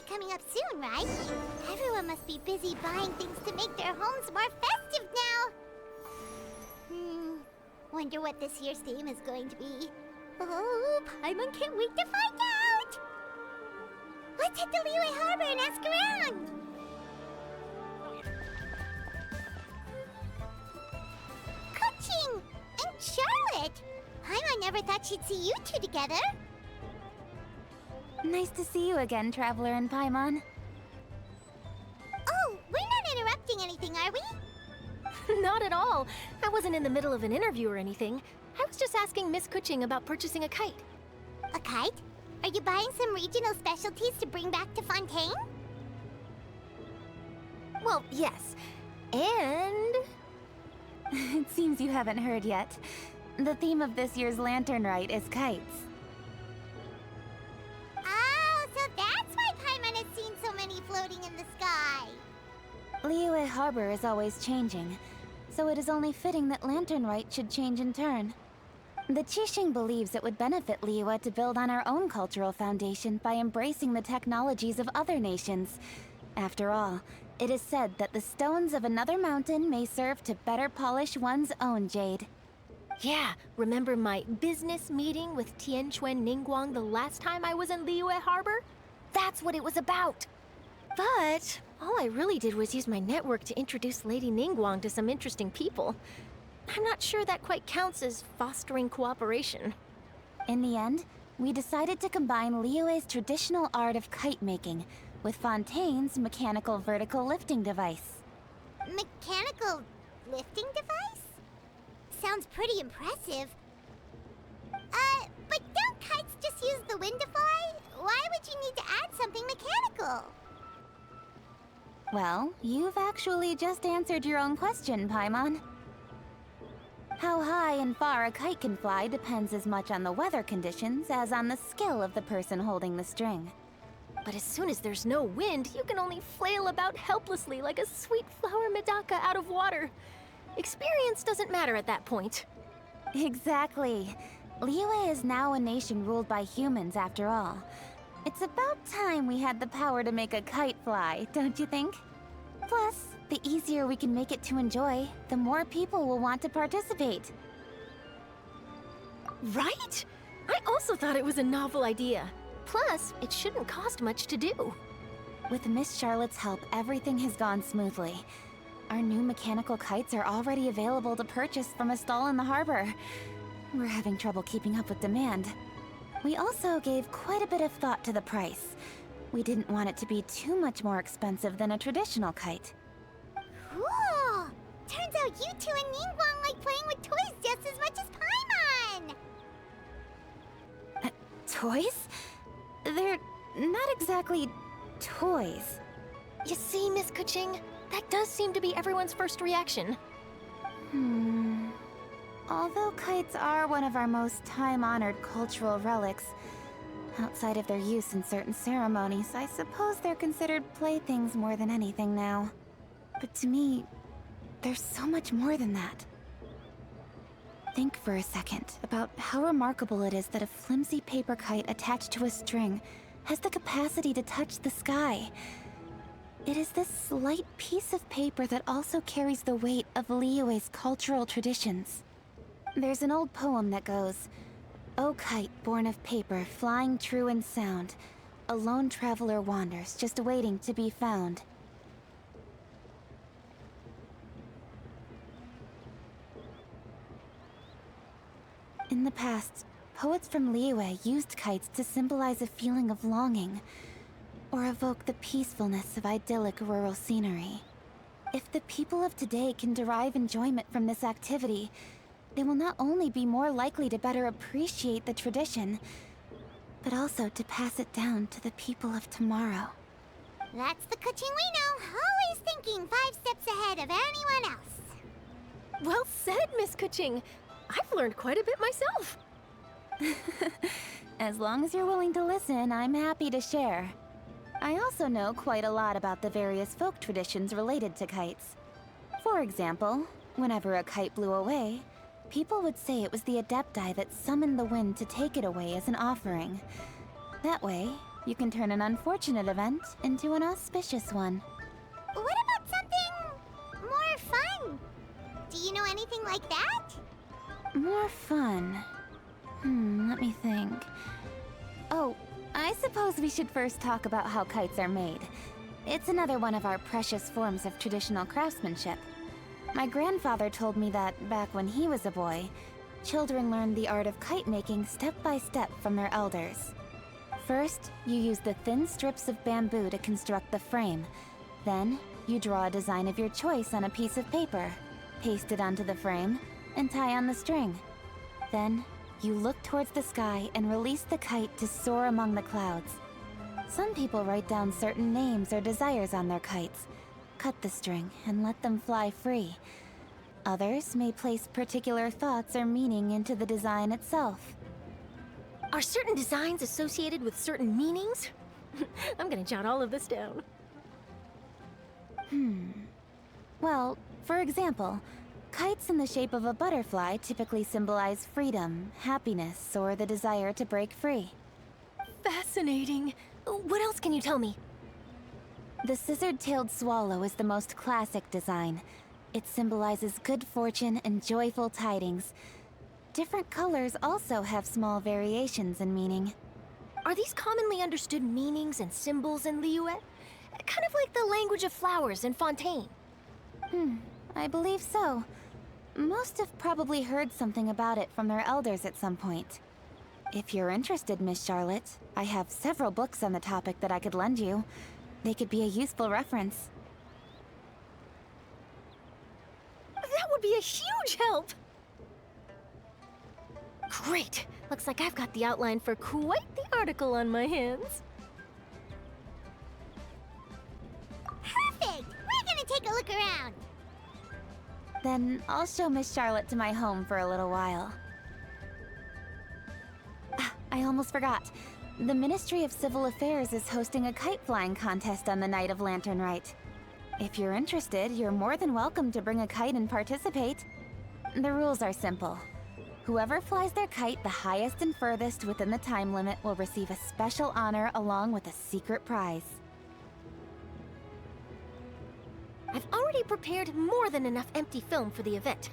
coming up soon, right? Everyone must be busy buying things to make their homes more festive now. Wonder what this year's theme is going to be. Oh, Paimon can't wait to find out! Let's head to Liyue Harbor and ask around! Kuching! And Charlotte! Paimon never thought she'd see you two together. Nice to see you again, Traveler and Paimon. Oh, we're not interrupting anything, are we? Not at all. I wasn't in the middle of an interview or anything. I was just asking Miss Kuching about purchasing a kite. A kite? Are you buying some regional specialties to bring back to Fontaine? Well, yes. And... It seems you haven't heard yet. The theme of this year's Lantern Rite is kites. Oh, so that's why Paimon has seen so many floating in the sky. Liyue Harbor is always changing, so it is only fitting that Lantern Rite should change in turn. The Qixing believes it would benefit Liyue to build on our own cultural foundation by embracing the technologies of other nations. After all, it is said that the stones of another mountain may serve to better polish one's own jade. yeah, remember my business meeting with Tianquan Ningguang the last time I was in Liyue Harbor? That's what it was about. But all I really did was use my network to introduce Lady Ningguang to some interesting people. I'm not sure that quite counts as fostering cooperation. In the end, we decided to combine Liyue's traditional art of kite making with Fontaine's mechanical vertical lifting device. Mechanical lifting device? Sounds pretty impressive. But don't kites just use the wind to fly? Why would you need to add something mechanical? Well, you've actually just answered your own question, Paimon. How high and far a kite can fly depends as much on the weather conditions as on the skill of the person holding the string. But as soon as there's no wind, you can only flail about helplessly like a sweet flower medaka out of water. Experience doesn't matter at that point. Exactly. Liyue is now a nation ruled by humans after all. It's about time we had the power to make a kite fly, don't you think? Plus, the easier we can make it to enjoy, the more people will want to participate. Right? I also thought it was a novel idea. Plus, it shouldn't cost much to do. With Miss Charlotte's help, everything has gone smoothly. Our new mechanical kites are already available to purchase from a stall in the harbor. We're having trouble keeping up with demand. We also gave quite a bit of thought to the price. We didn't want it to be too much more expensive than a traditional kite. Cool! Turns out you two and Ningguang like playing with toys just as much as Paimon! Toys? They're not exactly toys. You see, Miss Kuching, that does seem to be everyone's first reaction. Although kites are one of our most time-honored cultural relics, outside of their use in certain ceremonies, I suppose they're considered playthings more than anything now. But to me, there's so much more than that. Think for a second about how remarkable it is that a flimsy paper kite attached to a string has the capacity to touch the sky. It is this slight piece of paper that also carries the weight of Liyue's cultural traditions. There's an old poem that goes, "O kite born of paper, flying true and sound, a lone traveler wanders, just waiting to be found." In the past, poets from Liyue used kites to symbolize a feeling of longing, or evoke the peacefulness of idyllic rural scenery. If the people of today can derive enjoyment from this activity, they will not only be more likely to better appreciate the tradition, but also to pass it down to the people of tomorrow. That's the Kuching we know, always thinking 5 steps ahead of anyone else. Well said, Miss Kuching. I've learned quite a bit myself. As long as you're willing to listen, I'm happy to share. I also know quite a lot about the various folk traditions related to kites. For example, whenever a kite blew away, people would say it was the Adepti that summoned the wind to take it away as an offering. That way, You can turn an unfortunate event into an auspicious one. What about something more fun? Do you know anything like that? More fun. Let me think. Oh, I suppose we should first talk about how kites are made. It's another one of our precious forms of traditional craftsmanship. My grandfather told me that back when he was a boy, children learned the art of kite making step by step from their elders. First, you use the thin strips of bamboo to construct the frame. Then, you draw a design of your choice on a piece of paper, paste it onto the frame, and tie on the string. Then, you look towards the sky and release the kite to soar among the clouds. Some people write down certain names or desires on their kites, cut the string, and let them fly free. Others may place particular thoughts or meaning into the design itself. Are certain designs associated with certain meanings? I'm gonna jot all of this down. Well, for example, kites in the shape of a butterfly typically symbolize freedom, happiness, or the desire to break free. Fascinating. What else can you tell me? The scissored-tailed swallow is the most classic design. It symbolizes good fortune and joyful tidings. Different colors also have small variations in meaning. Are these commonly understood meanings and symbols in Liyue? Kind of like the language of flowers in Fontaine. I believe so. Most have probably heard something about it from their elders at some point. If you're interested, Miss Charlotte, I have several books on the topic that I could lend you. They could be a useful reference. That would be a huge help! Great! Looks like I've got the outline for quite the article on my hands. Perfect! We're gonna take a look around. Then I'll show Miss Charlotte to my home for a little while. I almost forgot. The Ministry of Civil Affairs is hosting a kite flying contest on the night of Lantern Rite. If you're interested, you're more than welcome to bring a kite and participate. The rules are simple. Whoever flies their kite the highest and furthest within the time limit will receive a special honor along with a secret prize. I've already prepared more than enough empty film for the event.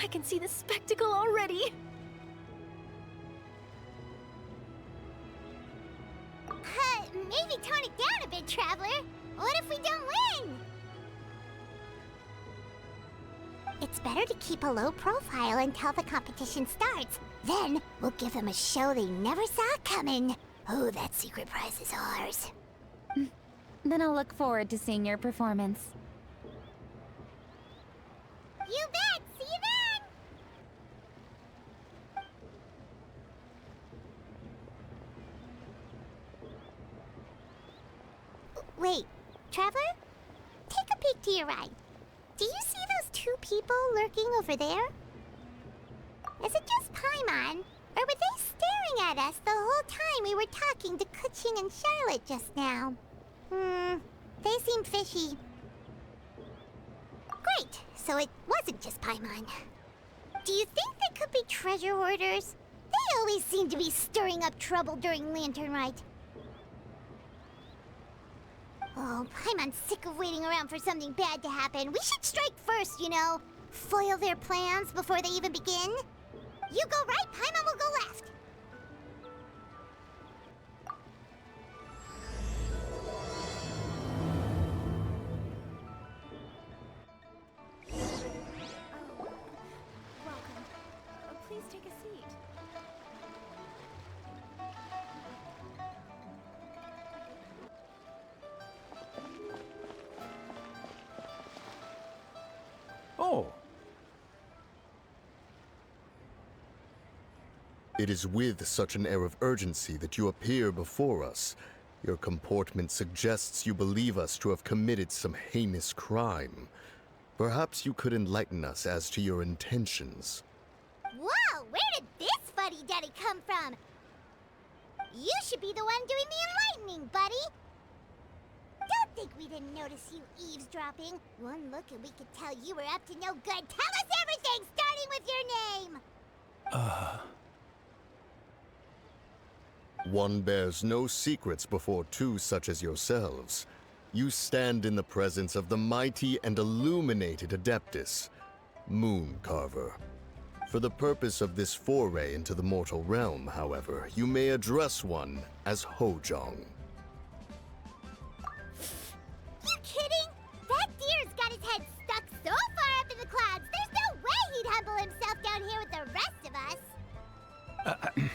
I can see the spectacle already. Maybe tone it down a bit, Traveler. What if we don't win? It's better to keep a low profile until the competition starts. Then, we'll give them a show they never saw coming. Oh, that secret prize is ours. Then I'll look forward to seeing your performance. You bet! See you then! Wait, Traveler? Take a peek to your right. Do you see those two people lurking over there? Is it just Paimon? Or were they staring at us the whole time we were talking to Kuching and Charlotte just now? They seem fishy. Great, so it wasn't just Paimon. Do you think they could be treasure hoarders? They always seem to be stirring up trouble during Lantern Rite. Oh, Paimon's sick of waiting around for something bad to happen. We should strike first, you know. Foil their plans before they even begin. You go right, Paimon will go left. Welcome. Please take a seat. Oh. It is with such an air of urgency that you appear before us. Your comportment suggests you believe us to have committed some heinous crime. Perhaps you could enlighten us as to your intentions. Whoa, where did this fuddy-duddy come from? You should be the one doing the enlightening, buddy. Don't think we didn't notice you eavesdropping. One look and we could tell you were up to no good. Tell us everything, starting with your name! One bears no secrets before two such as yourselves. You stand in the presence of the mighty and illuminated Adeptus, Moon Carver. For the purpose of this foray into the mortal realm, however, you may address one as Hojong. You kidding? That deer's got his head stuck so far up in the clouds, there's no way he'd humble himself down here with the rest of us.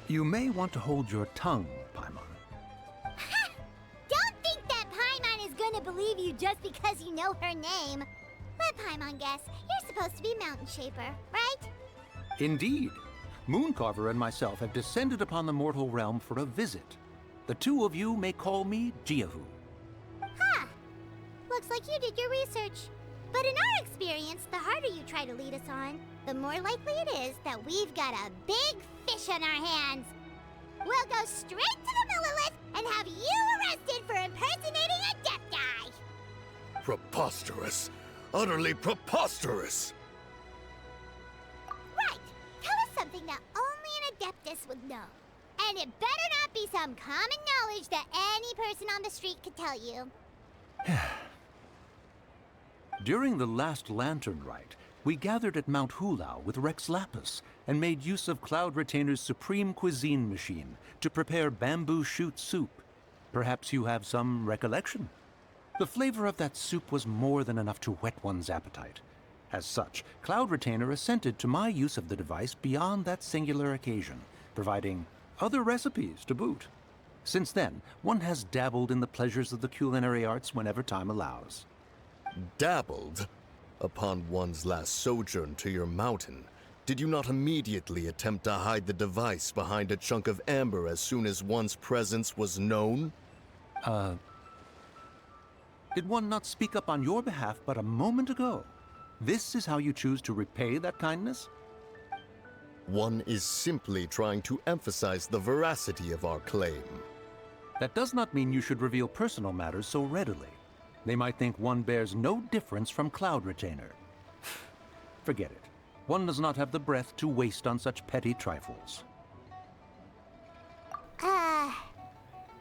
You may want to hold your tongue, Paimon. Ha! Don't think that Paimon is gonna believe you just because you know her name. Let Paimon guess. You're supposed to be Mountain Shaper, right? Indeed. Mooncarver and myself have descended upon the mortal realm for a visit. The two of you may call me Jiahu. Huh. Looks like you did your research. But in our experience, the harder you try to lead us on, the more likely it is that we've got a big fish on our hands. We'll go straight to the Millilith and have you arrested for impersonating a Adepti. Preposterous! Utterly preposterous! Right. Tell us something that only an Adeptus would know. And it better not be some common knowledge that any person on the street could tell you. During the last Lantern Rite, we gathered at Mount Hulao with Rex Lapis and made use of Cloud Retainer's supreme cuisine machine to prepare bamboo shoot soup. Perhaps you have some recollection? The flavor of that soup was more than enough to whet one's appetite. As such, Cloud Retainer assented to my use of the device beyond that singular occasion, providing other recipes to boot. Since then, one has dabbled in the pleasures of the culinary arts whenever time allows. Dabbled? Upon one's last sojourn to your mountain, did you not immediately attempt to hide the device behind a chunk of amber as soon as one's presence was known? Did one not speak up on your behalf but a moment ago? This is how you choose to repay that kindness? One is simply trying to emphasize the veracity of our claim. That does not mean you should reveal personal matters so readily. They might think one bears no difference from Cloud Retainer. Forget it. One does not have the breath to waste on such petty trifles.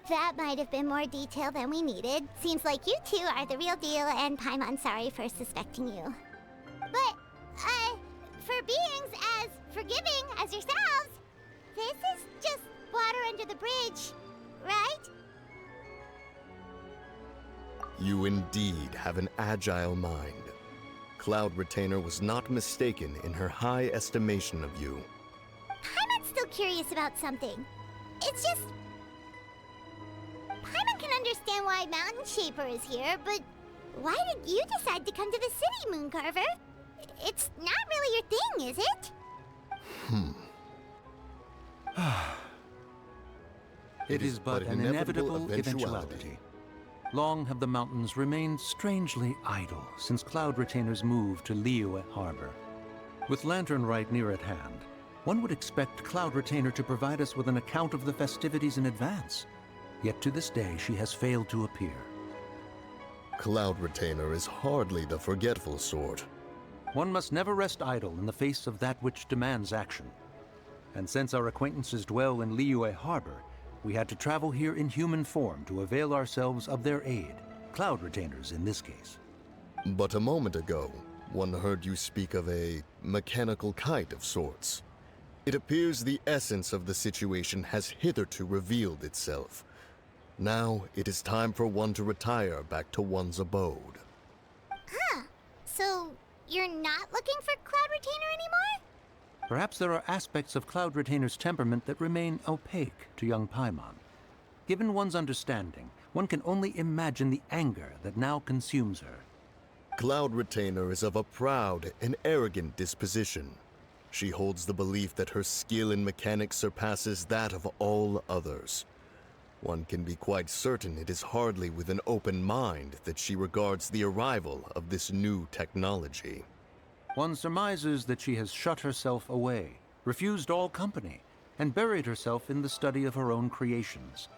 That might have been more detail than we needed. Seems like you two are the real deal, and Paimon's sorry for suspecting you. But, for beings as forgiving as yourselves, this is just water under the bridge, right? You indeed have an agile mind. Cloud Retainer was not mistaken in her high estimation of you. Paimon's still curious about something. It's just... Paimon can understand why Mountain Shaper is here, but why did you decide to come to the city, Mooncarver? It's not really your thing, is it? It is but an inevitable eventuality. Long have the mountains remained strangely idle since Cloud Retainer's move to Liyue Harbor. With Lantern Rite near at hand, one would expect Cloud Retainer to provide us with an account of the festivities in advance. Yet to this day, she has failed to appear. Cloud Retainer is hardly the forgetful sort. One must never rest idle in the face of that which demands action. And since our acquaintances dwell in Liyue Harbor, we had to travel here in human form to avail ourselves of their aid, Cloud Retainers in this case. But a moment ago, one heard you speak of a mechanical kite of sorts. It appears the essence of the situation has hitherto revealed itself. Now it is time for one to retire back to one's abode. Huh. So, you're not looking for Cloud Retainer anymore? Perhaps there are aspects of Cloud Retainer's temperament that remain opaque to young Paimon. Given one's understanding, one can only imagine the anger that now consumes her. Cloud Retainer is of a proud and arrogant disposition. She holds the belief that her skill in mechanics surpasses that of all others. One can be quite certain it is hardly with an open mind that she regards the arrival of this new technology. One surmises that she has shut herself away, refused all company, and buried herself in the study of her own creations.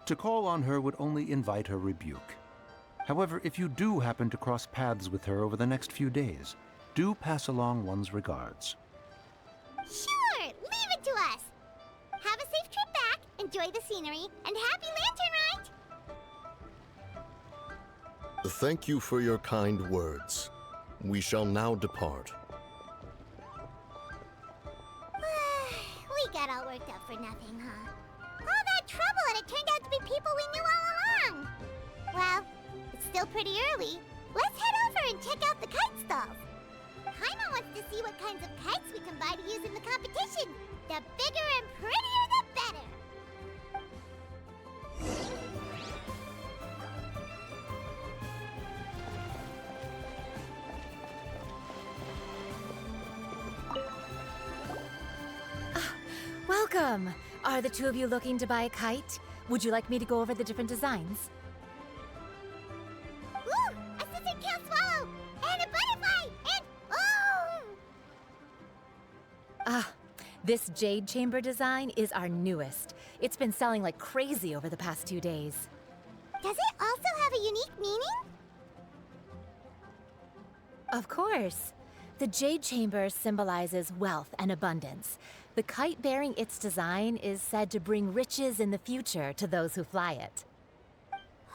To call on her would only invite her rebuke. However, if you do happen to cross paths with her over the next few days, do pass along one's regards. Sure, leave it to us. Have a safe trip back, and enjoy the scenery, and happy lantern ride! Thank you for your kind words. We shall now depart. We got all worked up for nothing, huh? All that trouble and it turned out to be people we knew all along! Well, it's still pretty early. Let's head over and check out the kite stalls. Paimon wants to see what kinds of kites we can buy to use in the competition. The bigger and prettier, the better! Welcome! Are the two of you looking to buy a kite? Would you like me to go over the different designs? Ooh! A scissor-tail swallow! And a butterfly! And... oh! This jade chamber design is our newest. It's been selling like crazy over the past 2 days. Does it also have a unique meaning? Of course. The jade chamber symbolizes wealth and abundance. The kite bearing its design is said to bring riches in the future to those who fly it.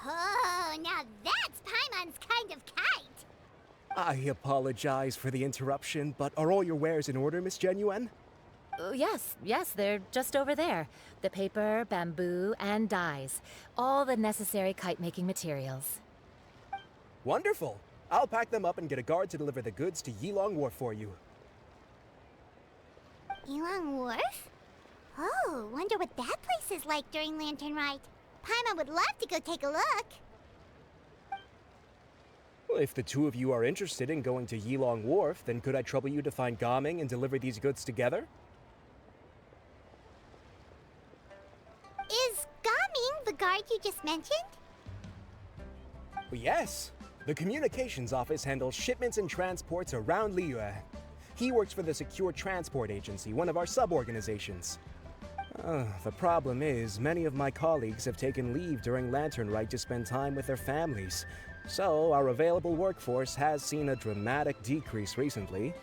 Oh, now that's Paimon's kind of kite! I apologize for the interruption, but are all your wares in order, Miss Genuine? Yes, they're just over there. The paper, bamboo, and dyes. All the necessary kite-making materials. Wonderful! I'll pack them up and get a guard to deliver the goods to Yilong Wharf for you. Yilong Wharf? Oh, wonder what that place is like during Lantern Rite. Paimon would love to go take a look. Well, if the two of you are interested in going to Yilong Wharf, then could I trouble you to find Gaming and deliver these goods together? Is Gaming the guard you just mentioned? Well, yes. The communications office handles shipments and transports around Liyue. He works for the Secure Transport Agency, one of our sub-organizations. The problem is, many of my colleagues have taken leave during Lantern Rite to spend time with their families. So, our available workforce has seen a dramatic decrease recently.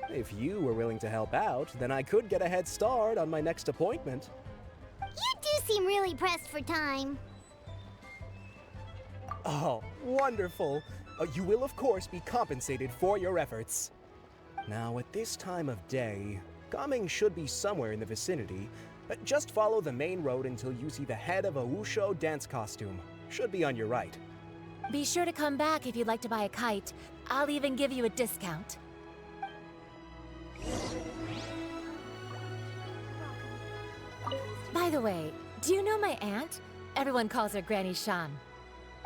If you were willing to help out, then I could get a head start on my next appointment. You do seem really pressed for time. Oh, wonderful! You will, of course, be compensated for your efforts. Now, at this time of day, Gaming should be somewhere in the vicinity, but just follow the main road until you see the head of a Wushu dance costume. Should be on your right. Be sure to come back if you'd like to buy a kite. I'll even give you a discount. By the way, do you know my aunt? Everyone calls her Granny Shan.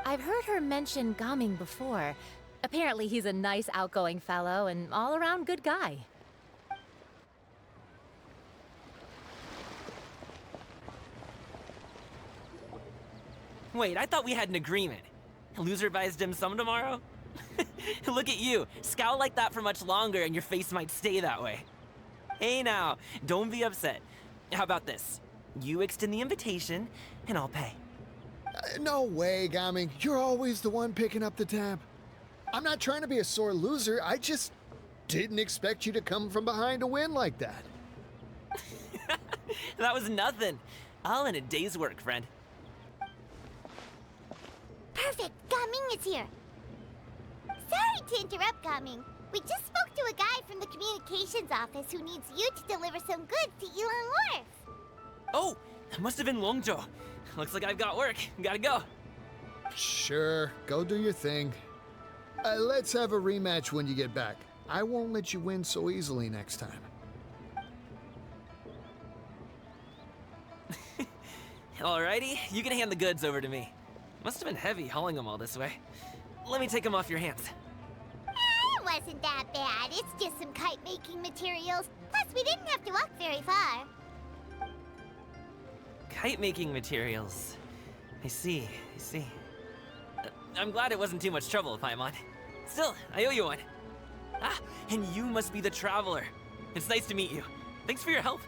I've heard her mention Gaming before. Apparently he's a nice, outgoing fellow and all-around good guy. Wait, I thought we had an agreement. Loser buys dim sum tomorrow? Look at you. Scowl like that for much longer and your face might stay that way. Hey now, don't be upset. How about this? You extend the invitation, and I'll pay. No way, Gaming. You're always the one picking up the tab. I'm not trying to be a sore loser. I just didn't expect you to come from behind to win like that. That was nothing. All in a day's work, friend. Perfect! Gaming is here! Sorry to interrupt, Gaming. We just spoke to a guy from the communications office who needs you to deliver some goods to Yilong Wharf. Oh, that must have been Longzhou. Looks like I've got work. Gotta go. Sure, go do your thing. Let's have a rematch when you get back. I won't let you win so easily next time. Alrighty, you can hand the goods over to me. Must have been heavy hauling them all this way. Let me take them off your hands. It wasn't that bad. It's just some kite-making materials. Plus, we didn't have to walk very far. Kite-making materials. I see. I'm glad it wasn't too much trouble, Paimon. Still, I owe you one. Ah, and you must be the traveler. It's nice to meet you. Thanks for your help.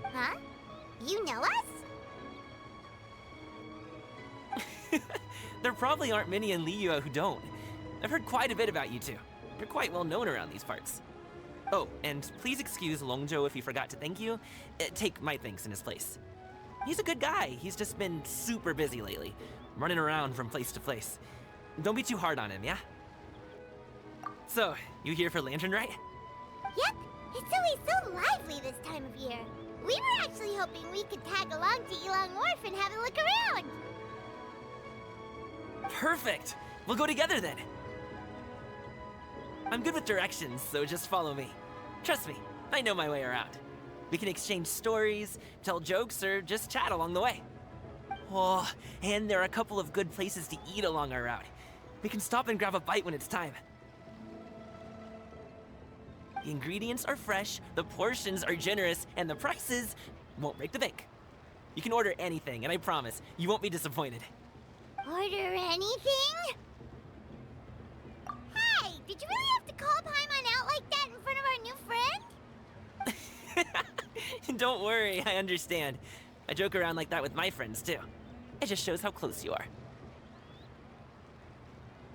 Huh? You know us? There probably aren't many in Liyue who don't. I've heard quite a bit about you two. You're quite well known around these parts. Oh, and please excuse Longzhou if he forgot to thank you. Take my thanks in his place. He's a good guy. He's just been super busy lately, running around from place to place. Don't be too hard on him, yeah? So, you here for Lantern Rite? Yep, it's always so lively this time of year. We were actually hoping we could tag along to Elong Wharf and have a look around. Perfect! We'll go together then. I'm good with directions, so just follow me. Trust me, I know my way around. We can exchange stories, tell jokes, or just chat along the way. Oh, and there are a couple of good places to eat along our route. We can stop and grab a bite when it's time. The ingredients are fresh, the portions are generous, and the prices won't break the bank. You can order anything, and I promise, you won't be disappointed. Order anything? Hey, did you really have to call Paimon out like that in front of our new friend? Don't worry, I understand. I joke around like that with my friends, too. It just shows how close you are.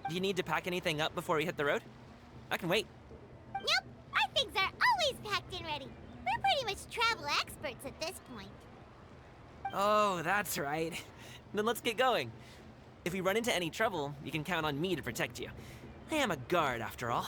Do you need to pack anything up before we hit the road? I can wait. Nope, our things are always packed and ready. We're pretty much travel experts at this point. Oh, that's right. Then let's get going. If we run into any trouble, you can count on me to protect you. I am a guard, after all.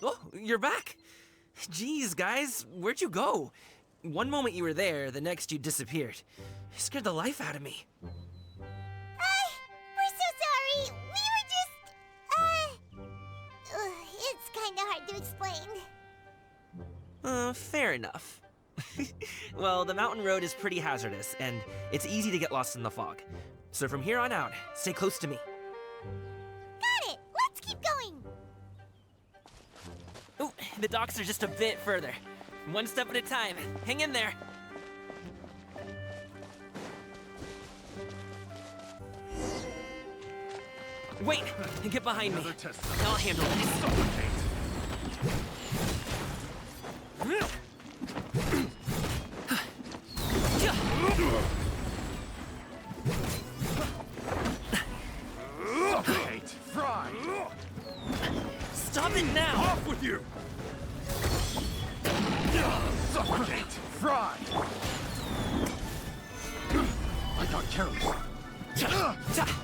Oh, you're back. Jeez, guys, where'd you go? One moment you were there, the next you disappeared. You scared the life out of me. We're so sorry. We were just, it's kinda hard to explain. Fair enough. Well, the mountain road is pretty hazardous, and it's easy to get lost in the fog. So from here on out, stay close to me. Got it. Let's keep going. Oh, the docks are just a bit further. One step at a time. Hang in there. Wait, get behind me. I'll handle this. Suffocate, fry. Stop it now! Off with you! Suffocate, fry. I got careless. Suffocate.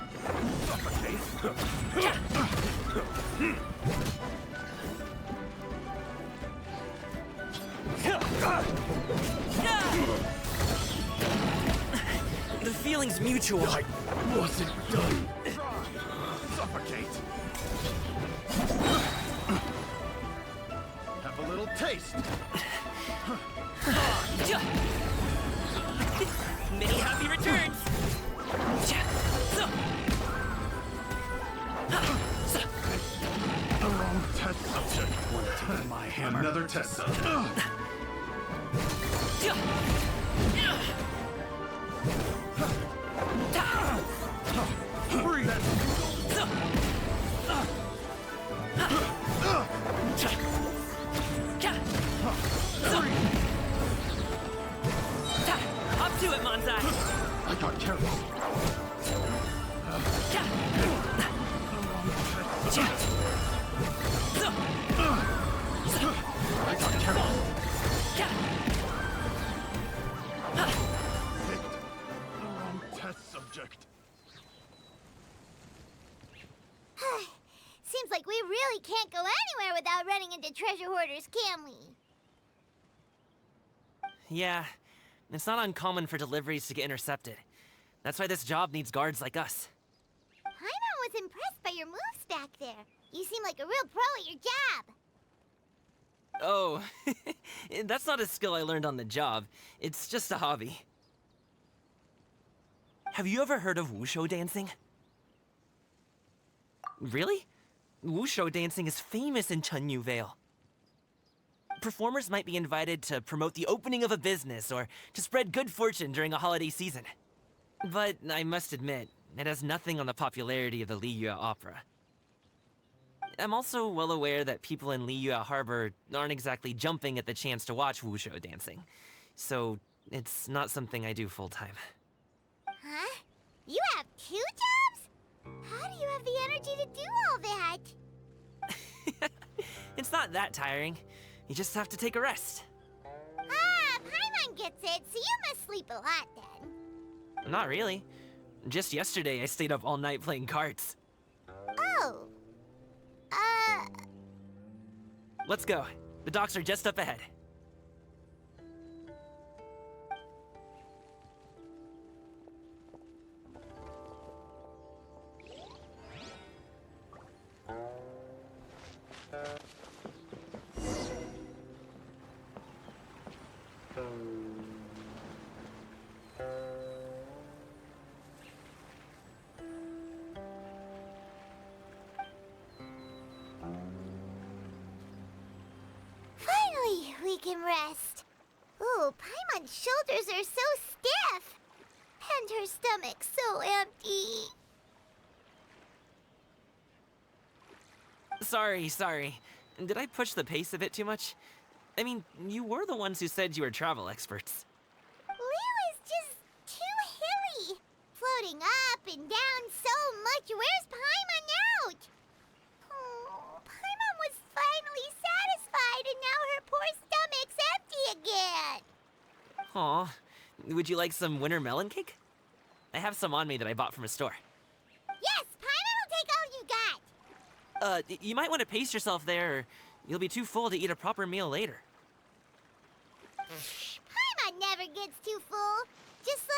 The feeling's mutual. I wasn't done. Suffocate. Have a little taste. Many happy returns. The wrong test subject. Turn my hammer. Another test subject. Free. Up to it, Manzai. I got careless. I got careless. Picked the wrong test subject. Seems like we really can't go anywhere without running into treasure hoarders, can we? Yeah, it's not uncommon for deliveries to get intercepted. That's why this job needs guards like us. Paimon was impressed by your moves back there. You seem like a real pro at your job. Oh, that's not a skill I learned on the job. It's just a hobby. Have you ever heard of wushu dancing? Really? Wushu dancing is famous in Chunyu Vale. Performers might be invited to promote the opening of a business or to spread good fortune during a holiday season. But I must admit, it has nothing on the popularity of the Liyue Opera. I'm also well aware that people in Liyue Harbor aren't exactly jumping at the chance to watch wushu dancing. So, it's not something I do full-time. Huh? You have 2 jobs? How do you have the energy to do all that? It's not that tiring. You just have to take a rest. Paimon gets it, so you must sleep a lot then. Not really. Just yesterday, I stayed up all night playing cards. Oh. Let's go. The docks are just up ahead. Finally, we can rest. Ooh, Paimon's shoulders are so stiff. And her stomach so empty. Sorry. Did I push the pace a bit too much? I mean, you were the ones who said you were travel experts. Liu is just too hilly. Floating up and down so much. Where's Paimon out? Oh, Paimon was finally satisfied and now her poor stomach's empty again. Aw, would you like some winter melon cake? I have some on me that I bought from a store. Yes, Paimon will take all you got. You might want to pace yourself there, or You'll be too full to eat a proper meal later. Paimon never gets too full. Just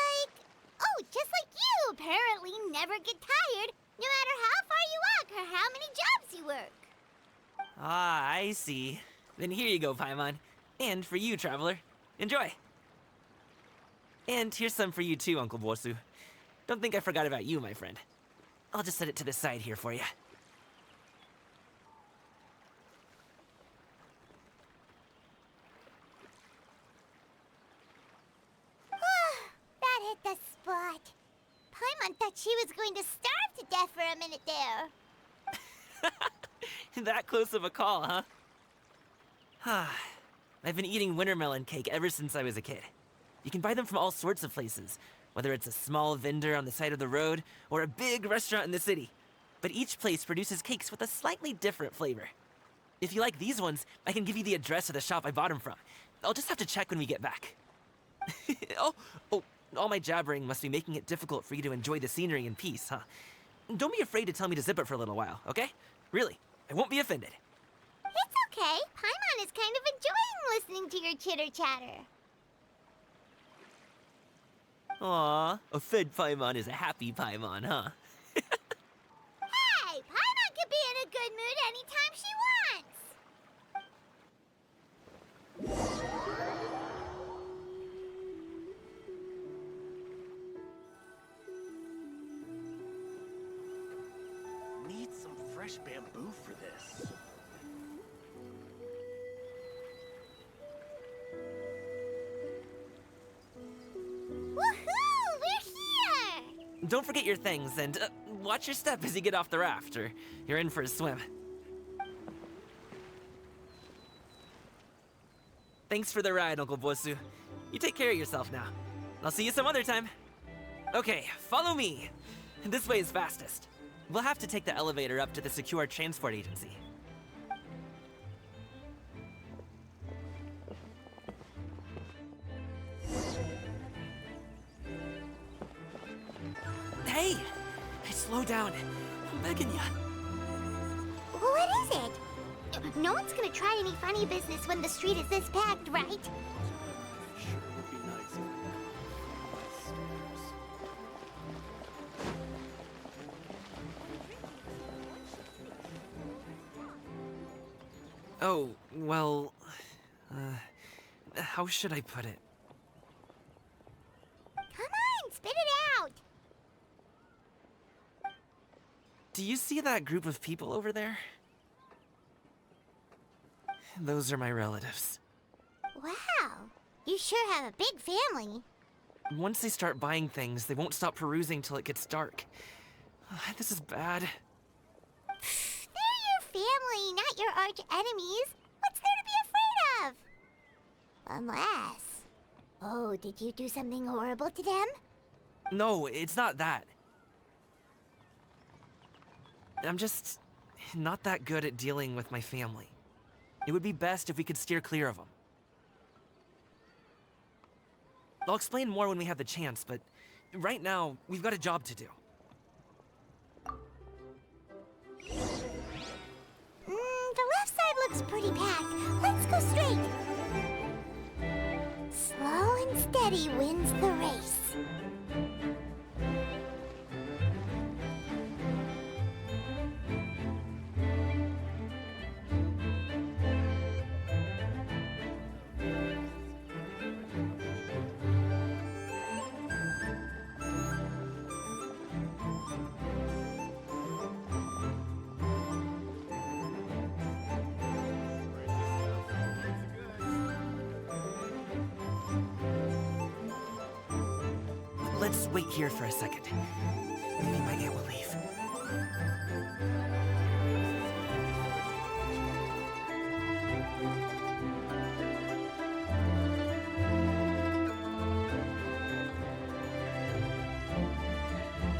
like you apparently never get tired, no matter how far you walk or how many jobs you work. Ah, I see. Then here you go, Paimon. And for you, traveler. Enjoy. And here's some for you too, Uncle Bosu. Don't think I forgot about you, my friend. I'll just set it to the side here for you. That hit the spot. Paimon thought she was going to starve to death for a minute there. That close of a call, huh? I've been eating wintermelon cake ever since I was a kid. You can buy them from all sorts of places, whether it's a small vendor on the side of the road or a big restaurant in the city. But each place produces cakes with a slightly different flavor. If you like these ones, I can give you the address of the shop I bought them from. I'll just have to check when we get back. Oh, all my jabbering must be making it difficult for you to enjoy the scenery in peace, huh? Don't be afraid to tell me to zip it for a little while, okay? Really, I won't be offended. It's okay. Paimon is kind of enjoying listening to your chitter-chatter. Aw, a fed Paimon is a happy Paimon, huh? Hey, Paimon can be in a good mood anytime she wants. Need some fresh bamboo for this. Woohoo! We're here! Don't forget your things, and watch your step as you get off the raft, or you're in for a swim. Thanks for the ride, Uncle Bosu. You take care of yourself now. I'll see you some other time. Okay, follow me. This way is fastest. We'll have to take the elevator up to the secure transport agency. Hey! Slow down. I'm begging ya. What is it? No one's gonna try any funny business when the street is this packed, right? Sure would be nice if we could stairs. Oh, well... how should I put it? Come on, spit it out! Do you see that group of people over there? Those are my relatives. Wow, you sure have a big family. Once they start buying things, they won't stop perusing till it gets dark. This is bad. They're your family, not your arch enemies. What's there to be afraid of? Unless... Oh, did you do something horrible to them? No, it's not that. I'm just not that good at dealing with my family. It would be best if we could steer clear of them. I'll explain more when we have the chance, but right now, we've got a job to do. The left side looks pretty packed. Let's go straight. Slow and steady wins the race. Let's wait here for a second. Maybe my aunt will leave.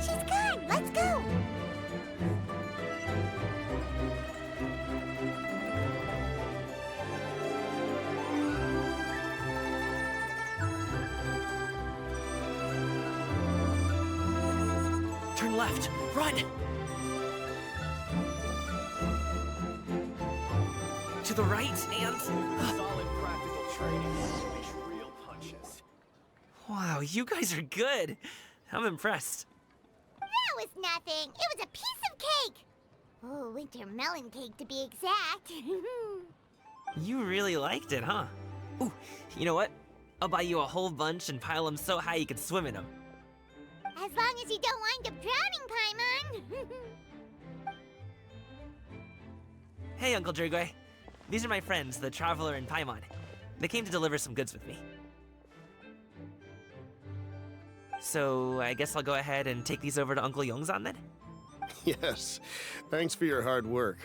She's gone. Let's go. Turn left. Run! To the right, and... Solid practical training will unleash real punches. Wow, you guys are good. I'm impressed. That was nothing. It was a piece of cake. Oh, winter melon cake to be exact. You really liked it, huh? Ooh, you know what? I'll buy you a whole bunch and pile them so high you can swim in them. As long as you don't wind up drowning, Paimon. Hey, Uncle Jirgwe. These are my friends, the Traveler and Paimon. They came to deliver some goods with me. So, I guess I'll go ahead and take these over to Uncle Yongzan then? Yes, thanks for your hard work.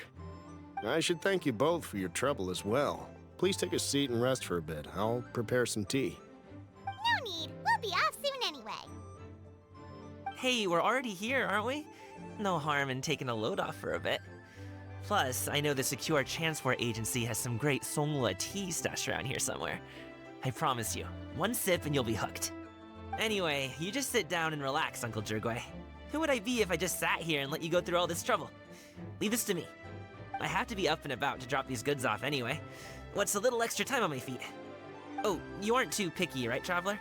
I should thank you both for your trouble as well. Please take a seat and rest for a bit. I'll prepare some tea. No need. We'll be off soon anyway. Hey, we're already here, aren't we? No harm in taking a load off for a bit. Plus, I know the Secure Transport Agency has some great Songhua tea stashed around here somewhere. I promise you, one sip and you'll be hooked. Anyway, you just sit down and relax, Uncle Jirgwe. Who would I be if I just sat here and let you go through all this trouble? Leave this to me. I have to be up and about to drop these goods off anyway. What's a little extra time on my feet? Oh, you aren't too picky, right, Traveler?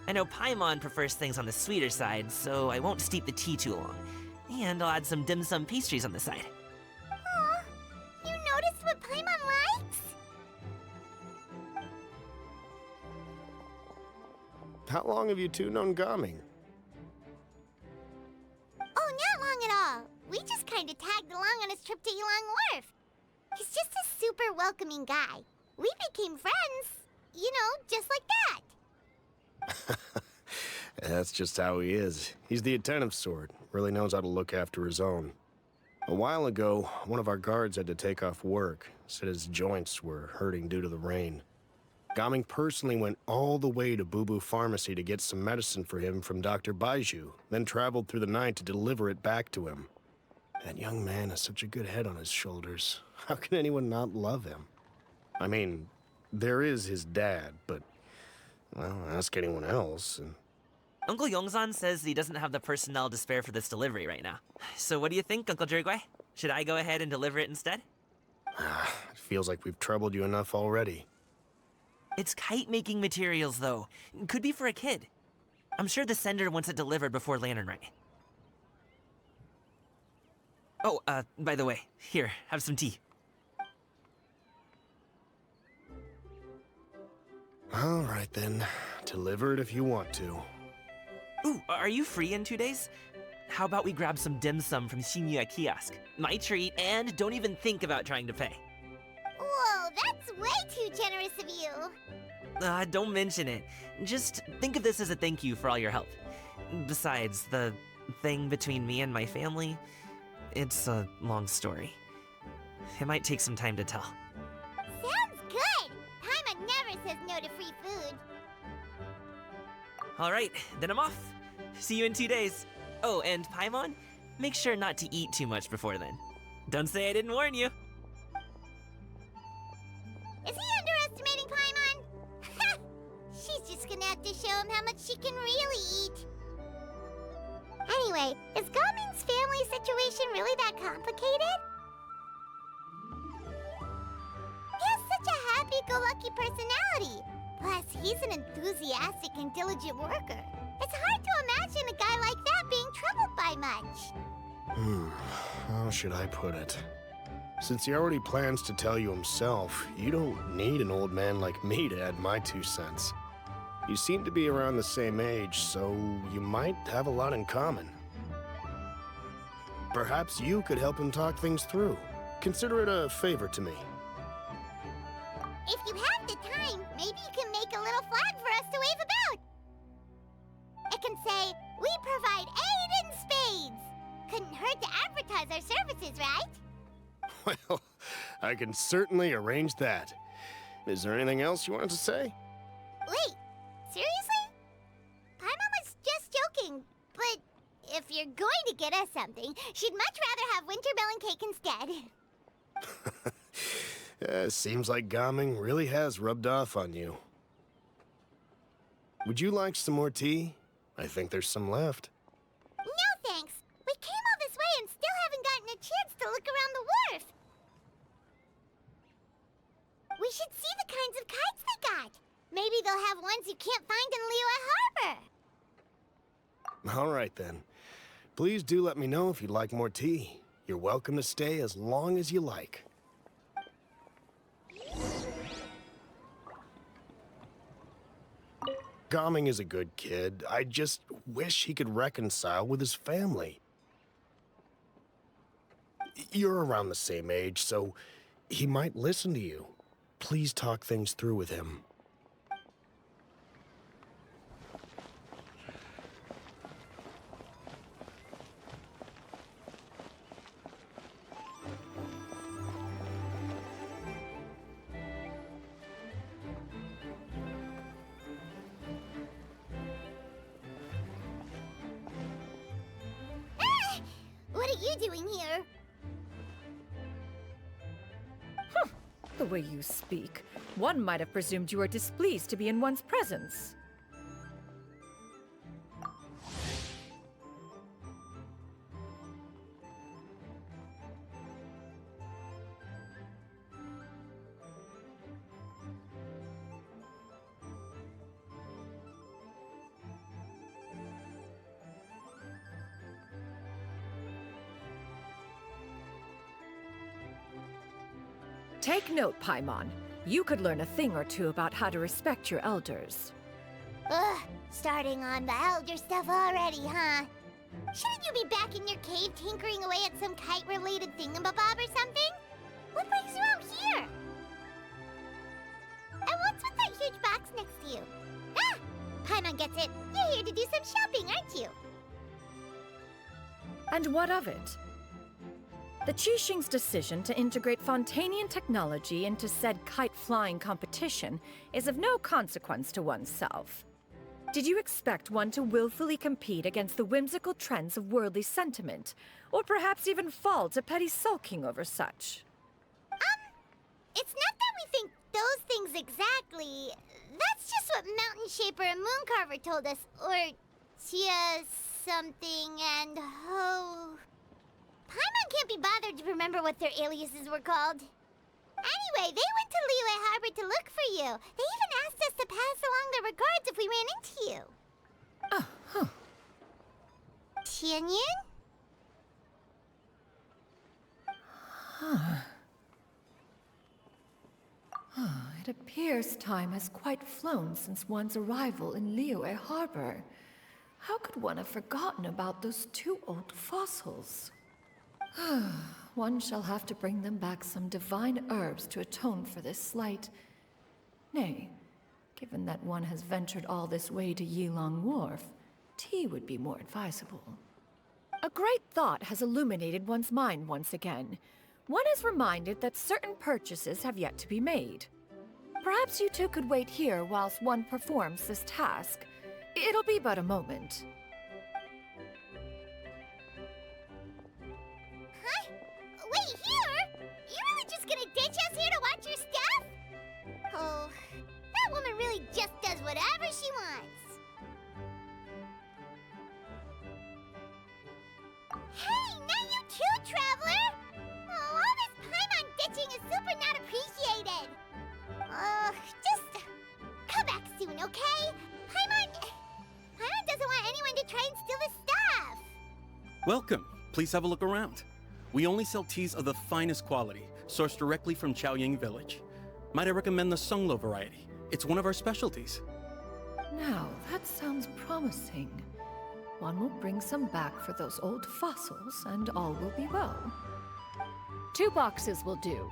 I know Paimon prefers things on the sweeter side, so I won't steep the tea too long. And I'll add some dim sum pastries on the side. Aw, you noticed what Paimon likes? How long have you two known Gaming? Oh, not long at all. We just kind of tagged along on his trip to Yulong Wharf. He's just a super welcoming guy. We became friends, you know, just like that. That's just how he is. He's the attentive sort, really knows how to look after his own. A while ago, one of our guards had to take off work, said his joints were hurting due to the rain. Gaming personally went all the way to Boo Boo Pharmacy to get some medicine for him from Dr. Baiju, then traveled through the night to deliver it back to him. That young man has such a good head on his shoulders. How can anyone not love him? I mean, there is his dad, but, well, ask anyone else, and... Uncle Yongzan says he doesn't have the personnel to spare for this delivery right now. So what do you think, Uncle Jirgwe? Should I go ahead and deliver it instead? It feels like we've troubled you enough already. It's kite-making materials, though. Could be for a kid. I'm sure the sender wants it delivered before Lantern Rite. Oh, by the way, here, have some tea. All right, then. Deliver it if you want to. Ooh, are you free in 2 days? How about we grab some dim sum from Shinya Kiosk? My treat, and don't even think about trying to pay. Whoa, that's way too generous of you. Don't mention it. Just think of this as a thank you for all your help. Besides, the thing between me and my family, it's a long story. It might take some time to tell. Sounds good. Paimon never says no to free food. All right, then I'm off. See you in 2 days. Oh, and Paimon, make sure not to eat too much before then. Don't say I didn't warn you. Is he underestimating Paimon? She's just gonna have to show him how much she can really eat. Anyway, is Gaming's family situation really that complicated? He has such a happy-go-lucky personality. Plus, he's an enthusiastic and diligent worker. It's hard to imagine a guy like that being troubled by much. How should I put it? Since he already plans to tell you himself, you don't need an old man like me to add my 2 cents. You seem to be around the same age, so you might have a lot in common. Perhaps you could help him talk things through. Consider it a favor to me. If you have the time, maybe you can make a little flag for us to wave about. It can say, "We provide aid in spades." Couldn't hurt to advertise our services, right? Well, I can certainly arrange that. Is there anything else you wanted to say? Wait, seriously? Paimon was just joking, but if you're going to get us something, she'd much rather have winter melon cake instead. Seems like Gaming really has rubbed off on you. Would you like some more tea? I think there's some left. No thanks. We came all this way and still haven't gotten a chance to look around the wharf. We should see the kinds of kites they got. Maybe they'll have ones you can't find in Liyue Harbor. All right, then. Please do let me know if you'd like more tea. You're welcome to stay as long as you like. Gaming is a good kid. I just wish he could reconcile with his family. You're around the same age, so he might listen to you. Please talk things through with him. What are you doing here? The way you speak, one might have presumed you were displeased to be in one's presence. Take note, Paimon. You could learn a thing or two about how to respect your elders. Ugh, starting on the elder stuff already, huh? Shouldn't you be back in your cave tinkering away at some kite-related thingamabob or something? What brings you out here? And what's with that huge box next to you? Ah! Paimon gets it. You're here to do some shopping, aren't you? And what of it? The Qixing's decision to integrate Fontanian technology into said kite-flying competition is of no consequence to oneself. Did you expect one to willfully compete against the whimsical trends of worldly sentiment, or perhaps even fall to petty sulking over such? It's not that we think those things exactly. That's just what Mountain Shaper and Mooncarver told us, or Tia something and Ho... Paimon can't be bothered to remember what their aliases were called. Anyway, they went to Liyue Harbor to look for you. They even asked us to pass along their regards if we ran into you. Oh, huh. Tianyun? It appears time has quite flown since one's arrival in Liyue Harbor. How could one have forgotten about those two old fossils? One shall have to bring them back some divine herbs to atone for this slight. Nay, given that one has ventured all this way to Yilong Wharf, tea would be more advisable. A great thought has illuminated one's mind once again. One is reminded that certain purchases have yet to be made. Perhaps you two could wait here whilst one performs this task. It'll be but a moment. Huh? Wait, here? You really just gonna ditch us here to watch your stuff? Oh, that woman really just does whatever she wants. Hey, not you too, Traveler! Oh, all this Paimon ditching is super not appreciated. Just come back soon, okay? Paimon doesn't want anyone to try and steal his stuff. Welcome. Please have a look around. We only sell teas of the finest quality, sourced directly from Chaoying Village. Might I recommend the Songlo variety? It's one of our specialties. Now, that sounds promising. One will bring some back for those old fossils, and all will be well. 2 boxes will do.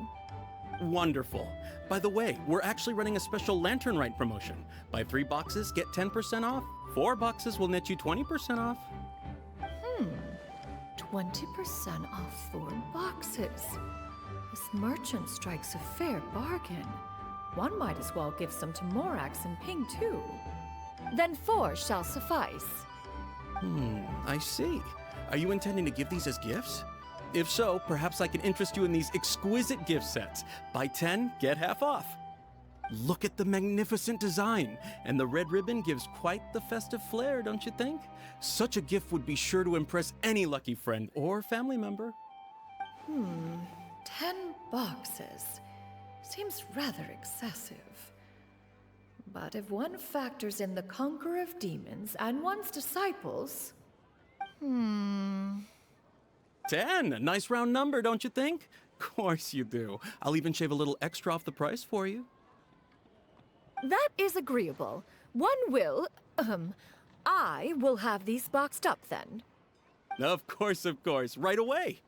Wonderful. By the way, we're actually running a special Lantern Rite promotion. Buy 3 boxes, get 10% off. 4 boxes will net you 20% off. 20% off 4 boxes. This merchant strikes a fair bargain. One might as well give some to Morax and Ping too. Then 4 shall suffice. I see. Are you intending to give these as gifts? If so, perhaps I can interest you in these exquisite gift sets. Buy 10, get half off. Look at the magnificent design, and the red ribbon gives quite the festive flair, don't you think? Such a gift would be sure to impress any lucky friend or family member. 10 boxes. seems rather excessive. But if one factors in the conqueror of demons and one's disciples... 10. A nice round number, don't you think? Of course you do. I'll even shave a little extra off the price for you. That is agreeable. I will have these boxed up then. Of course, right away.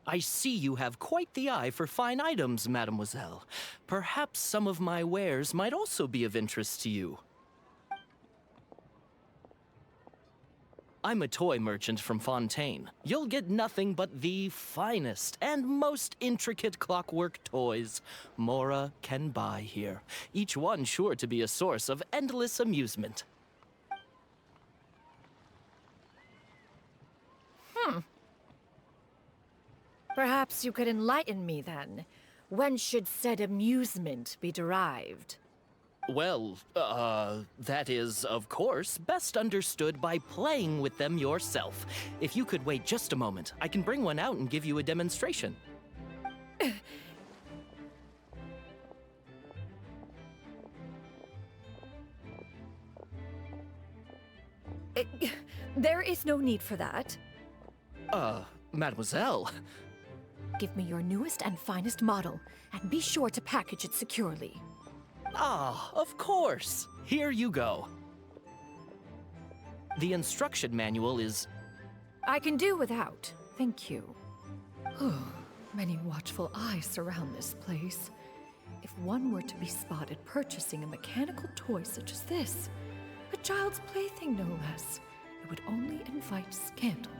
I see you have quite the eye for fine items, mademoiselle. Perhaps some of my wares might also be of interest to you. I'm a toy merchant from Fontaine. You'll get nothing but the finest and most intricate clockwork toys Mora can buy here. Each one sure to be a source of endless amusement. Perhaps you could enlighten me then. When should said amusement be derived? Well, that is, of course, best understood by playing with them yourself. If you could wait just a moment, I can bring one out and give you a demonstration. There is no need for that. Mademoiselle. Give me your newest and finest model, and be sure to package it securely. Ah, of course. Here you go. The instruction manual is... I can do without, thank you. Many watchful eyes surround this place. If one were to be spotted purchasing a mechanical toy such as this, a child's plaything no less, it would only invite scandal.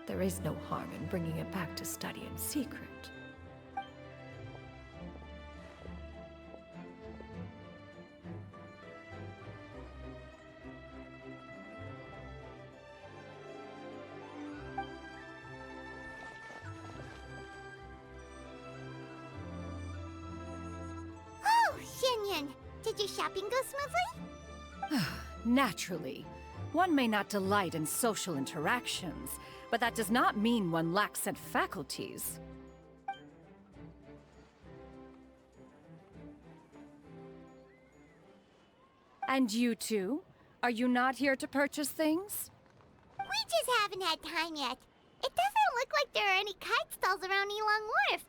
There is no harm in bringing it back to study in secret. Oh, Xianyun, did your shopping go smoothly? Naturally. One may not delight in social interactions, but that does not mean one lacks said faculties. And you two? Are you not here to purchase things? We just haven't had time yet. It doesn't look like there are any kite stalls around Elong Wharf,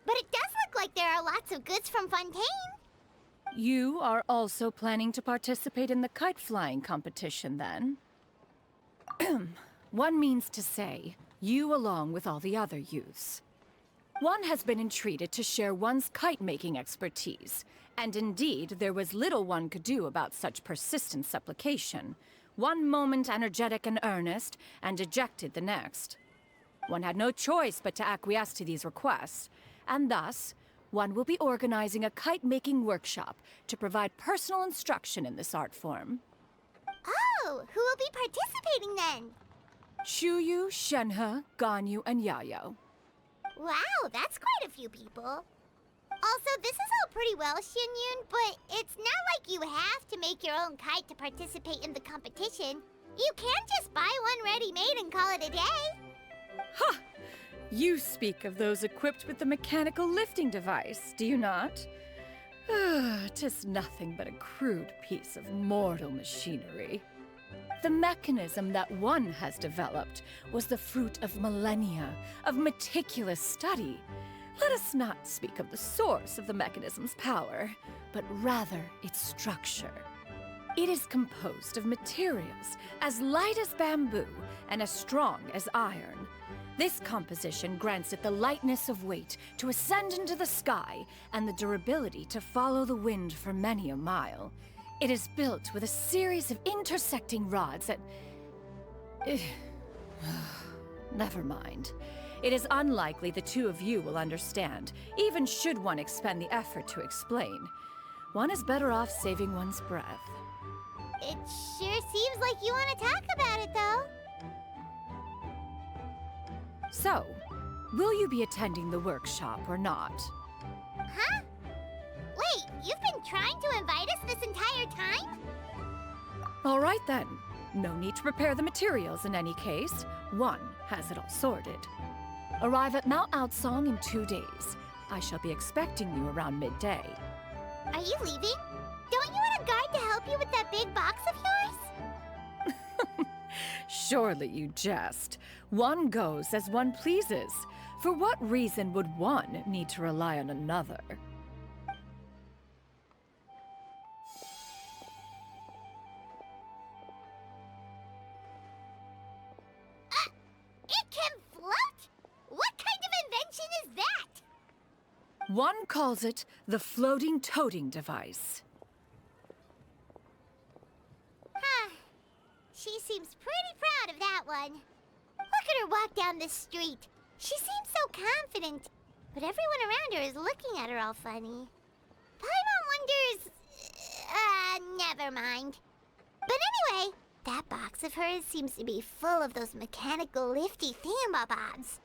but it does look like there are lots of goods from Fontaine. You are also planning to participate in the kite flying competition, then? One means to say, you along with all the other youths. One has been entreated to share one's kite-making expertise, and indeed, there was little one could do about such persistent supplication. One moment energetic and earnest, and dejected the next. One had no choice but to acquiesce to these requests, and thus, one will be organizing a kite-making workshop to provide personal instruction in this art form. Oh, who will be participating then? Shuyu, Shenhe, Ganyu, and Yayo. Wow, that's quite a few people. Also, this is all pretty well, Xianyun, but it's not like you have to make your own kite to participate in the competition. You can just buy one ready-made and call it a day. Ha! You speak of those equipped with the mechanical lifting device, do you not? 'Tis nothing but a crude piece of mortal machinery. The mechanism that one has developed was the fruit of millennia of meticulous study. Let us not speak of the source of the mechanism's power, but rather its structure. It is composed of materials as light as bamboo and as strong as iron. This composition grants it the lightness of weight to ascend into the sky and the durability to follow the wind for many a mile. It is built with a series of intersecting rods that... Never mind. It is unlikely the two of you will understand, even should one expend the effort to explain. One is better off saving one's breath. It sure seems like you want to talk about it, though. So, will you be attending the workshop or not? Huh? Wait, you've been trying to invite us this entire time? All right then. No need to prepare the materials in any case. One has it all sorted. Arrive at Mount Outsong in 2 days. I shall be expecting you around midday. Are you leaving? Don't you want a guard to help you with that big box of yours? Surely you jest. One goes as one pleases. For what reason would one need to rely on another? It can float? What kind of invention is that? One calls it the floating toting device. Huh. She seems pretty proud of that one. Look at her walk down the street. She seems so confident, but everyone around her is looking at her all funny. Paimon wonders... never mind. But anyway, that box of hers seems to be full of those mechanical lifty thingamabobs.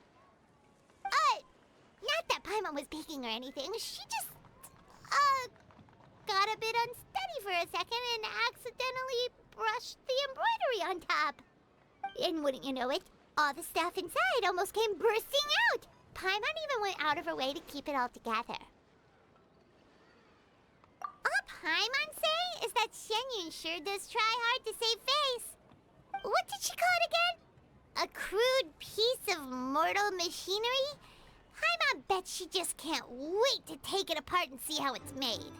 Not that Paimon was peeking or anything. She just, got a bit unsteady for a second and accidentally brushed the embroidery on top. And wouldn't you know it, all the stuff inside almost came bursting out. Paimon even went out of her way to keep it all together. All Paimon say is that Shenyun sure does try hard to save face. What did she call it again? A crude piece of mortal machinery? Paimon bets she just can't wait to take it apart and see how it's made.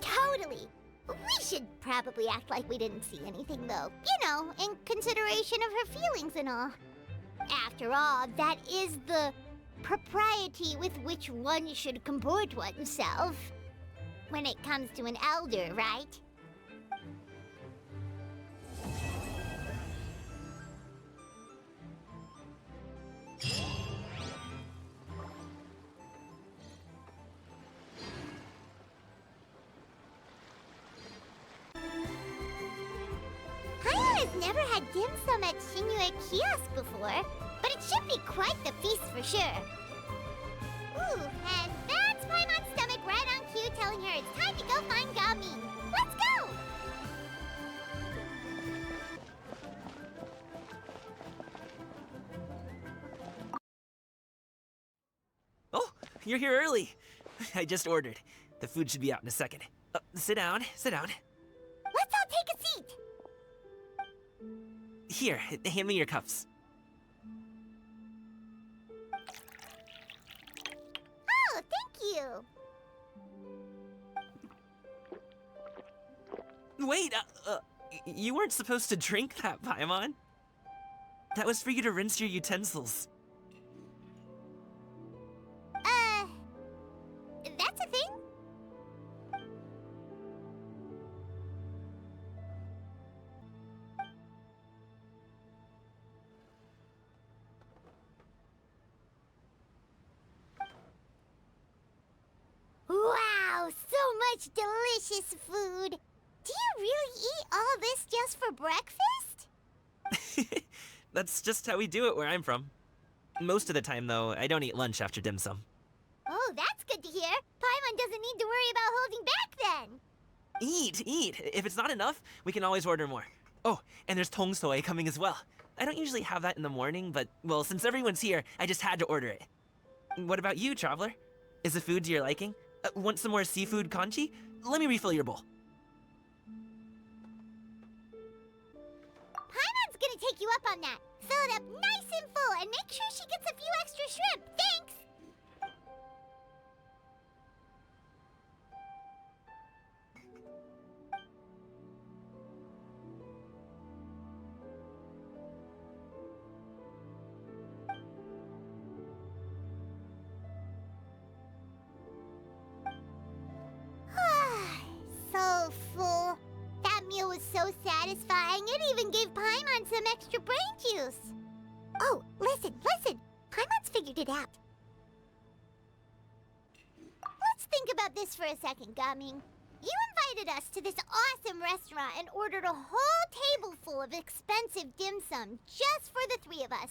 Totally. We should probably act like we didn't see anything, though. You know, in consideration of her feelings and all. After all, that is the propriety with which one should comport oneself. When it comes to an elder, right? Paimon has never had dim sum at Shinue Kiosk before, but it should be quite the feast for sure. Ooh, and that's Paimon's stomach right on cue telling her it's time to go find Gamin. Let's go! Oh, you're here early. I just ordered. The food should be out in a second. Sit down, sit down. Let's all take a seat! Here, hand me your cups. Oh, thank you! Wait, you weren't supposed to drink that, Paimon. That was for you to rinse your utensils. That's a thing? Wow, so much delicious food! Do you really eat all this just for breakfast? That's just how we do it where I'm from. Most of the time, though, I don't eat lunch after dim sum. Oh, that's good to hear. Paimon doesn't need to worry about holding back then. Eat, eat. If it's not enough, we can always order more. Oh, and there's tong soy coming as well. I don't usually have that in the morning, but, well, since everyone's here, I just had to order it. What about you, Traveler? Is the food to your liking? Want some more seafood congee? Let me refill your bowl. Paimon's gonna take you up on that. Fill it up nice and full and make sure she gets a few extra shrimp. Thanks! So full. That meal was so satisfying, it even gave Paimon some extra brain juice. Oh, listen. Paimon's figured it out. Let's think about this for a second, Gaming. You invited us to this awesome restaurant and ordered a whole table full of expensive dim sum just for the three of us.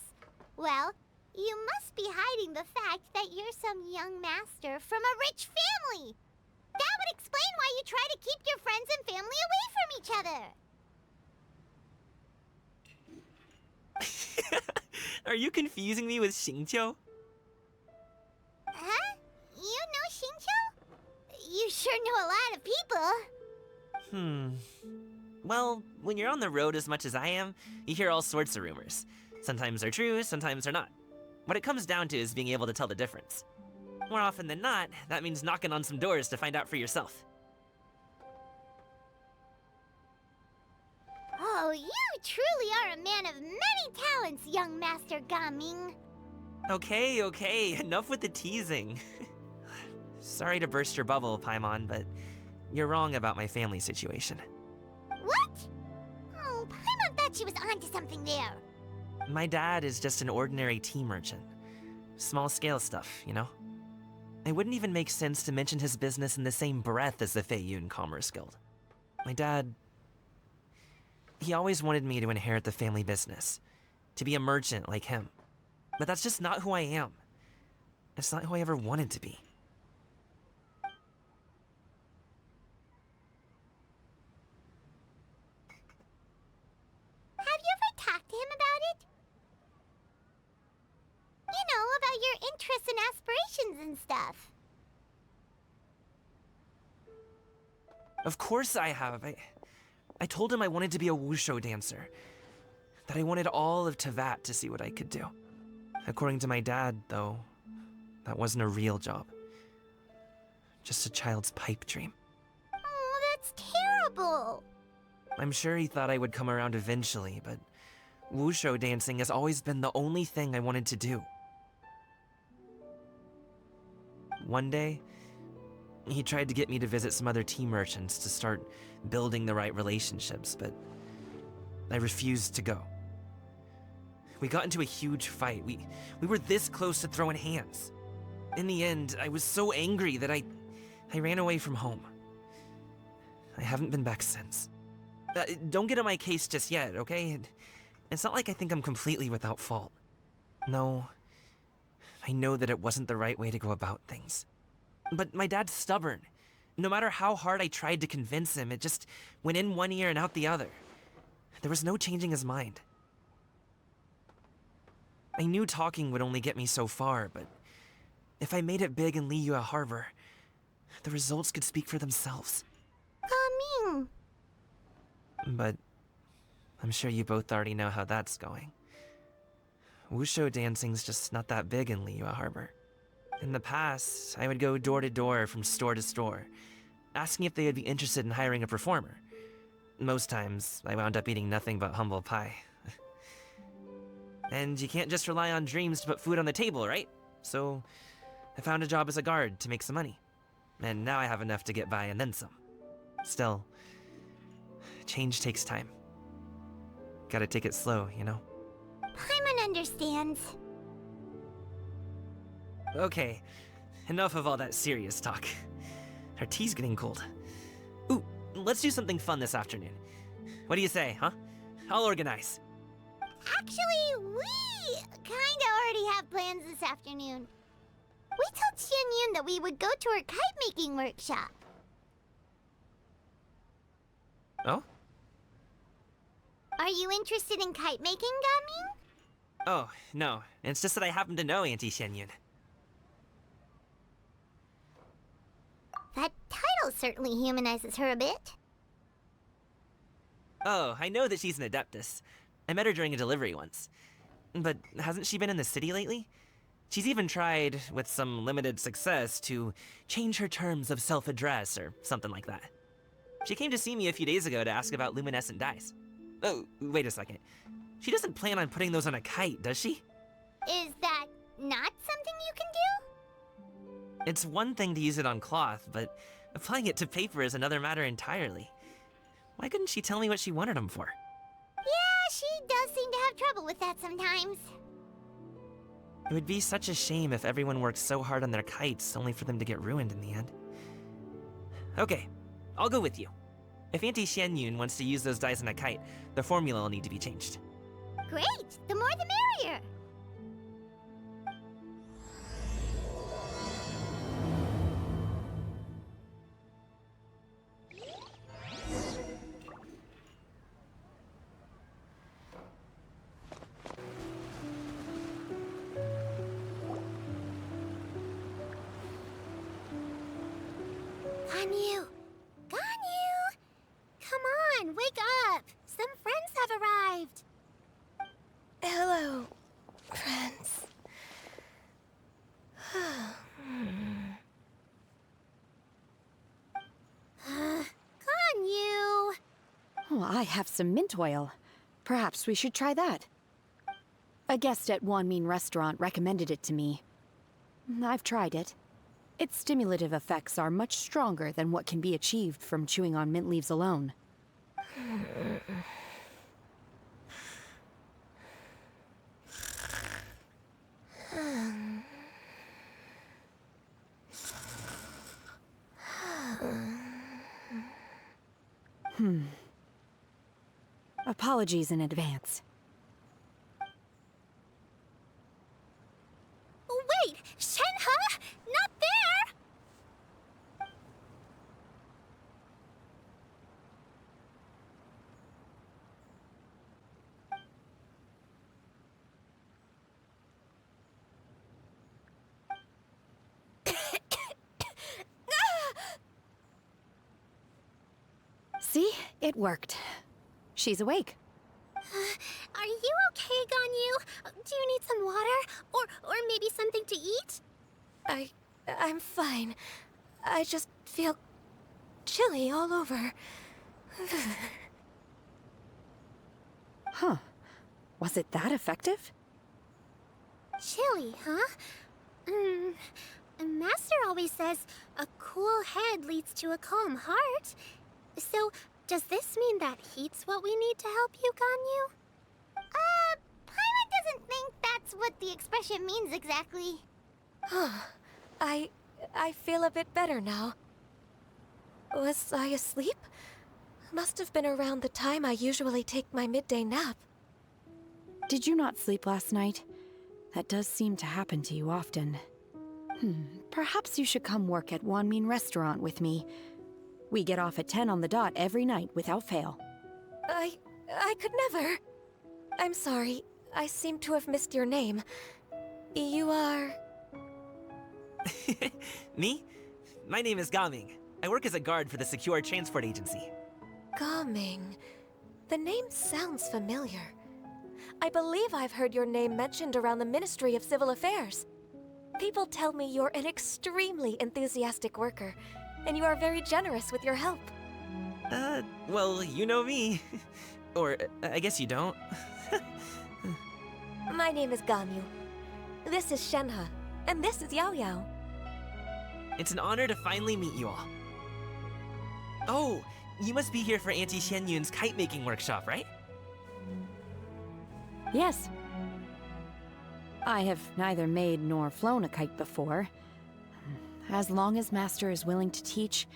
Well, you must be hiding the fact that you're some young master from a rich family. That would explain why you try to keep your friends and family away from each other. Are you confusing me with Xingqiu? Huh? You know Xingqiu? You sure know a lot of people. Well, when you're on the road as much as I am, you hear all sorts of rumors. Sometimes they're true, sometimes they're not. What it comes down to is being able to tell the difference. More often than not, that means knocking on some doors to find out for yourself. Oh, you truly are a man of many talents, young Master Gaming. Okay, enough with the teasing. Sorry to burst your bubble, Paimon, but you're wrong about my family situation. What? Oh, Paimon thought she was onto something there. My dad is just an ordinary tea merchant. Small scale stuff, you know? It wouldn't even make sense to mention his business in the same breath as the Feiyun Commerce Guild. My dad... he always wanted me to inherit the family business, to be a merchant like him. But that's just not who I am. It's not who I ever wanted to be. Have you ever talked to him about it? You know, about your interests and aspirations and stuff. Of course I have. I told him I wanted to be a wushu dancer. That I wanted all of Tevat to see what I could do. According to my dad, though, that wasn't a real job. Just a child's pipe dream. Oh, that's terrible. I'm sure he thought I would come around eventually, but wushu dancing has always been the only thing I wanted to do. One day, he tried to get me to visit some other tea merchants to start building the right relationships, but I refused to go. We got into a huge fight. We were this close to throwing hands. In the end, I was so angry that I ran away from home. I haven't been back since. Don't get on my case just yet, okay? It's not like I think I'm completely without fault. No, I know that it wasn't the right way to go about things. But my dad's stubborn. No matter how hard I tried to convince him, it just went in one ear and out the other. There was no changing his mind. I knew talking would only get me so far, but if I made it big in Liyue Harbor, the results could speak for themselves. Gaming. But I'm sure you both already know how that's going. Wushu dancing's just not that big in Liyue Harbor. In the past, I would go door to door from store to store, asking if they would be interested in hiring a performer. Most times, I wound up eating nothing but humble pie. And you can't just rely on dreams to put food on the table, right? So, I found a job as a guard to make some money. And now I have enough to get by and then some. Still, change takes time. Gotta take it slow, you know? Paimon understands. Okay, enough of all that serious talk. Our tea's getting cold. Ooh, let's do something fun this afternoon. What do you say, huh? I'll organize. Actually, we kinda already have plans this afternoon. We told Xianyun that we would go to her kite-making workshop. Oh? Are you interested in kite-making, Gaming? Oh, no. It's just that I happen to know Auntie Xianyun. That title certainly humanizes her a bit. Oh, I know that she's an Adeptus. I met her during a delivery once. But hasn't she been in the city lately? She's even tried, with some limited success, to change her terms of self-address or something like that. She came to see me a few days ago to ask about luminescent dyes. Oh, wait a second. She doesn't plan on putting those on a kite, does she? Is that not something you can do? It's one thing to use it on cloth, but applying it to paper is another matter entirely. Why couldn't she tell me what she wanted them for? Yeah, she does seem to have trouble with that sometimes. It would be such a shame if everyone worked so hard on their kites only for them to get ruined in the end. Okay, I'll go with you. If Auntie Xianyun wants to use those dyes on a kite, the formula will need to be changed. Great! The more the merrier! Ganyu! Ganyu! Come on, wake up! Some friends have arrived! Hello, friends. Ganyu! Oh, I have some mint oil. Perhaps we should try that. A guest at Wanmin Restaurant recommended it to me. I've tried it. Its stimulative effects are much stronger than what can be achieved from chewing on mint leaves alone. Apologies in advance. Wait! Shenhe! Not there! See? It worked. She's awake. Are you okay, Ganyu? Do you need some water? Or maybe something to eat? I'm fine. I just feel chilly all over. Huh. Was it that effective? Chilly, huh? Master always says a cool head leads to a calm heart. So, does this mean that heat's what we need to help you, Ganyu? Paimon doesn't think that's what the expression means exactly. I feel a bit better now. Was I asleep? Must have been around the time I usually take my midday nap. Did you not sleep last night? That does seem to happen to you often. Perhaps you should come work at Wanmin Restaurant with me. We get off at 10 on the dot every night without fail. I could never. I'm sorry. I seem to have missed your name. You are... Me? My name is Gaming. I work as a guard for the Secure Transport Agency. Gaming. The name sounds familiar. I believe I've heard your name mentioned around the Ministry of Civil Affairs. People tell me you're an extremely enthusiastic worker, and you are very generous with your help. Well, you know me. Or, I guess you don't. My name is Ganyu. This is Shenhe, and this is Yao Yao. It's an honor to finally meet you all. Oh, you must be here for Auntie Xianyun's kite-making workshop, right? Yes. I have neither made nor flown a kite before. As long as Master is willing to teach,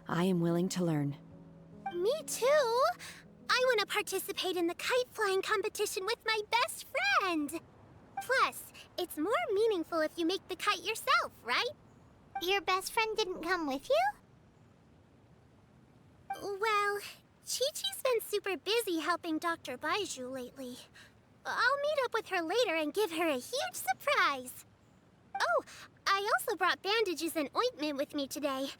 I am willing to learn. Me too! I want to participate in the kite flying competition with my best friend! Plus, it's more meaningful if you make the kite yourself, right? Your best friend didn't come with you? Well, Chi-Chi's been super busy helping Dr. Baizhu lately. I'll meet up with her later and give her a huge surprise. Oh, I also brought bandages and ointment with me today.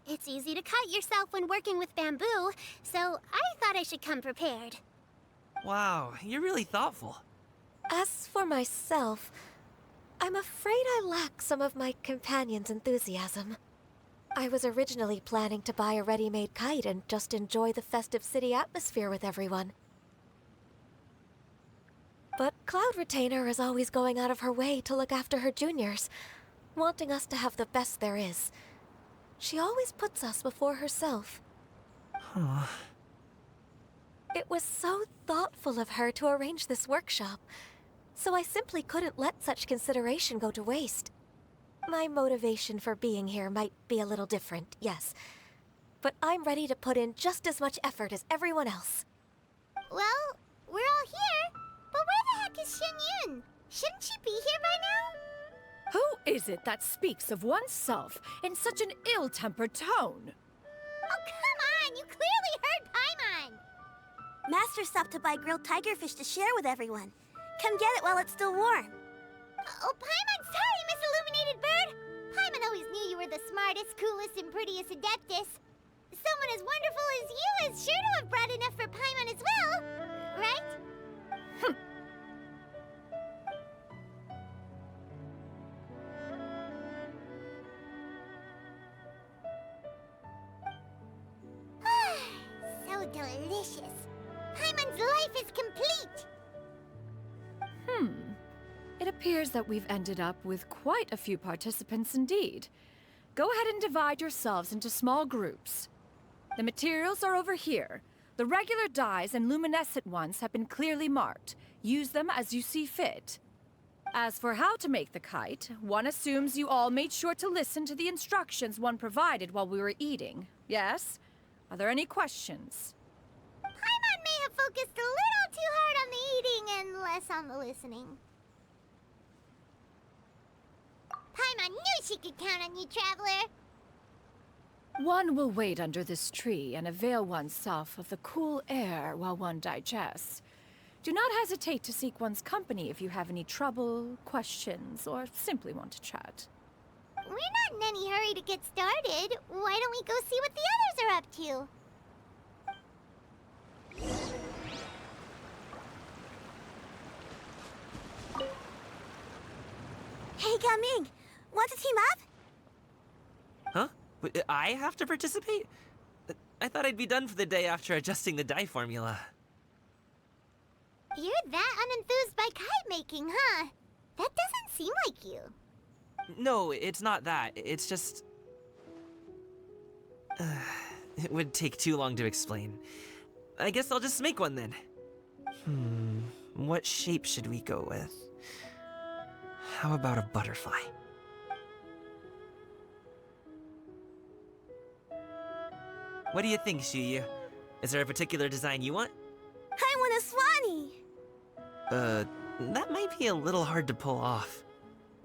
It's easy to cut yourself when working with bamboo, so I thought I should come prepared. Wow, you're really thoughtful. As for myself, I'm afraid I lack some of my companion's enthusiasm. I was originally planning to buy a ready-made kite and just enjoy the festive city atmosphere with everyone. But Cloud Retainer is always going out of her way to look after her juniors, wanting us to have the best there is. She always puts us before herself. Huh. It was so thoughtful of her to arrange this workshop, so I simply couldn't let such consideration go to waste. My motivation for being here might be a little different, yes, but I'm ready to put in just as much effort as everyone else. Well, we're all here, but where the heck is Xianyun? Shouldn't she be here by now? Who is it that speaks of oneself in such an ill-tempered tone? Oh, come on! You clearly heard Paimon! Master stopped to buy grilled tigerfish to share with everyone. Come get it while it's still warm. Oh, Paimon, sorry, Miss Illuminated Bird! Paimon always knew you were the smartest, coolest, and prettiest Adeptus. someone as wonderful as you is sure to have brought enough for Paimon as well, right? So delicious. Paimon's life is complete. It appears that we've ended up with quite a few participants indeed. Go ahead and divide yourselves into small groups. The materials are over here. The regular dyes and luminescent ones have been clearly marked. Use them as you see fit. As for how to make the kite, one assumes you all made sure to listen to the instructions one provided while we were eating. Yes? Are there any questions? Paimon may have focused a little too hard on the eating and less on the listening. Paimon knew she could count on you, Traveler. One will wait under this tree and avail oneself of the cool air while one digests. Do not hesitate to seek one's company if you have any trouble, questions, or simply want to chat. We're not in any hurry to get started. Why don't we go see what the others are up to? Hey, Gaming! Want to team up? Huh? I have to participate? I thought I'd be done for the day after adjusting the dye formula. You're that unenthused by kite making, huh? That doesn't seem like you. No, it's not that. It's just... it would take too long to explain. I guess I'll just make one then. What shape should we go with? How about a butterfly? What do you think, Shuyu? Is there a particular design you want? I want a swanee! That might be a little hard to pull off.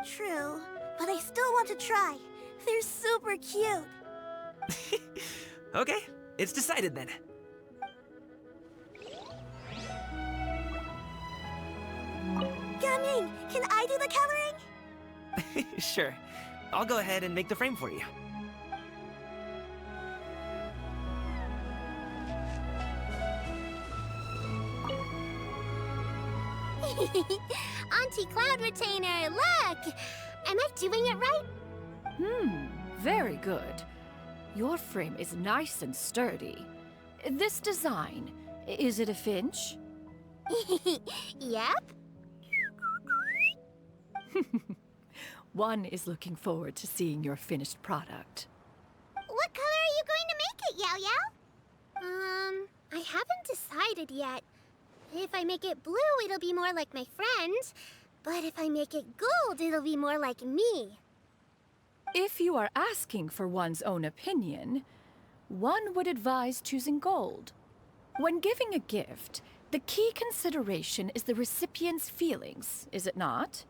True, but I still want to try. They're super cute. Okay, it's decided then. Gaming, can I do the coloring? Sure. I'll go ahead and make the frame for you. Auntie Cloud Retainer, look! Am I doing it right? Very good. Your frame is nice and sturdy. This design, is it a finch? Yep. One is looking forward to seeing your finished product. What color are you going to make it, Yao Yao? I haven't decided yet. If I make it blue, it'll be more like my friend. But if I make it gold, it'll be more like me. If you are asking for one's own opinion, one would advise choosing gold. When giving a gift, the key consideration is the recipient's feelings, is it not?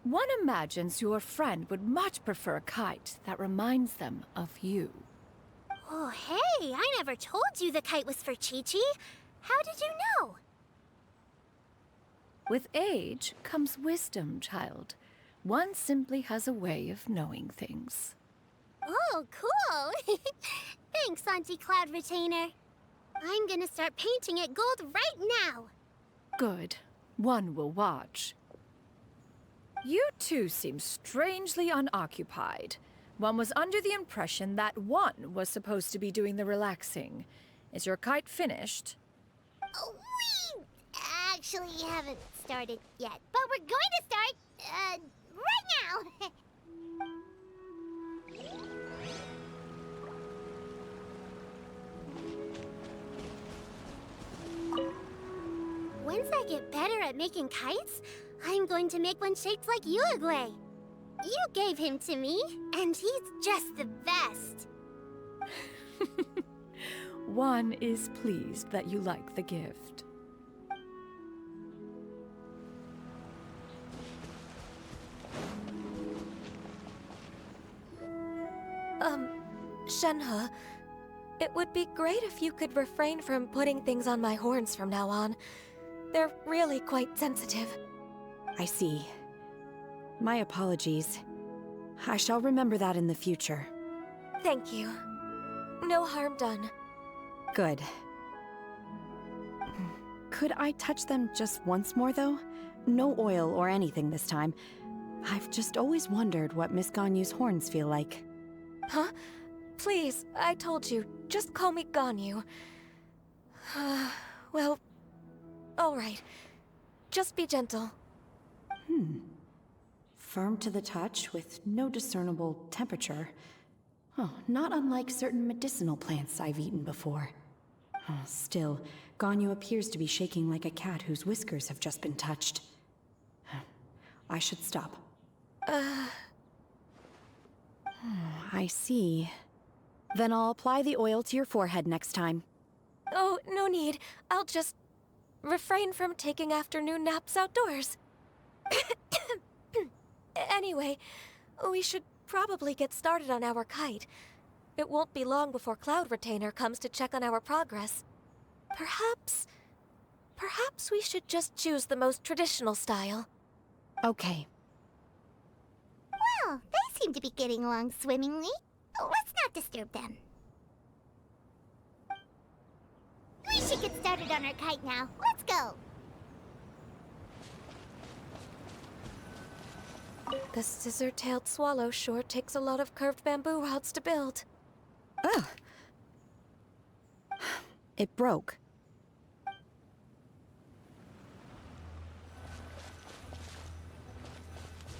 One imagines your friend would much prefer a kite that reminds them of you. Oh, hey, I never told you the kite was for Chi-Chi. How did you know? With age comes wisdom, child. One simply has a way of knowing things. Oh, cool. Thanks, Auntie Cloud Retainer. I'm gonna start painting it gold right now. Good. One will watch. You two seem strangely unoccupied. One was under the impression that one was supposed to be doing the relaxing. Is your kite finished? We actually haven't started yet, but we're going to start, right now. Once I get better at making kites, I'm going to make one shaped like Uruguay. You gave him to me, and he's just the best. One is pleased that you like the gift. Shenhe, it would be great if you could refrain from putting things on my horns from now on. They're really quite sensitive. I see. My apologies. I shall remember that in the future. Thank you. No harm done. Good. Could I touch them just once more, though? No oil or anything this time. I've just always wondered what Miss Ganyu's horns feel like. Huh? Please, I told you. Just call me Ganyu. Well, alright. Just be gentle. Firm to the touch with no discernible temperature. Oh, not unlike certain medicinal plants I've eaten before. Still, Ganyu appears to be shaking like a cat whose whiskers have just been touched. I should stop. I see. Then I'll apply the oil to your forehead next time. Oh, no need. I'll just refrain from taking afternoon naps outdoors. Anyway, we should probably get started on our kite. It won't be long before Cloud Retainer comes to check on our progress. Perhaps we should just choose the most traditional style. Okay. Well, they seem to be getting along swimmingly. Let's not disturb them. We should get started on our kite now. Let's go. The scissor-tailed swallow sure takes a lot of curved bamboo rods to build. Ugh. It broke.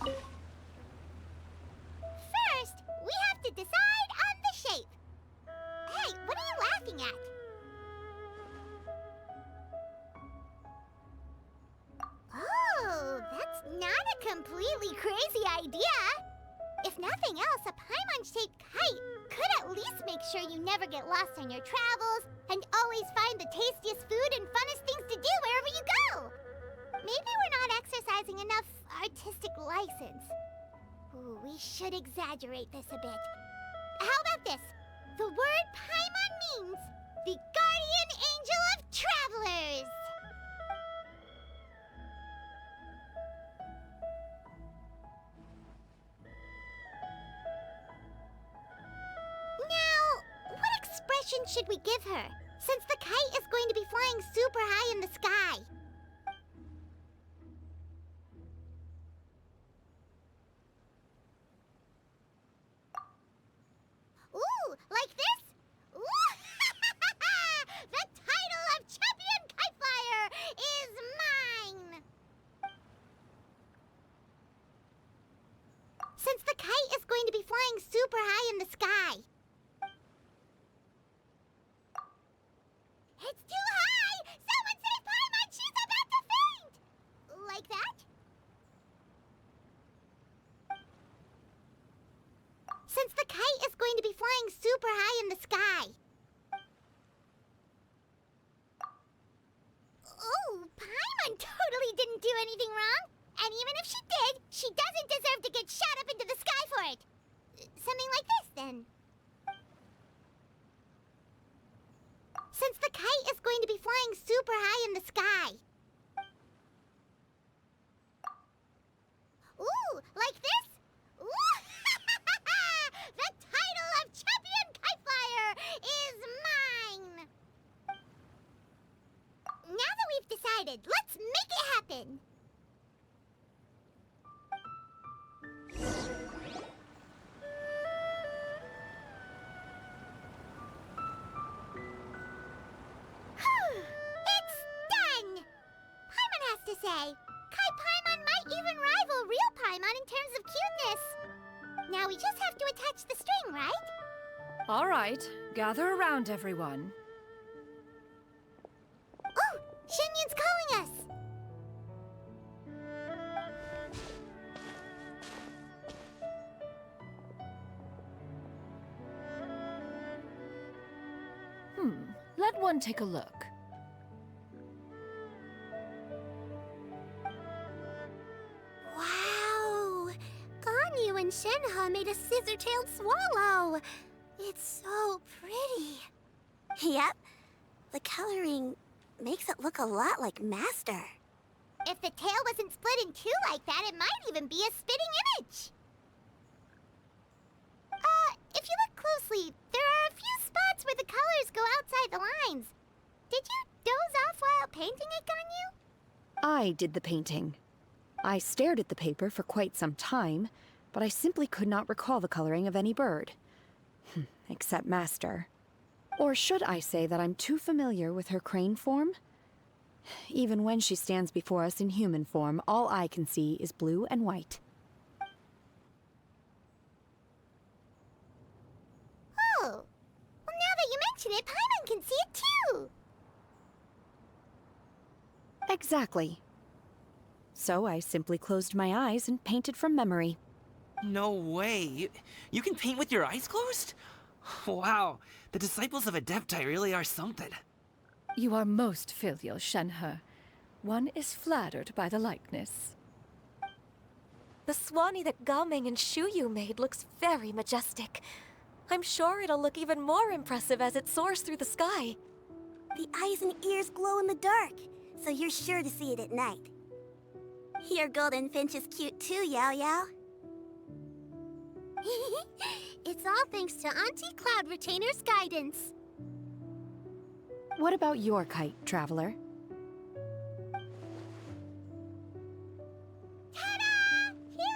First, we have to decide on the shape. Hey, what are you laughing at? Oh, that's not a completely crazy idea. If nothing else, a Paimon-shaped kite could at least make sure you never get lost on your travels and always find the tastiest food and funnest things to do wherever you go. Maybe we're not exercising enough artistic license. Ooh, we should exaggerate this a bit. How about this? The word Paimon means the guardian angel of travelers. Now, what expression should we give her, since the kite is going to be flying super high in the sky? Ooh, like this? Ooh! The title of Champion Kite Flyer is mine! Since the kite is going to be flying super high in the sky. It's too high! Someone save Paimon! She's about to faint! Like that? Since the kite is going to be flying super high in the sky. Oh, Paimon totally didn't do anything wrong. And even if she did, she doesn't deserve to get shot up into the sky for it. Something like this, then. Since the kite is going to be flying super high in the sky. Ooh, like this? Ooh! The title of Champion Kite Flyer is mine! Now that we've decided, let's make it happen! It's done! Paimon has to say, Kai Paimon might even rival real Paimon in terms of cuteness. Now we just have to attach the string, right? All right, gather around, everyone. Oh, Shenyun's calling us! Let one take a look. Wow! Ganyu and Shenhe made a scissor-tailed swallow. It's so pretty. Yep. The coloring makes it look a lot like Master. If the tail wasn't split in two like that, it might even be a spitting image. If you look closely, there are a few spots where the colors go outside the I did the painting. I stared at the paper for quite some time, but I simply could not recall the coloring of any bird. Except Master. Or should I say that I'm too familiar with her crane form? Even when she stands before us in human form, all I can see is blue and white. Oh, well, now that you mention it, Paimon can see it too. Exactly. So I simply closed my eyes and painted from memory. No way. You can paint with your eyes closed? Wow, the disciples of Adepti really are something. You are most filial, Shenhe. One is flattered by the likeness. The Swanee that Gaming and Shuyu made looks very majestic. I'm sure it'll look even more impressive as it soars through the sky. The eyes and ears glow in the dark, so you're sure to see it at night. Your golden finch is cute too, Yao Yao. It's all thanks to Auntie Cloud Retainer's guidance. What about your kite, Traveler? Ta-da! Here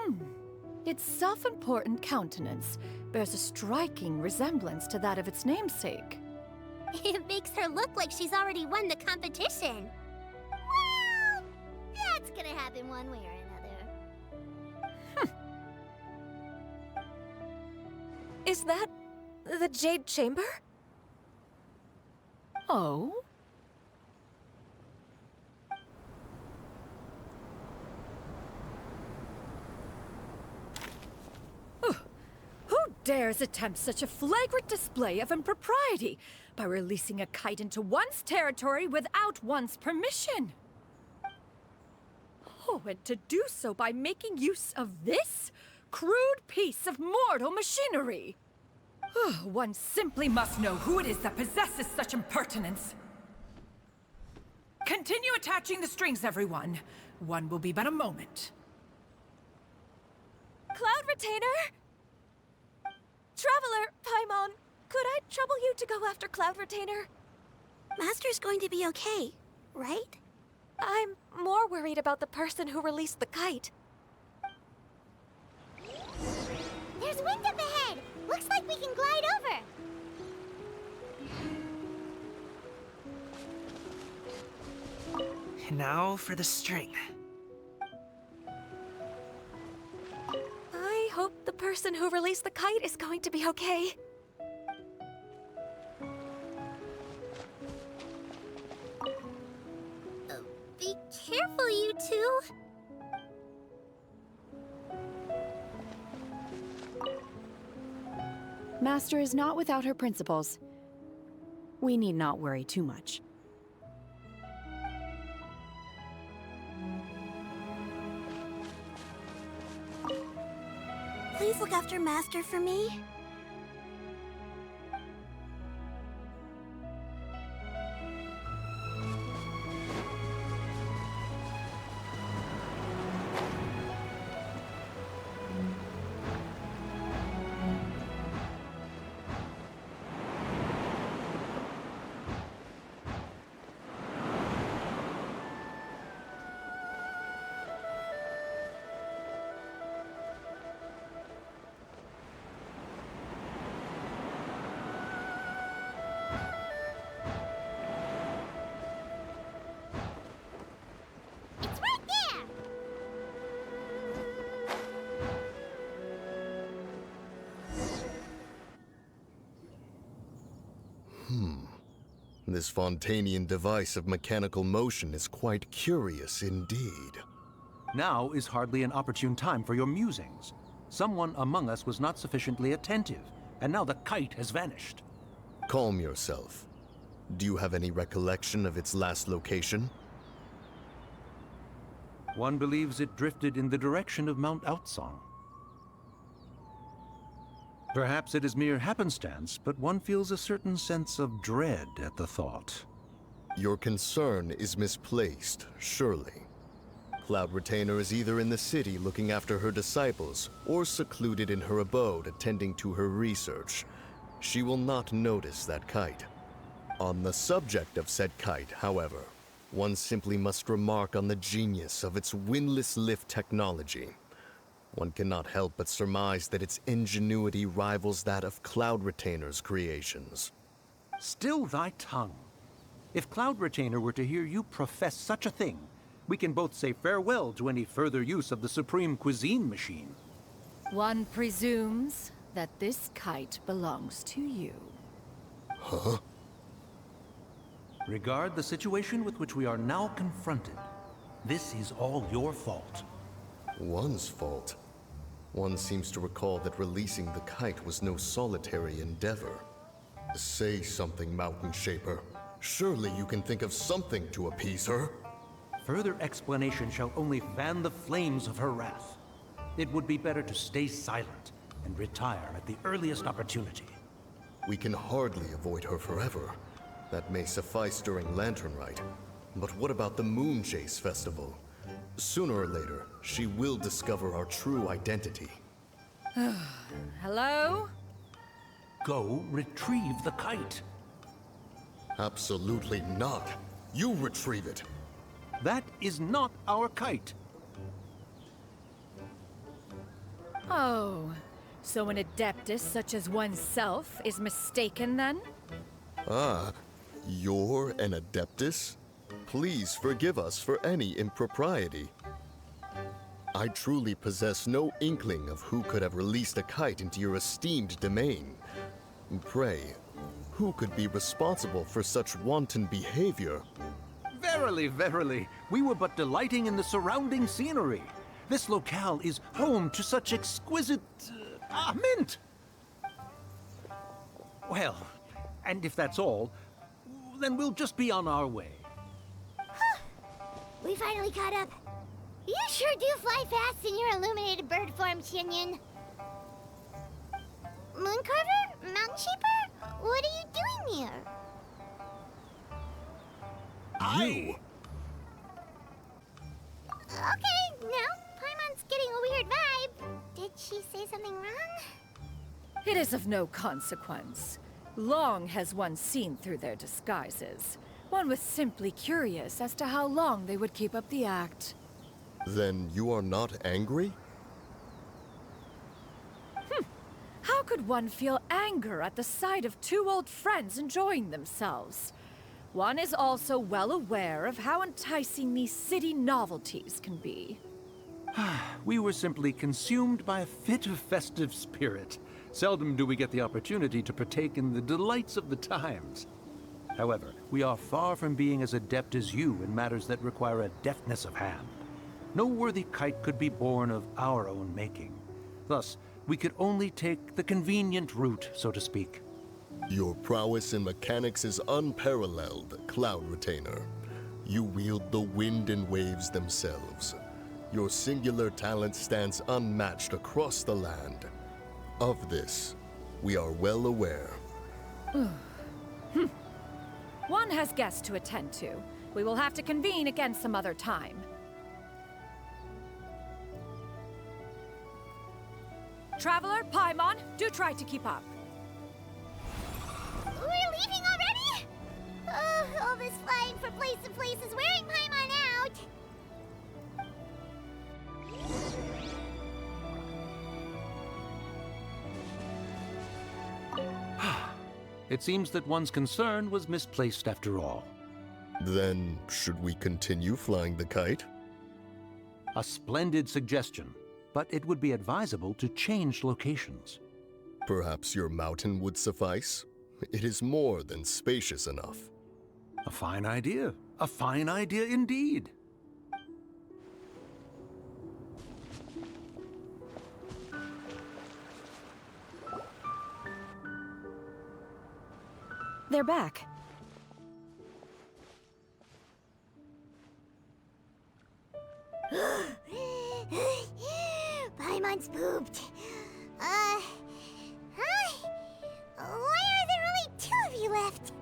it is! Its self-important countenance bears a striking resemblance to that of its namesake. It makes her look like she's already won the competition. Well, that's gonna happen one way or another. Is that the Jade Chamber? Oh? Who dares attempt such a flagrant display of impropriety by releasing a kite into one's territory without one's permission? Oh, and to do so by making use of this crude piece of mortal machinery. One simply must know who it is that possesses such impertinence. Continue attaching the strings, everyone. One will be but a moment. Cloud Retainer? Traveler, Paimon, could I trouble you to go after Cloud Retainer? Master's going to be okay, right? I'm more worried about the person who released the kite. There's wind up ahead! Looks like we can glide over! Now for the string. I hope the person who released the kite is going to be okay. Be careful, you two! Master is not without her principles. We need not worry too much. Please look after Master for me. It's right there! This Fontanian device of mechanical motion is quite curious indeed. Now is hardly an opportune time for your musings. Someone among us was not sufficiently attentive, and now the kite has vanished. Calm yourself. Do you have any recollection of its last location? One believes it drifted in the direction of Mount Outsong. Perhaps it is mere happenstance, but one feels a certain sense of dread at the thought. Your concern is misplaced, surely. Cloud Retainer is either in the city looking after her disciples, or secluded in her abode attending to her research. She will not notice that kite. On the subject of said kite, however, one simply must remark on the genius of its windless lift technology. One cannot help but surmise that its ingenuity rivals that of Cloud Retainer's creations. Still thy tongue. If Cloud Retainer were to hear you profess such a thing, we can both say farewell to any further use of the Supreme Cuisine Machine. One presumes that this kite belongs to you. Huh? Regard the situation with which we are now confronted. This is all your fault. One's fault? One seems to recall that releasing the kite was no solitary endeavor. Say something, Mountain Shaper. Surely you can think of something to appease her. Further explanation shall only fan the flames of her wrath. It would be better to stay silent and retire at the earliest opportunity. We can hardly avoid her forever. That may suffice during Lantern Rite. But what about the Moon Chase Festival? Sooner or later, she will discover our true identity. Hello? Go retrieve the kite. Absolutely not. You retrieve it. That is not our kite. Oh, so an adeptus such as oneself is mistaken then? Ah, you're an Adeptus? Please forgive us for any impropriety. I truly possess no inkling of who could have released a kite into your esteemed domain. Pray, who could be responsible for such wanton behavior? Verily, verily, we were but delighting in the surrounding scenery. This locale is home to such exquisite... mint! Well, and if that's all, then we'll just be on our way. We finally caught up. You sure do fly fast in your illuminated bird form, Shinyan. Mooncarver? Mountain Shaper? What are you doing here? You? Okay, now Paimon's getting a weird vibe. Did she say something wrong? It is of no consequence. Long has one seen through their disguises. One was simply curious as to how long they would keep up the act. Then you are not angry? How could one feel anger at the sight of two old friends enjoying themselves? One is also well aware of how enticing these city novelties can be. We were simply consumed by a fit of festive spirit. Seldom do we get the opportunity to partake in the delights of the times. However, we are far from being as adept as you in matters that require a deftness of hand. No worthy kite could be born of our own making. Thus, we could only take the convenient route, so to speak. Your prowess in mechanics is unparalleled, Cloud Retainer. You wield the wind and waves themselves. Your singular talent stands unmatched across the land. Of this, we are well aware. One has guests to attend to. We will have to convene again some other time. Traveler, Paimon, do try to keep up. We're leaving already? All this flying from place to place is wearing Paimon out. It seems that one's concern was misplaced after all. Then, should we continue flying the kite? A splendid suggestion, but it would be advisable to change locations. Perhaps your mountain would suffice? It is more than spacious enough. A fine idea. A fine idea indeed. They're back. Paimon's pooped. Hi. Why are there only two of you left?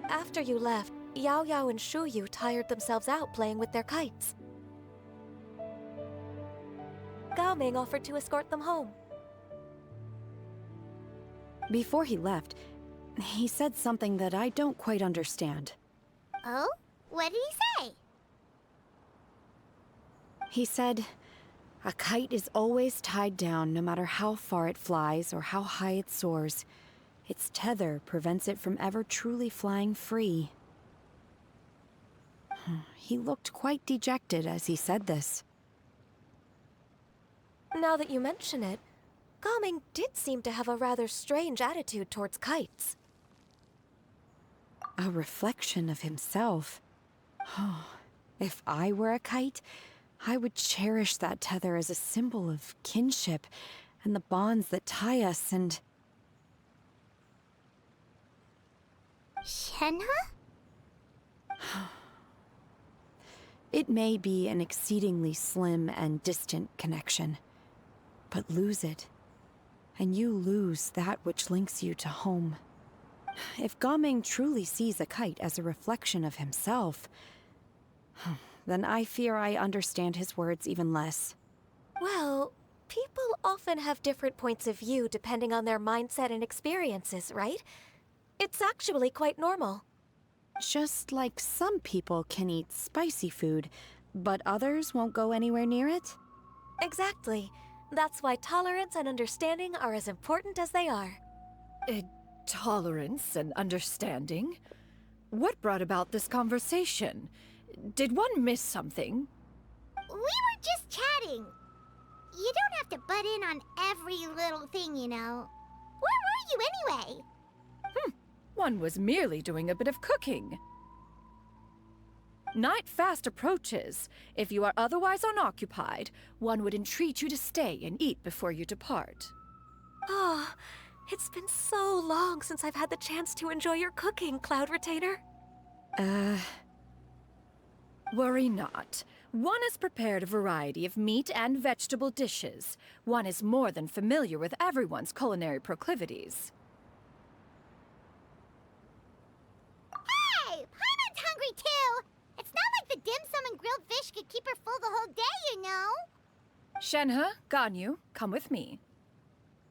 After you left, Yao Yao and Shu Yu tired themselves out playing with their kites. Gao Ming offered to escort them home. Before he left, He said something that I don't quite understand. Oh? What did he say? He said, a kite is always tied down no matter how far it flies or how high it soars. Its tether prevents it from ever truly flying free. He looked quite dejected as he said this. Now that you mention it, Gaming did seem to have a rather strange attitude towards kites. A reflection of himself. If I were a kite, I would cherish that tether as a symbol of kinship and the bonds that tie us and... Shenhe? It may be an exceedingly slim and distant connection, but lose it, and you lose that which links you to home. If Gaming truly sees a kite as a reflection of himself, then I fear I understand his words even less. Well, people often have different points of view depending on their mindset and experiences, right? It's actually quite normal. Just like some people can eat spicy food, but others won't go anywhere near it? Exactly. That's why tolerance and understanding are as important as they are. Tolerance and understanding? What brought about this conversation? Did one miss something? We were just chatting. You don't have to butt in on every little thing, you know. Where were you anyway? One was merely doing a bit of cooking. Night fast approaches. If you are otherwise unoccupied, one would entreat you to stay and eat before you depart. Oh, it's been so long since I've had the chance to enjoy your cooking, Cloud Retainer. Worry not. One has prepared a variety of meat and vegetable dishes. One is more than familiar with everyone's culinary proclivities. Hey! Paimon's hungry too! It's not like the dim sum and grilled fish could keep her full the whole day, you know? Shenhe, Ganyu, come with me.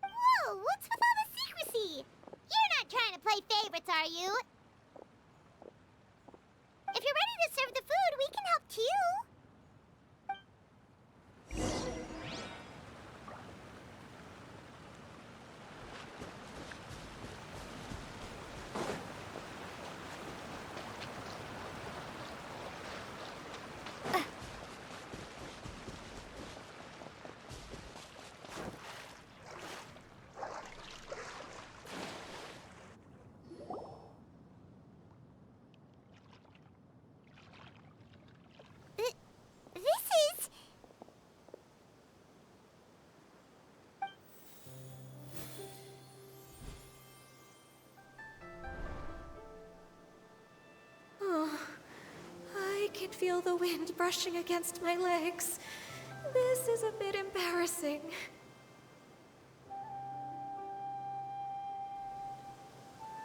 Whoa, what's with all the secrecy? You're not trying to play favorites, are you? If you're ready to serve the food, we can help too. I can feel the wind brushing against my legs. This is a bit embarrassing.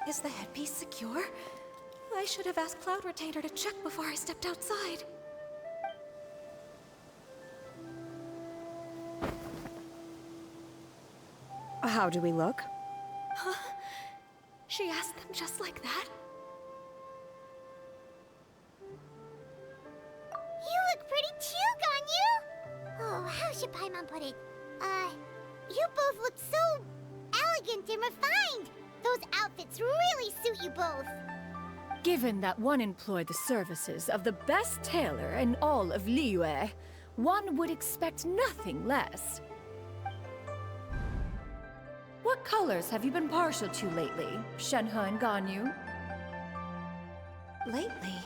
Is the headpiece secure? I should have asked Cloud Retainer to check before I stepped outside. How do we look? Huh? She asked them just like that? You look pretty too, Ganyu! Oh, how should Paimon put it? You both look so elegant and refined! Those outfits really suit you both! Given that one employed the services of the best tailor in all of Liyue, one would expect nothing less. What colors have you been partial to lately, Shenhe and Ganyu? Lately?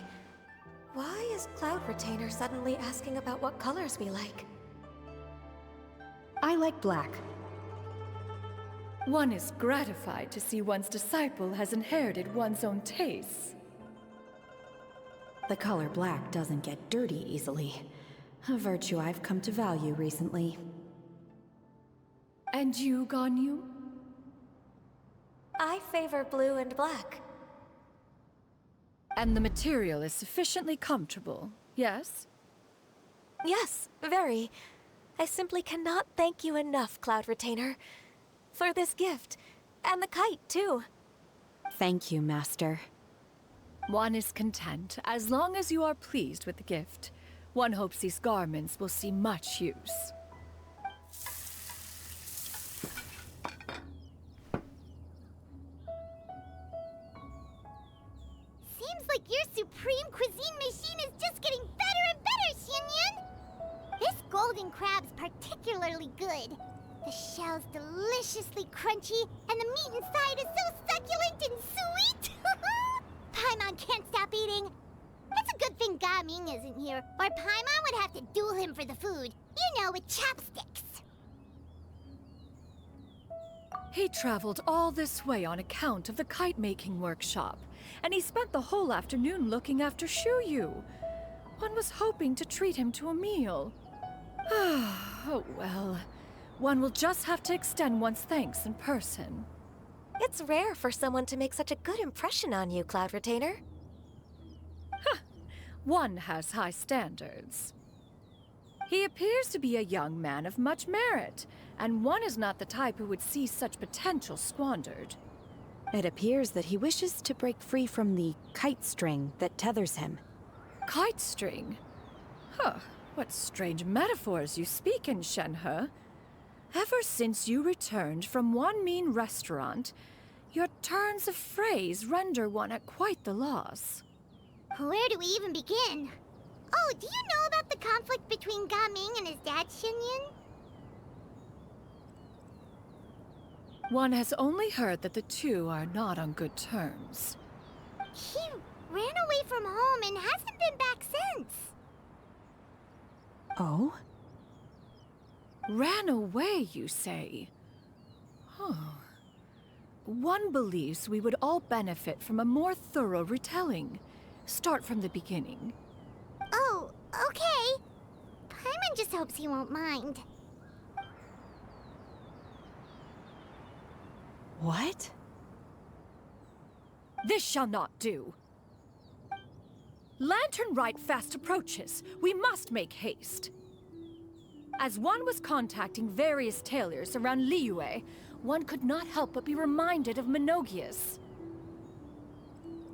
Why is Cloud Retainer suddenly asking about what colors we like? I like black. One is gratified to see one's disciple has inherited one's own tastes. The color black doesn't get dirty easily. A virtue I've come to value recently. And you, Ganyu? I favor blue and black. And the material is sufficiently comfortable, yes? Yes, very. I simply cannot thank you enough, Cloud Retainer, for this gift. And the kite, too. Thank you, Master. One is content as long as you are pleased with the gift. One hopes these garments will see much use. Seems like your supreme cuisine machine is just getting better and better, Xinyun! This golden crab's particularly good. The shell's deliciously crunchy, and the meat inside is so succulent and sweet! Paimon can't stop eating. It's a good thing Gaming isn't here, or Paimon would have to duel him for the food. You know, with chopsticks. He traveled all this way on account of the kite-making workshop, and he spent the whole afternoon looking after Shuyu. One was hoping to treat him to a meal. Oh well. One will just have to extend one's thanks in person. It's rare for someone to make such a good impression on you, Cloud Retainer. One has high standards. He appears to be a young man of much merit, and one is not the type who would see such potential squandered. It appears that he wishes to break free from the kite string that tethers him. Kite string? Huh, what strange metaphors you speak in, Shenhe. Ever since you returned from one mean restaurant, your turns of phrase render one at quite the loss. Where do we even begin? Oh, do you know about the conflict between Gaming and his dad, Xinyun? One has only heard that the two are not on good terms. He ran away from home and hasn't been back since. Oh? Ran away, you say? Huh. One believes we would all benefit from a more thorough retelling. Start from the beginning. Oh, okay. Paimon just hopes he won't mind. What? This shall not do. Lantern Rite fast approaches. We must make haste. As one was contacting various tailors around Liyue, one could not help but be reminded of Menogias.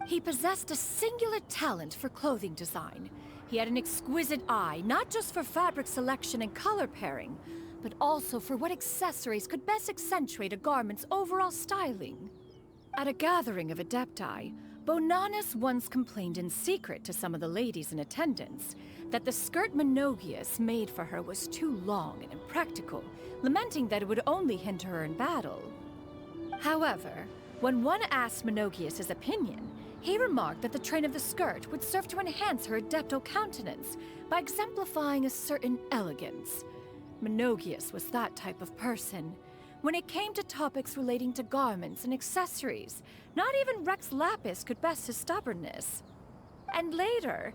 He possessed a singular talent for clothing design. He had an exquisite eye, not just for fabric selection and color pairing, but also for what accessories could best accentuate a garment's overall styling. At a gathering of Adepti, Bonanis once complained in secret to some of the ladies in attendance that the skirt Menogias made for her was too long and impractical, lamenting that it would only hinder her in battle. However, when one asked Menogias his opinion, he remarked that the train of the skirt would serve to enhance her adeptal countenance by exemplifying a certain elegance. Menogias was that type of person. When it came to topics relating to garments and accessories, not even Rex Lapis could best his stubbornness. And later...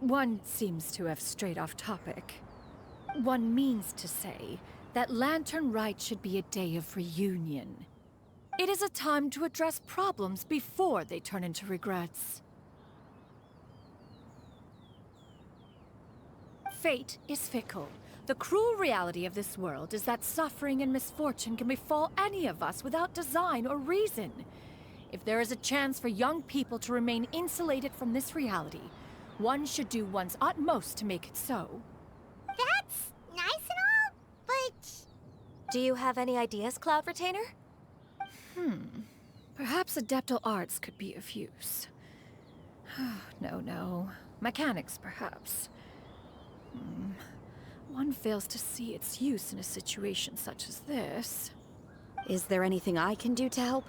one seems to have strayed off topic. One means to say that Lantern Rite should be a day of reunion. It is a time to address problems before they turn into regrets. Fate is fickle. The cruel reality of this world is that suffering and misfortune can befall any of us without design or reason. If there is a chance for young people to remain insulated from this reality, one should do one's utmost to make it so. That's nice and all, but... Do you have any ideas, Cloud Retainer? Perhaps adeptal arts could be of use. No. Mechanics, perhaps. One fails to see its use in a situation such as this. Is there anything I can do to help?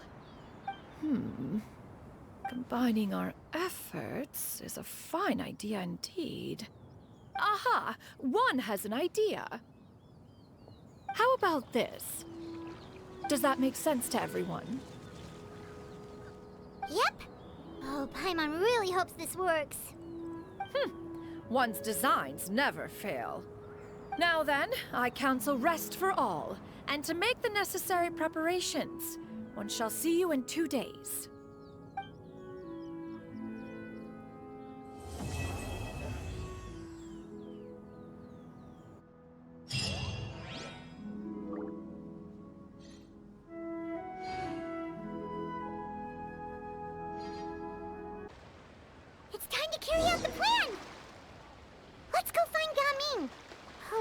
Combining our efforts is a fine idea indeed. Aha! One has an idea. How about this? Does that make sense to everyone? Yep. Oh, Paimon really hopes this works. One's designs never fail. Now then, I counsel rest for all, and to make the necessary preparations. One shall see you in 2 days.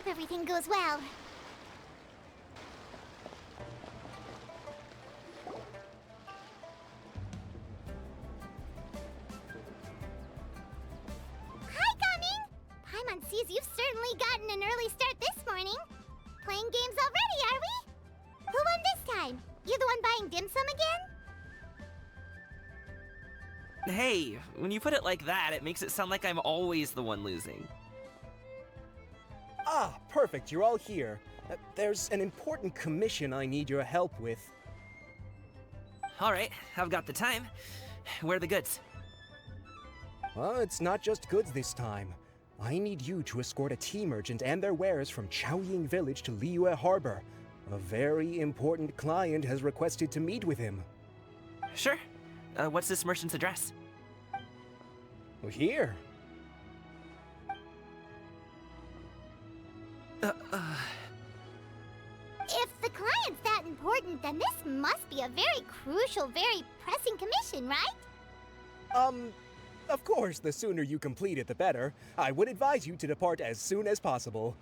hope everything goes well. Hi, Gaming! Paimon sees you've certainly gotten an early start this morning. Playing games already, are we? Who won this time? You the one buying dim sum again? Hey, when you put it like that, it makes it sound like I'm always the one losing. Ah, perfect, you're all here. There's an important commission I need your help with. Alright, I've got the time. Where are the goods? Well, it's not just goods this time. I need you to escort a tea merchant and their wares from Chaoying Village to Liyue Harbor. A very important client has requested to meet with him. Sure. What's this merchant's address? Well, here. If the client's that important, then this must be a very crucial, very pressing commission, right? Of course, the sooner you complete it, the better. I would advise you to depart as soon as possible.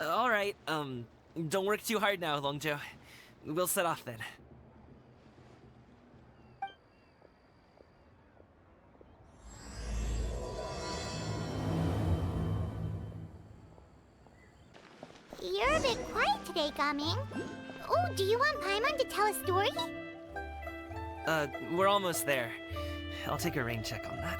Alright, don't work too hard now, Longzhou. We'll set off then. You're a bit quiet today, Gaming. Oh, do you want Paimon to tell a story? We're almost there. I'll take a rain check on that.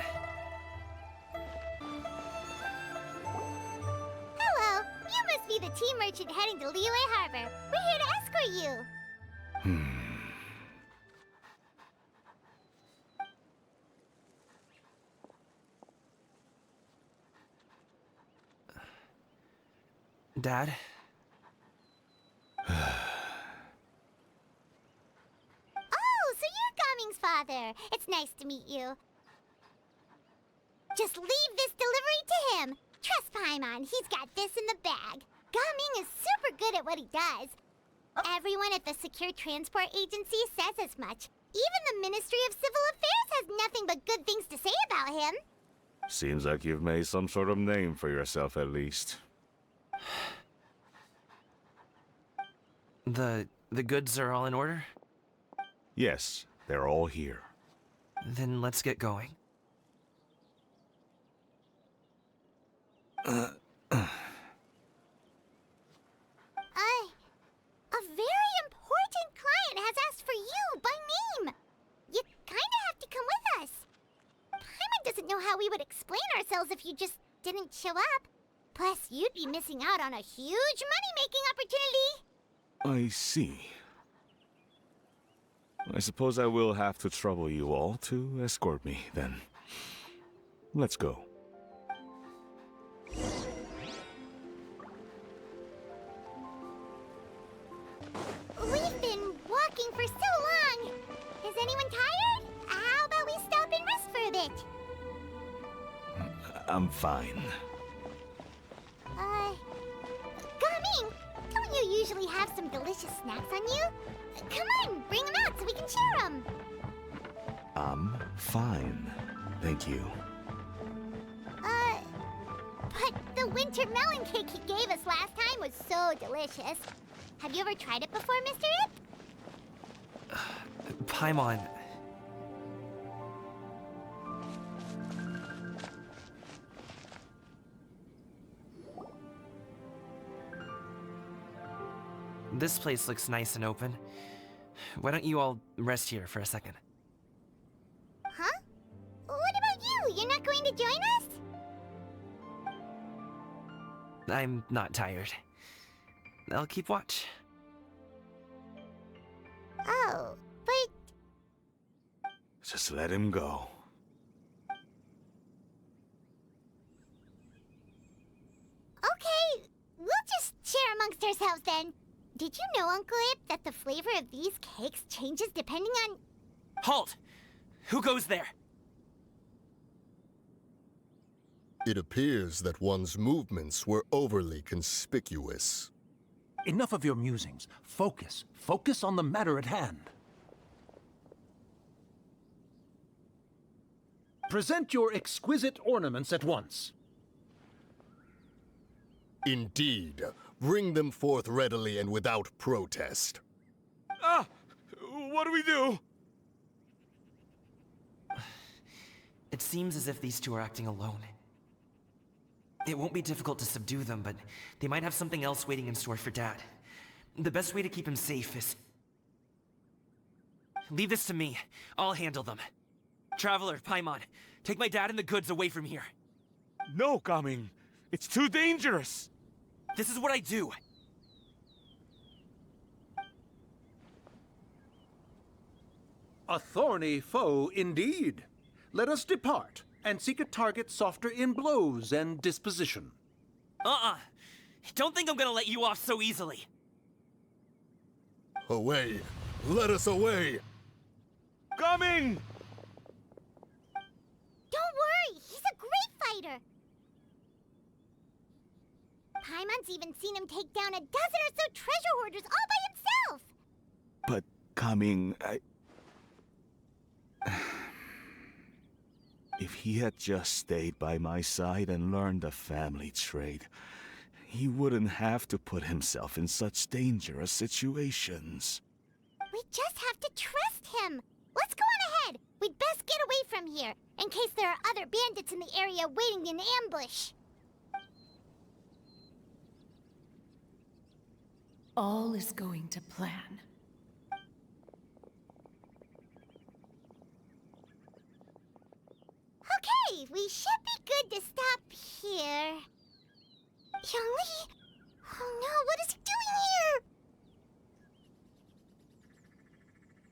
Hello, you must be the tea merchant heading to Liyue Harbor. We're here to escort you. Dad? Oh, so you're Gaming's father. It's nice to meet you. Just leave this delivery to him. Trust Paimon, he's got this in the bag. Gaming is super good at what he does. Everyone at the Secure Transport Agency says as much. Even the Ministry of Civil Affairs has nothing but good things to say about him. Seems like you've made some sort of name for yourself at least. The goods are all in order? Yes, they're all here. Then let's get going. A very important client has asked for you by name. You kinda have to come with us. Paimon doesn't know how we would explain ourselves if you just didn't show up. Plus, you'd be missing out on a huge money-making opportunity. I see. I suppose I will have to trouble you all to escort me, then. Let's go. We've been walking for so long. Is anyone tired? How about we stop and rest for a bit? I'm fine. Gaming, don't you usually have some delicious snacks on you? Come on, bring them out so we can share them. I'm fine. Thank you. But the winter melon cake he gave us last time was so delicious. Have you ever tried it before, Mr. Ip? Paimon. This place looks nice and open. Why don't you all rest here for a second? Huh? What about you? You're not going to join us? I'm not tired. I'll keep watch. Oh, but... Just let him go. Okay, we'll just share amongst ourselves then. Did you know, Uncle Ip, that the flavor of these cakes changes depending on... Halt! Who goes there? It appears that one's movements were overly conspicuous. Enough of your musings. Focus. Focus on the matter at hand. Present your exquisite ornaments at once. Indeed. Bring them forth readily and without protest. Ah! What do we do? It seems as if these two are acting alone. It won't be difficult to subdue them, but they might have something else waiting in store for Dad. The best way to keep him safe is... Leave this to me. I'll handle them. Traveler, Paimon, take my dad and the goods away from here. No, Gaming. It's too dangerous. This is what I do. A thorny foe indeed. Let us depart and seek a target softer in blows and disposition. Don't think I'm gonna let you off so easily. Away! Let us away! Coming! Don't worry, he's a great fighter. Paimon's even seen him take down a dozen or so treasure hoarders all by himself. But Coming, If he had just stayed by my side and learned the family trade, he wouldn't have to put himself in such dangerous situations. We just have to trust him. Let's go on ahead. We'd best get away from here, in case there are other bandits in the area waiting in ambush. All is going to plan. Okay, we should be good to stop here. Yangli? Oh no, what is he doing here?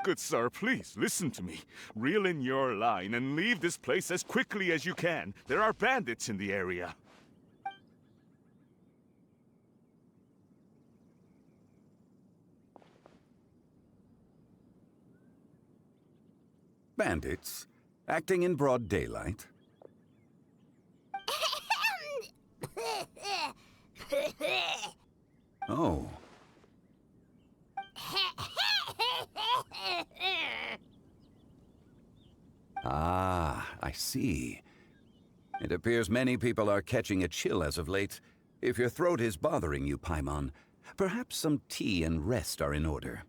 Good sir, please, listen to me. Reel in your line and leave this place as quickly as you can. There are bandits in the area. Bandits? Acting in broad daylight? Oh. Ah, I see. It appears many people are catching a chill as of late. If your throat is bothering you, Paimon, perhaps some tea and rest are in order.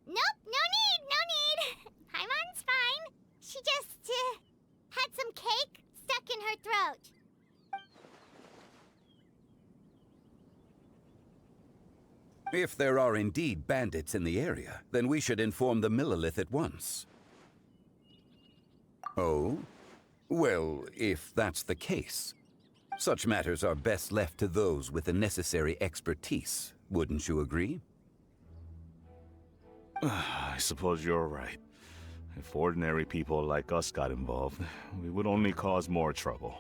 Nope, no need. Paimon's fine. She just, had some cake stuck in her throat. If there are indeed bandits in the area, then we should inform the Millelith at once. Oh? Well, if that's the case, such matters are best left to those with the necessary expertise, wouldn't you agree? I suppose you're right. If ordinary people like us got involved, we would only cause more trouble.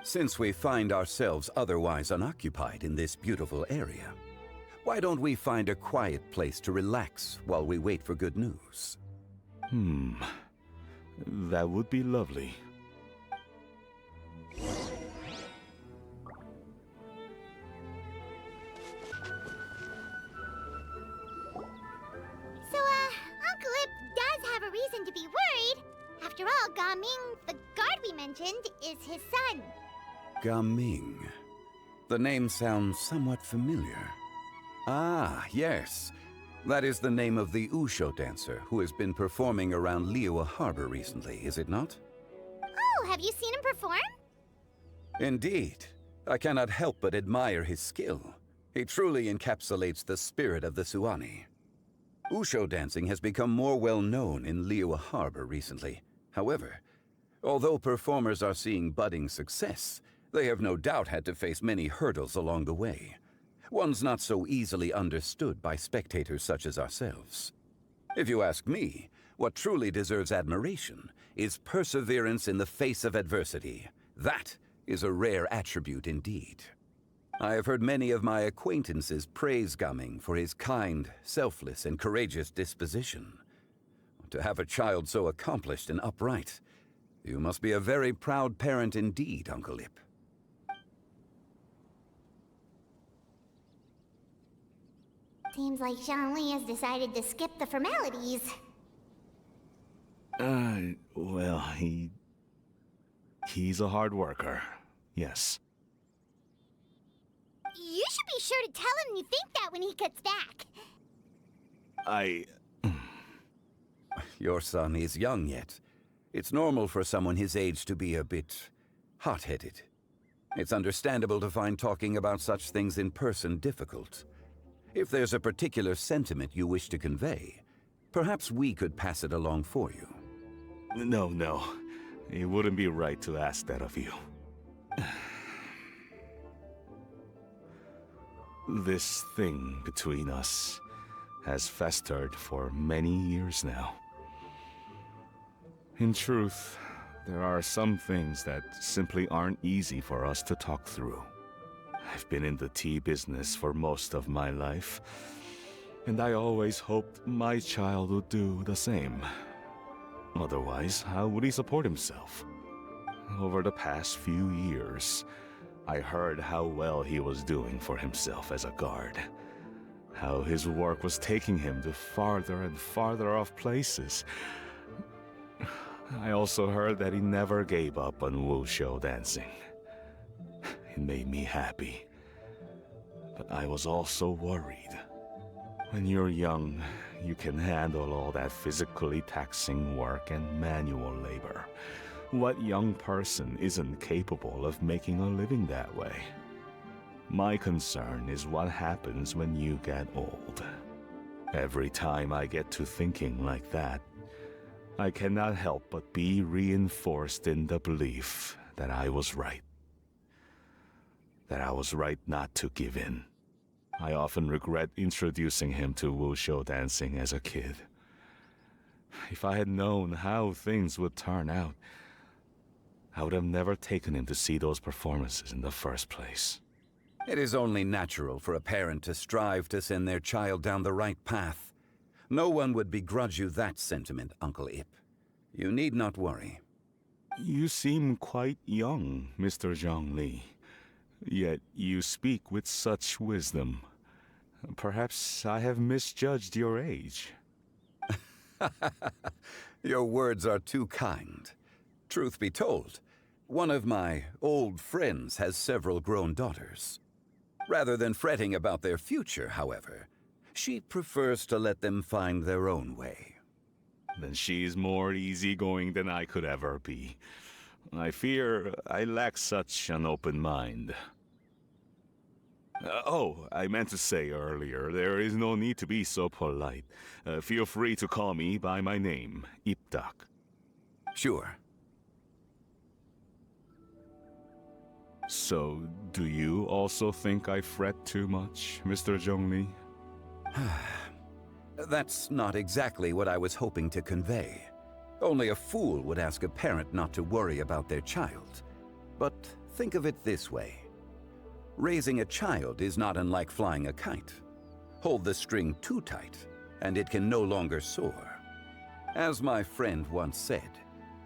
Since we find ourselves otherwise unoccupied in this beautiful area, why don't we find a quiet place to relax while we wait for good news? That would be lovely. So, Uncle Ip does have a reason to be worried. After all, Gaming, the guard we mentioned, is his son. Gaming. The name sounds somewhat familiar. Ah, yes. That is the name of the Usho dancer who has been performing around Liyue Harbor recently, is it not? Oh, have you seen him perform? Indeed. I cannot help but admire his skill. He truly encapsulates the spirit of the Suani. Usho dancing has become more well known in Liyue Harbor recently. However, although performers are seeing budding success, they have no doubt had to face many hurdles along the way. One's not so easily understood by spectators such as ourselves. If you ask me, what truly deserves admiration is perseverance in the face of adversity. That is a rare attribute indeed. I have heard many of my acquaintances praise Gaming for his kind, selfless, and courageous disposition. To have a child so accomplished and upright, you must be a very proud parent indeed, Uncle Ip. Seems like Zhangli has decided to skip the formalities. Well, he's a hard worker. Yes. You should be sure to tell him you think that when he gets back. Your son is young yet. It's normal for someone his age to be a bit hot-headed. It's understandable to find talking about such things in person difficult. If there's a particular sentiment you wish to convey, perhaps we could pass it along for you. No. It wouldn't be right to ask that of you. This thing between us has festered for many years now. In truth, there are some things that simply aren't easy for us to talk through. I've been in the tea business for most of my life, and I always hoped my child would do the same. Otherwise, how would he support himself? Over the past few years, I heard how well he was doing for himself as a guard. How his work was taking him to farther and farther off places. I also heard that he never gave up on wushou dancing. It made me happy. But I was also worried. When you're young, you can handle all that physically taxing work and manual labor. What young person isn't capable of making a living that way? My concern is what happens when you get old. Every time I get to thinking like that, I cannot help but be reinforced in the belief that I was right. That I was right not to give in. I often regret introducing him to wushou dancing as a kid. If I had known how things would turn out, I would have never taken him to see those performances in the first place. It is only natural for a parent to strive to send their child down the right path. No one would begrudge you that sentiment, Uncle Ip. You need not worry. You seem quite young, Mr. Zhongli. Yet you speak with such wisdom. Perhaps I have misjudged your age. Your words are too kind. Truth be told, one of my old friends has several grown daughters. Rather than fretting about their future, however, she prefers to let them find their own way. Then she's more easygoing than I could ever be. I fear I lack such an open mind. I meant to say earlier, there is no need to be so polite. Feel free to call me by my name, Ipdak. Sure. So, do you also think I fret too much, Mr. Zhongli? That's not exactly what I was hoping to convey. Only a fool would ask a parent not to worry about their child. But think of it this way. Raising a child is not unlike flying a kite. Hold the string too tight, and it can no longer soar. As my friend once said,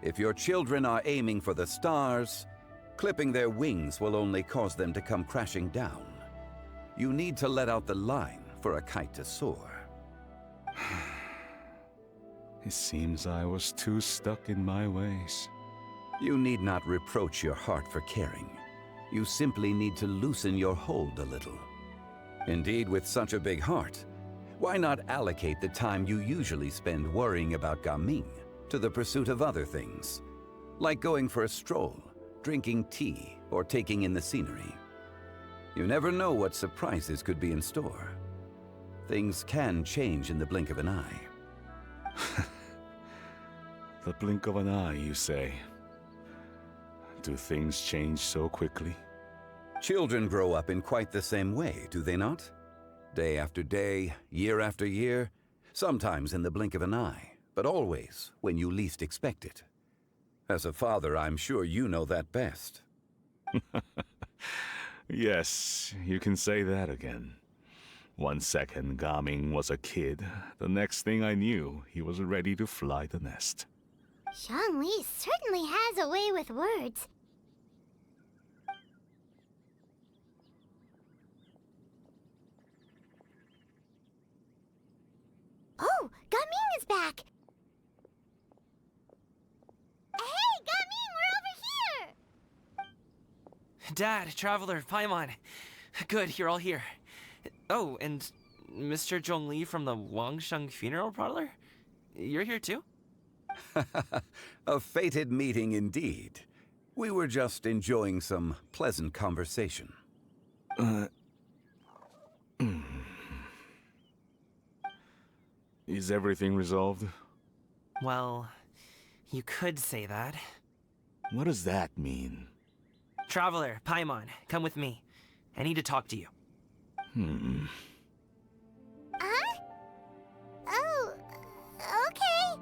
if your children are aiming for the stars, clipping their wings will only cause them to come crashing down. You need to let out the line for a kite to soar. It seems I was too stuck in my ways. You need not reproach your heart for caring. You simply need to loosen your hold a little. Indeed, with such a big heart, why not allocate the time you usually spend worrying about Gaming to the pursuit of other things, like going for a stroll, drinking tea, or taking in the scenery? You never know what surprises could be in store. Things can change in the blink of an eye. The blink of an eye, you say? Do things change so quickly? Children grow up in quite the same way, do they not? Day after day, year after year, sometimes in the blink of an eye, but always when you least expect it. As a father, I'm sure you know that best. Yes, you can say that again. One second Gaming was a kid, the next thing I knew, he was ready to fly the nest. Zhongli certainly has a way with words. Oh, Gaming is back! Hey, Gaming, we're over here! Dad, Traveler, Paimon. Good, you're all here. Oh, and Mr. Zhongli from the Wangsheng Funeral Parlor? You're here too? A fated meeting indeed. We were just enjoying some pleasant conversation. Is everything resolved? Well, you could say that. What does that mean? Traveler, Paimon, come with me. I need to talk to you. Huh? Oh, okay.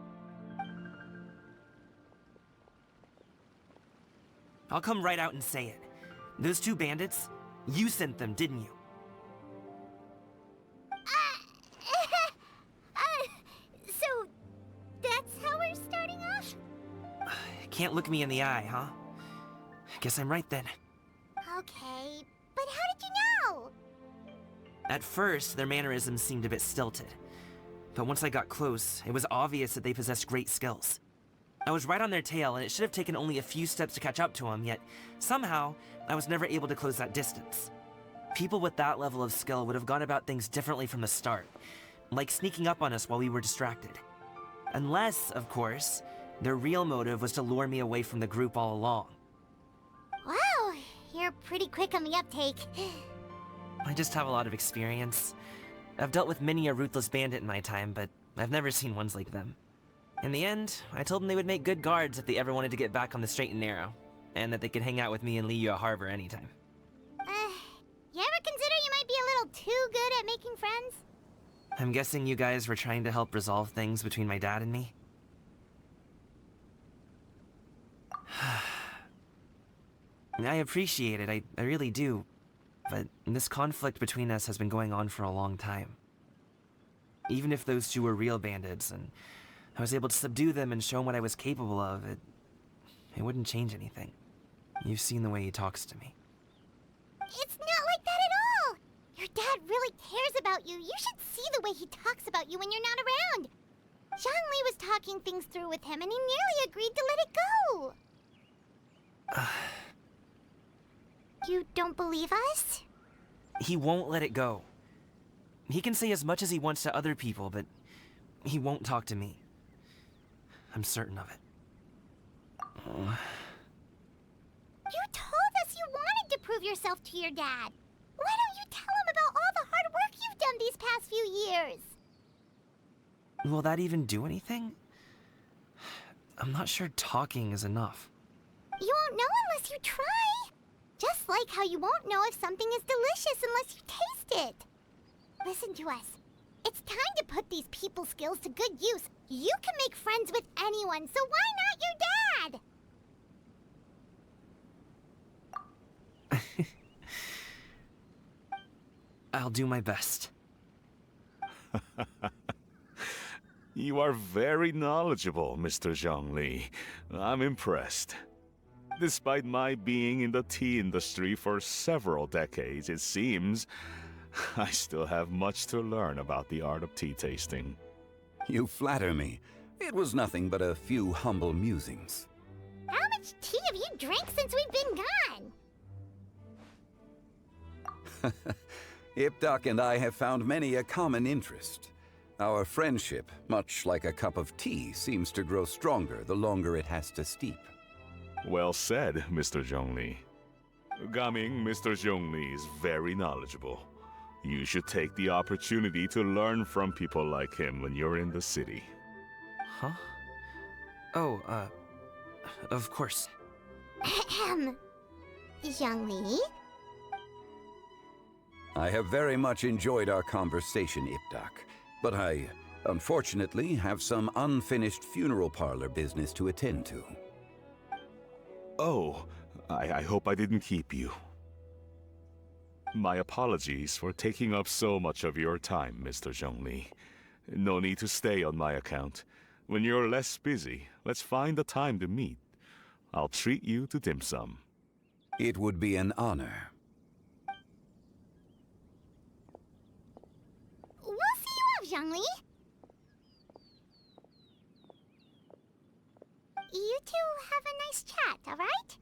I'll come right out and say it. Those two bandits, you sent them, didn't you? So, that's how we're starting off? Can't look me in the eye, huh? Guess I'm right then. Okay, but how did you know? At first, their mannerisms seemed a bit stilted. But once I got close, it was obvious that they possessed great skills. I was right on their tail, and it should have taken only a few steps to catch up to them, yet somehow, I was never able to close that distance. People with that level of skill would have gone about things differently from the start, like sneaking up on us while we were distracted. Unless, of course, their real motive was to lure me away from the group all along. Wow, you're pretty quick on the uptake. I just have a lot of experience. I've dealt with many a ruthless bandit in my time, but I've never seen ones like them. In the end, I told them they would make good guards if they ever wanted to get back on the straight and narrow, and that they could hang out with me in Liyue Harbor anytime. You ever consider you might be a little too good at making friends? I'm guessing you guys were trying to help resolve things between my dad and me? I appreciate it, I really do. But this conflict between us has been going on for a long time. Even if those two were real bandits, and I was able to subdue them and show them what I was capable of, it wouldn't change anything. You've seen the way he talks to me. It's not like that at all! Your dad really cares about you. You should see the way he talks about you when you're not around. Zhongli was talking things through with him, and he nearly agreed to let it go. You don't believe us? He won't let it go. He can say as much as he wants to other people, but he won't talk to me. I'm certain of it. You told us you wanted to prove yourself to your dad. Why don't you tell him about all the hard work you've done these past few years? Will that even do anything? I'm not sure talking is enough. You won't know unless you try. Just like how you won't know if something is delicious unless you taste it. Listen to us. It's time to put these people skills to good use. You can make friends with anyone, so why not your dad? I'll do my best. You are very knowledgeable, Mr. Zhongli. I'm impressed. Despite my being in the tea industry for several decades, it seems I still have much to learn about the art of tea tasting. You flatter me. It was nothing but a few humble musings. How much tea have you drank since we've been gone? Ipdak and I have found many a common interest. Our friendship, much like a cup of tea, seems to grow stronger the longer it has to steep. Well said, Mr. Zhongli. Gaming, Mr. Zhongli is very knowledgeable. You should take the opportunity to learn from people like him when you're in the city. Huh? Oh, of course. Ahem. Zhongli? I have very much enjoyed our conversation, Ipdak, but I, unfortunately, have some unfinished funeral parlor business to attend to. Oh, I hope I didn't keep you. My apologies for taking up so much of your time, Mr. Zhongli. No need to stay on my account. When you're less busy, let's find a time to meet. I'll treat you to dim sum. It would be an honor. We'll see you off, Zhongli. You two have a nice chat, all right?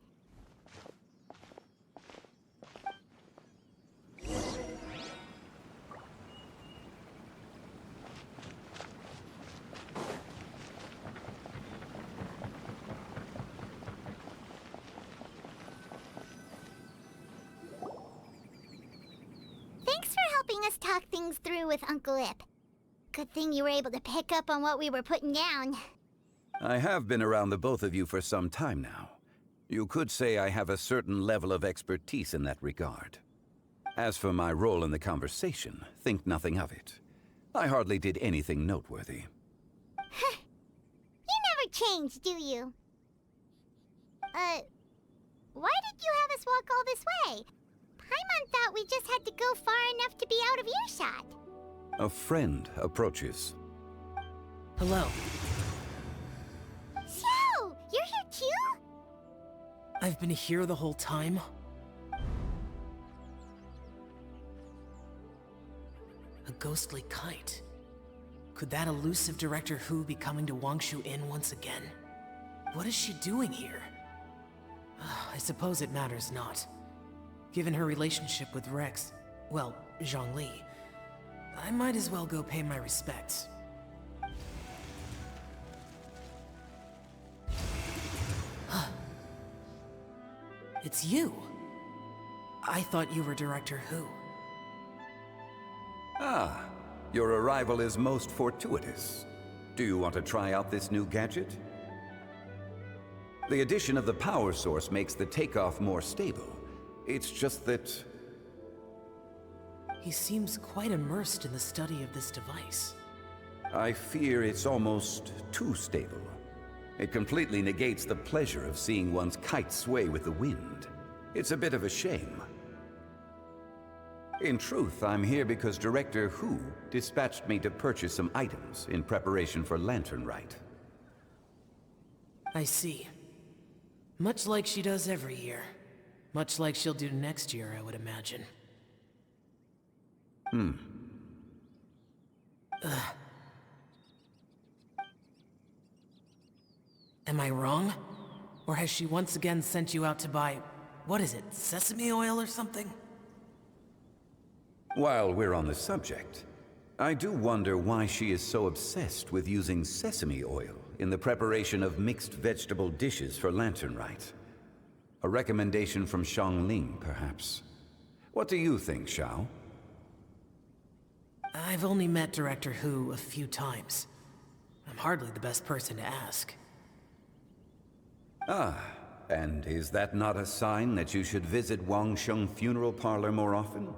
with Uncle Ip. Good thing you were able to pick up on what we were putting down. I have been around the both of you for some time now. You could say I have a certain level of expertise in that regard. As for my role in the conversation, think nothing of it. I hardly did anything noteworthy. You never change, do you? Why did you have us walk all this way? Paimon thought we just had to go far enough to be out of earshot. A friend approaches. Hello. Xiao! You're here too? I've been here the whole time. A ghostly kite. Could that elusive Director Hu be coming to Wangshu Inn once again? What is she doing here? I suppose it matters not. Given her relationship with Rex, well, Zhongli, I might as well go pay my respects. It's you! I thought you were Director Hu. Ah, your arrival is most fortuitous. Do you want to try out this new gadget? The addition of the power source makes the takeoff more stable. It's just that... He seems quite immersed in the study of this device. I fear it's almost too stable. It completely negates the pleasure of seeing one's kite sway with the wind. It's a bit of a shame. In truth, I'm here because Director Hu dispatched me to purchase some items in preparation for Lantern Rite. I see. Much like she does every year. Much like she'll do next year, I would imagine. Am I wrong? Or has she once again sent you out to buy, what is it, sesame oil or something? While we're on the subject, I do wonder why she is so obsessed with using sesame oil in the preparation of mixed vegetable dishes for Lantern Rite. A recommendation from Xiangling, perhaps. What do you think, Xiao? I've only met Director Hu a few times. I'm hardly the best person to ask. Ah, and is that not a sign that you should visit Wangsheng Funeral Parlor more often?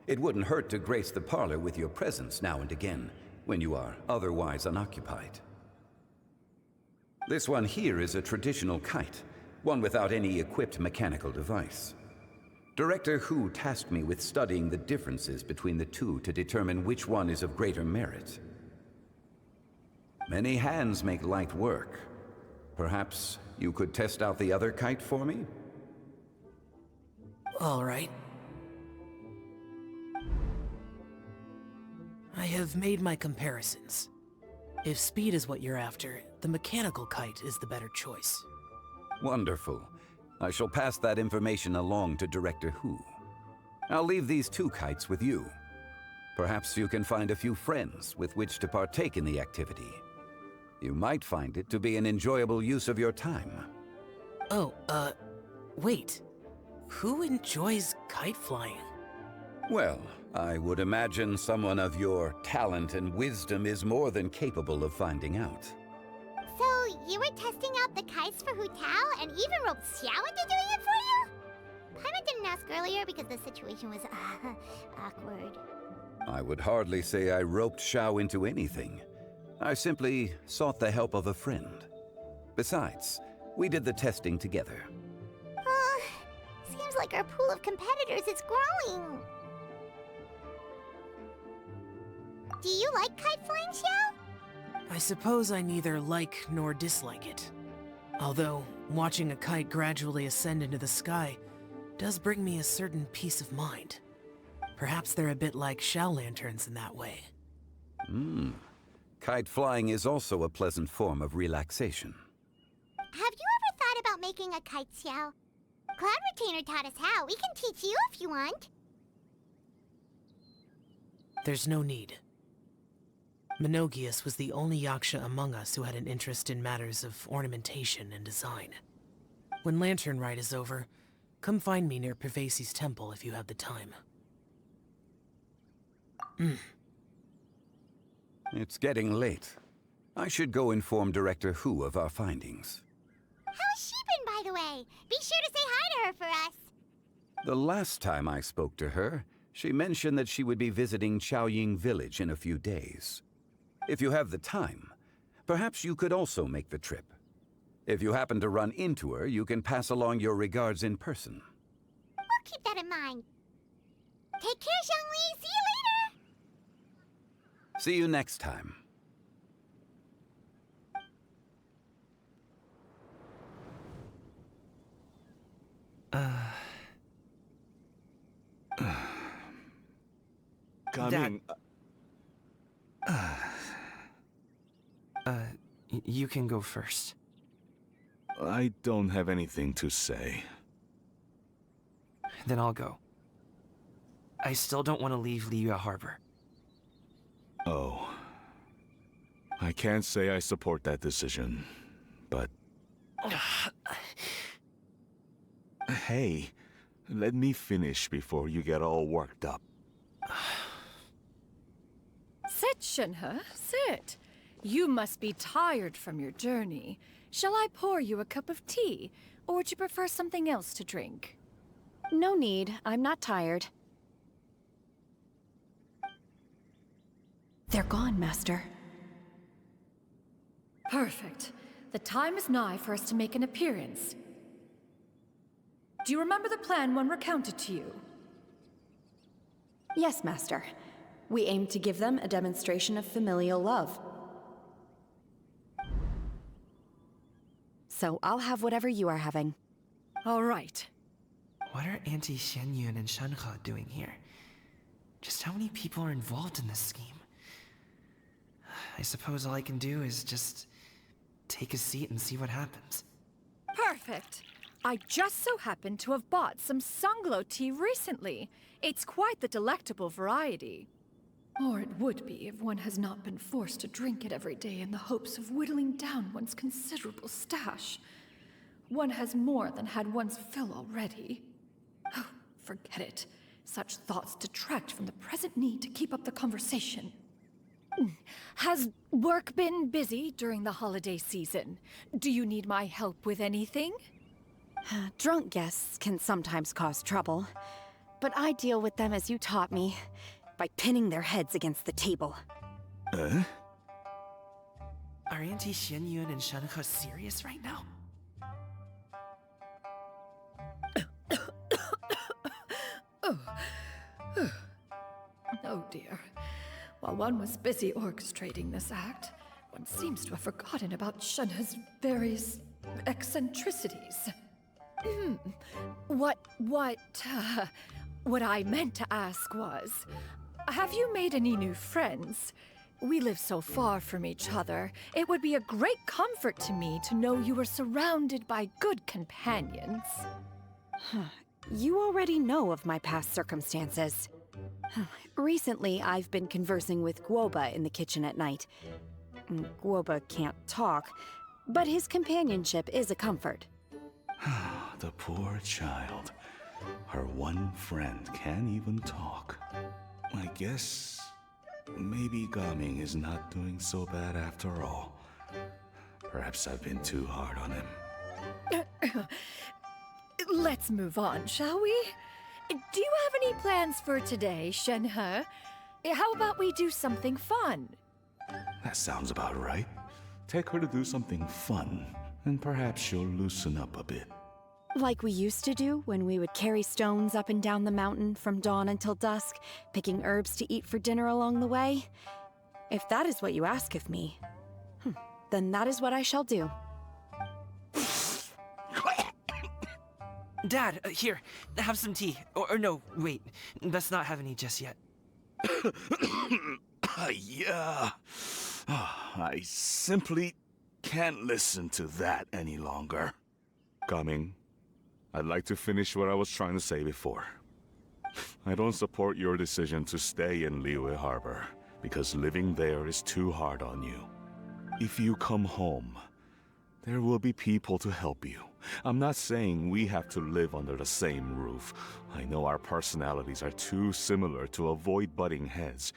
It wouldn't hurt to grace the parlor with your presence now and again, when you are otherwise unoccupied. This one here is a traditional kite, one without any equipped mechanical device. Director Hu tasked me with studying the differences between the two to determine which one is of greater merit. Many hands make light work. Perhaps you could test out the other kite for me? All right. I have made my comparisons. If speed is what you're after, the mechanical kite is the better choice. Wonderful. I shall pass that information along to Director Hu. I'll leave these two kites with you. Perhaps you can find a few friends with which to partake in the activity. You might find it to be an enjoyable use of your time. Oh, wait. Who enjoys kite flying? Well, I would imagine someone of your talent and wisdom is more than capable of finding out. So, you were testing out the kites for Hu Tao and even roped Xiao into doing it for you? Paimon didn't ask earlier because the situation was, awkward. I would hardly say I roped Xiao into anything. I simply sought the help of a friend. Besides, we did the testing together. Seems like our pool of competitors is growing. Do you like kite flying, Xiao? I suppose I neither like nor dislike it. Although, watching a kite gradually ascend into the sky does bring me a certain peace of mind. Perhaps they're a bit like shell lanterns in that way. Kite flying is also a pleasant form of relaxation. Have you ever thought about making a kite, Xiao? Cloud Retainer taught us how. We can teach you if you want. There's no need. Menogius was the only Yaksha among us who had an interest in matters of ornamentation and design. When Lantern Rite is over, come find me near Pervasi's temple if you have the time. It's getting late. I should go inform Director Hu of our findings. How's she been, by the way? Be sure to say hi to her for us. The last time I spoke to her, she mentioned that she would be visiting Chaoying Village in a few days. If you have the time, perhaps you could also make the trip. If you happen to run into her, you can pass along your regards in person. We'll keep that in mind. Take care, Zhongli. See you later. See you next time. Coming. You can go first. I don't have anything to say. Then I'll go. I still don't want to leave Liyue Harbor. Oh. I can't say I support that decision, but... Hey, let me finish before you get all worked up. Sit, Shenhe, sit. You must be tired from your journey. Shall I pour you a cup of tea, or would you prefer something else to drink? No need. I'm not tired. They're gone, Master. Perfect. The time is nigh for us to make an appearance. Do you remember the plan when recounted to you? Yes, Master. We aim to give them a demonstration of familial love. So I'll have whatever you are having. All right. What are Auntie Xianyun and Shenhe doing here? Just how many people are involved in this scheme? I suppose all I can do is just take a seat and see what happens. Perfect. I just so happen to have bought some Sunglow tea recently. It's quite the delectable variety. Or it would be if one has not been forced to drink it every day in the hopes of whittling down one's considerable stash. One has more than had one's fill already. Oh, forget it. Such thoughts detract from the present need to keep up the conversation. Has work been busy during the holiday season? Do you need my help with anything? Drunk guests can sometimes cause trouble, but I deal with them as you taught me, by pinning their heads against the table. Are Auntie Xianyun and Shenhe serious right now? Oh dear. While one was busy orchestrating this act, one seems to have forgotten about Shenhe's various eccentricities. What I meant to ask was, have you made any new friends? We live so far from each other. It would be a great comfort to me to know you were surrounded by good companions. You already know of my past circumstances. Recently, I've been conversing with Guoba in the kitchen at night. Guoba can't talk, but his companionship is a comfort. The poor child. Her one friend can't even talk. I guess maybe Gaming is not doing so bad after all. Perhaps I've been too hard on him. Let's move on, shall we? Do you have any plans for today, Shenhe? How about we do something fun? That sounds about right. Take her to do something fun, and perhaps she'll loosen up a bit. Like we used to do when we would carry stones up and down the mountain from dawn until dusk, picking herbs to eat for dinner along the way. If that is what you ask of me, then that is what I shall do. Dad, here, have some tea. Or no, wait, let's not have any just yet. Yeah. I simply can't listen to that any longer. Coming. I'd like to finish what I was trying to say before. I don't support your decision to stay in Liyue Harbor, because living there is too hard on you. If you come home, there will be people to help you. I'm not saying we have to live under the same roof. I know our personalities are too similar to avoid butting heads.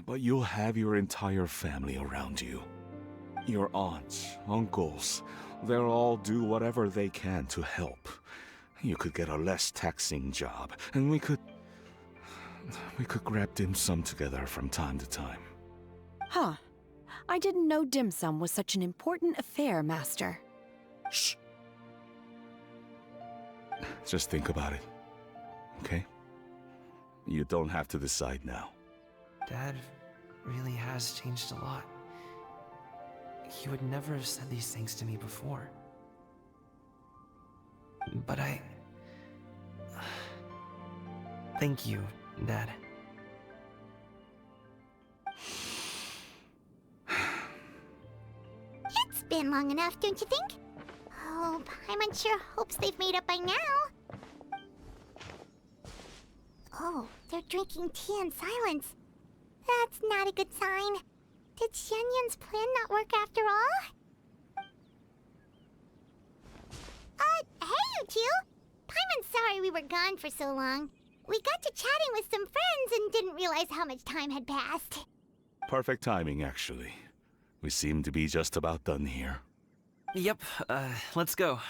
But you'll have your entire family around you. Your aunts, uncles, they'll all do whatever they can to help. You could get a less taxing job, and we could grab dim sum together from time to time. Huh. I didn't know dim sum was such an important affair, Master. Shh. Just think about it, okay? You don't have to decide now. Dad really has changed a lot. He would never have said these things to me before. But thank you, Dad. It's been long enough, don't you think? Oh, Paimon sure hopes they've made up by now. Oh, they're drinking tea in silence. That's not a good sign. Did Xianyun's plan not work after all? Hey, you two! Paimon's sorry we were gone for so long. We got to chatting with some friends and didn't realize how much time had passed. Perfect timing, actually. We seem to be just about done here. Yep, let's go.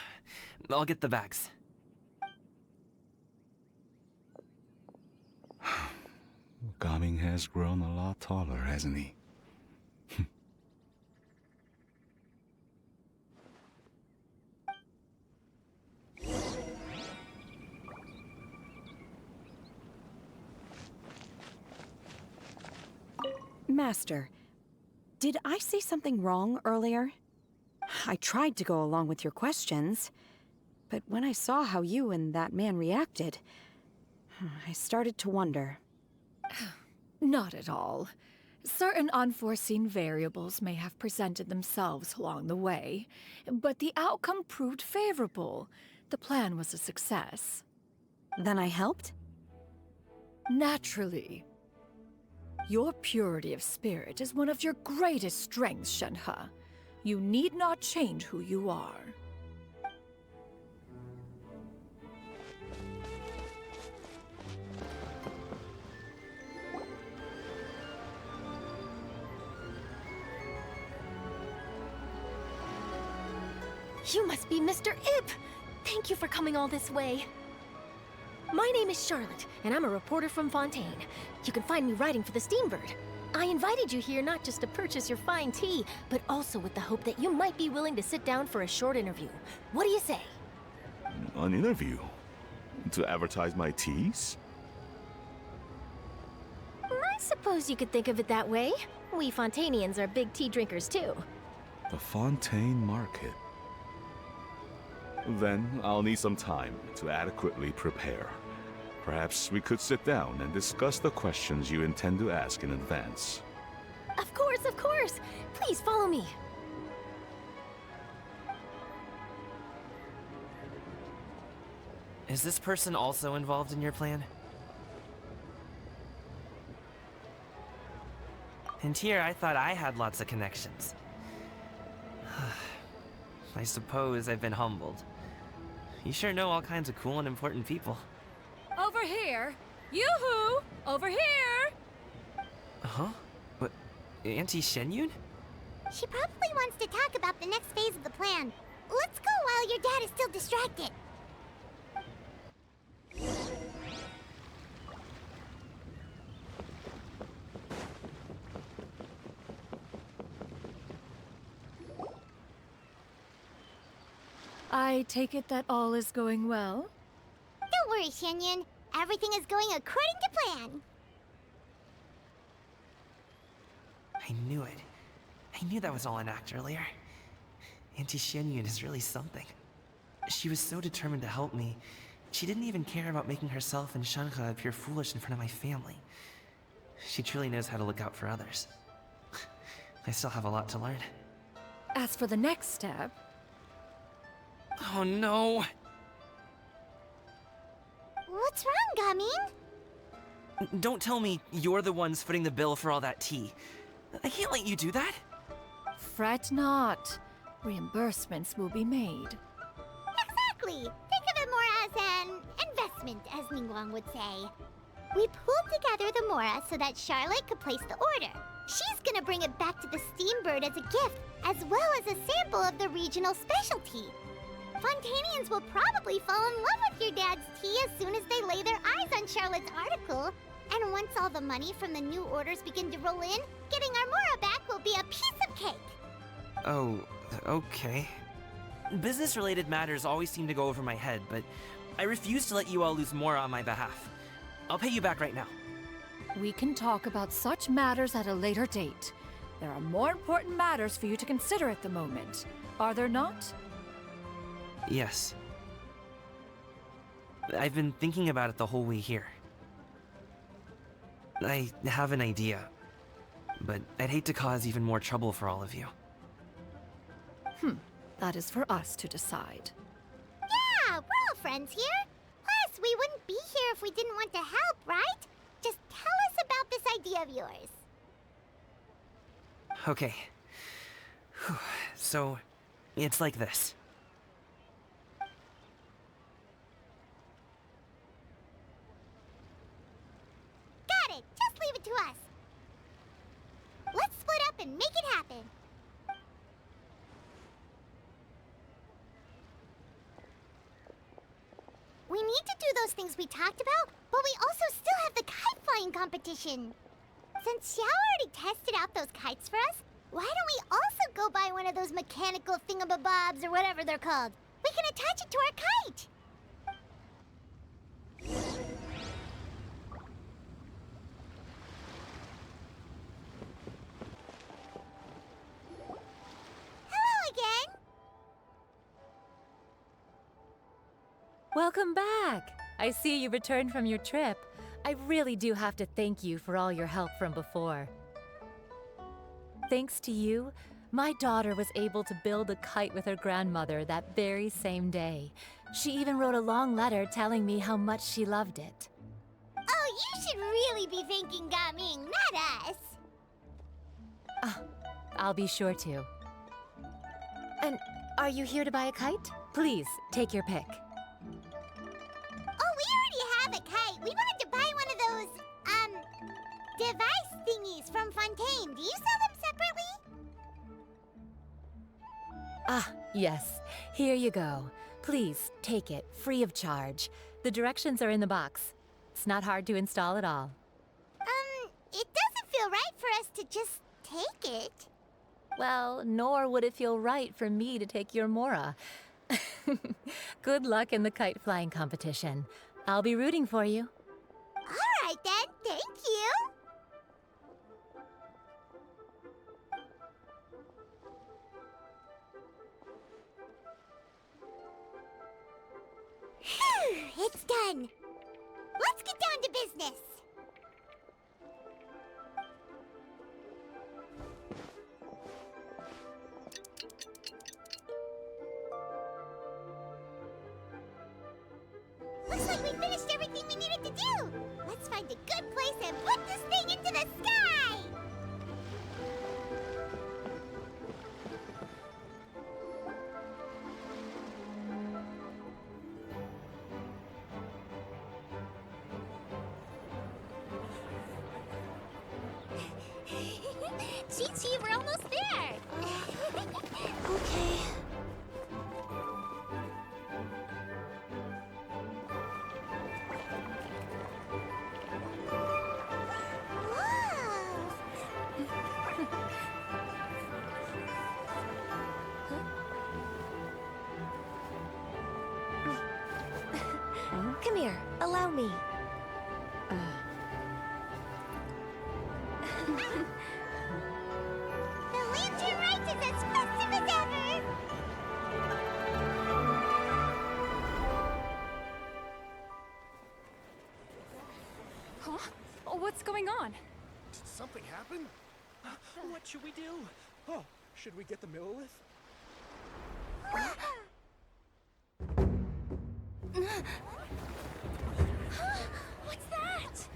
I'll get the bags. Gaming has grown a lot taller, hasn't he? Master, did I say something wrong earlier? I tried to go along with your questions, but when I saw how you and that man reacted, I started to wonder. Not at all. Certain unforeseen variables may have presented themselves along the way, but the outcome proved favorable. The plan was a success. Then I helped? Naturally. Your purity of spirit is one of your greatest strengths, Shenhe. You need not change who you are. You must be Mr. Ip! Thank you for coming all this way. My name is Charlotte, and I'm a reporter from Fontaine. You can find me writing for the Steambird. I invited you here not just to purchase your fine tea, but also with the hope that you might be willing to sit down for a short interview. What do you say? An interview? To advertise my teas? I suppose you could think of it that way. We Fontainians are big tea drinkers too. The Fontaine Market. Then I'll need some time to adequately prepare. Perhaps we could sit down and discuss the questions you intend to ask in advance. Of course, of course! Please follow me. Is this person also involved in your plan? And here I thought I had lots of connections. I suppose I've been humbled. You sure know all kinds of cool and important people. Over here! Yoo-hoo! Over here! Huh? What? Auntie Shenyun? She probably wants to talk about the next phase of the plan. Let's go while your dad is still distracted. I take it that all is going well? Don't worry, Shenyun. Everything is going according to plan. I knew it. I knew that was all an act earlier. Auntie Shenyun is really something. She was so determined to help me. She didn't even care about making herself and Shenhe appear foolish in front of my family. She truly knows how to look out for others. I still have a lot to learn. As for the next step... Oh no! What's wrong, Gaming? Don't tell me you're the ones footing the bill for all that tea. I can't let you do that. Fret not. Reimbursements will be made. Exactly! Think of it more as an investment, as Ningguang would say. We pulled together the Mora so that Charlotte could place the order. She's gonna bring it back to the Steambird as a gift, as well as a sample of the regional specialty. Fontanians will probably fall in love with your dad's tea as soon as they lay their eyes on Charlotte's article. And once all the money from the new orders begin to roll in, getting our Mora back will be a piece of cake. Oh, okay. Business-related matters always seem to go over my head, but I refuse to let you all lose more on my behalf. I'll pay you back right now. We can talk about such matters at a later date. There are more important matters for you to consider at the moment, are there not? Yes. I've been thinking about it the whole way here. I have an idea, but I'd hate to cause even more trouble for all of you. That is for us to decide. Yeah, we're all friends here. Plus, we wouldn't be here if we didn't want to help, right? Just tell us about this idea of yours. Okay. So, it's like this. Got it! Just leave it to us. Let's split up and make it happen. We need to do those things we talked about, but we also still have the kite flying competition. Since Xiao already tested out those kites for us, why don't we also go buy one of those mechanical thingamabobs or whatever they're called? We can attach it to our kite. Hello again. Welcome back! I see you returned from your trip. I really do have to thank you for all your help from before. Thanks to you, my daughter was able to build a kite with her grandmother that very same day. She even wrote a long letter telling me how much she loved it. Oh, you should really be thanking Gaming, not us. I'll be sure to. And are you here to buy a kite? Please, take your pick. Oh, we already have a kite. We wanted to buy one of those, device thingies from Fontaine. Do you sell them separately? Yes. Here you go. Please, take it, free of charge. The directions are in the box. It's not hard to install at all. It doesn't feel right for us to just take it. Well, nor would it feel right for me to take your Mora. Good luck in the kite flying competition. I'll be rooting for you. All right then, thank you. Phew, it's done. Let's get down to business. Looks like we finished everything we needed to do. Let's find a good place and put this thing into the sky. Chi-Chi, we're almost there. Okay. Come here, allow me. The lantern rite is as festive as ever! Huh? Oh, what's going on? Did something happen? What should we do? Oh, should we get the Millilith? What's that?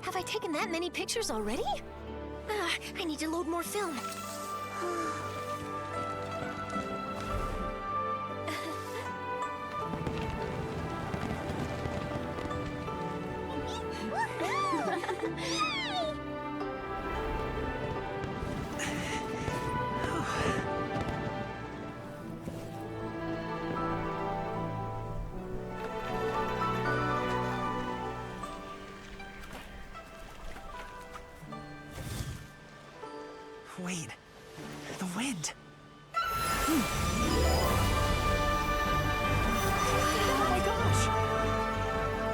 Have I taken that many pictures already? I need to load more film. Wait, the wind. Oh my gosh!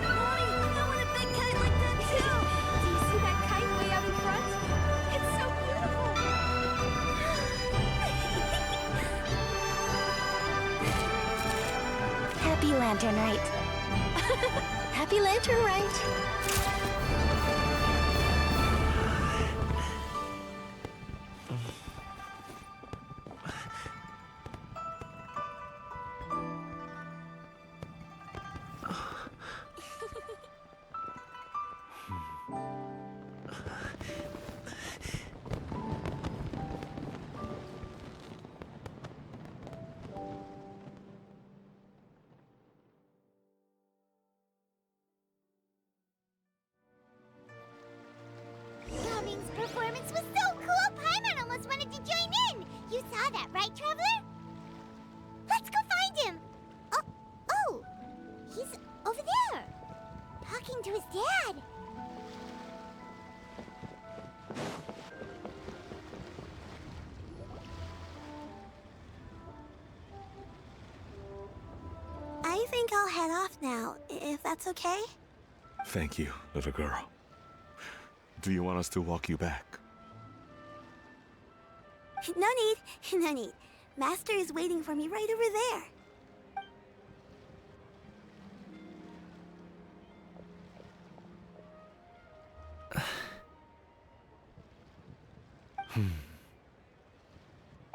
Mommy, I want a big kite like that too! Do you see that kite way out in front? It's so beautiful! Happy Lantern Rite. Happy Lantern Rite! Gaming's performance was so cool, Paimon almost wanted to join in! You saw that, right, Traveler? Let's go find him! Oh! He's over there! Talking to his dad! I think I'll head off now, if that's okay. Thank you, little girl. Do you want us to walk you back? No need, no need. Master is waiting for me right over there.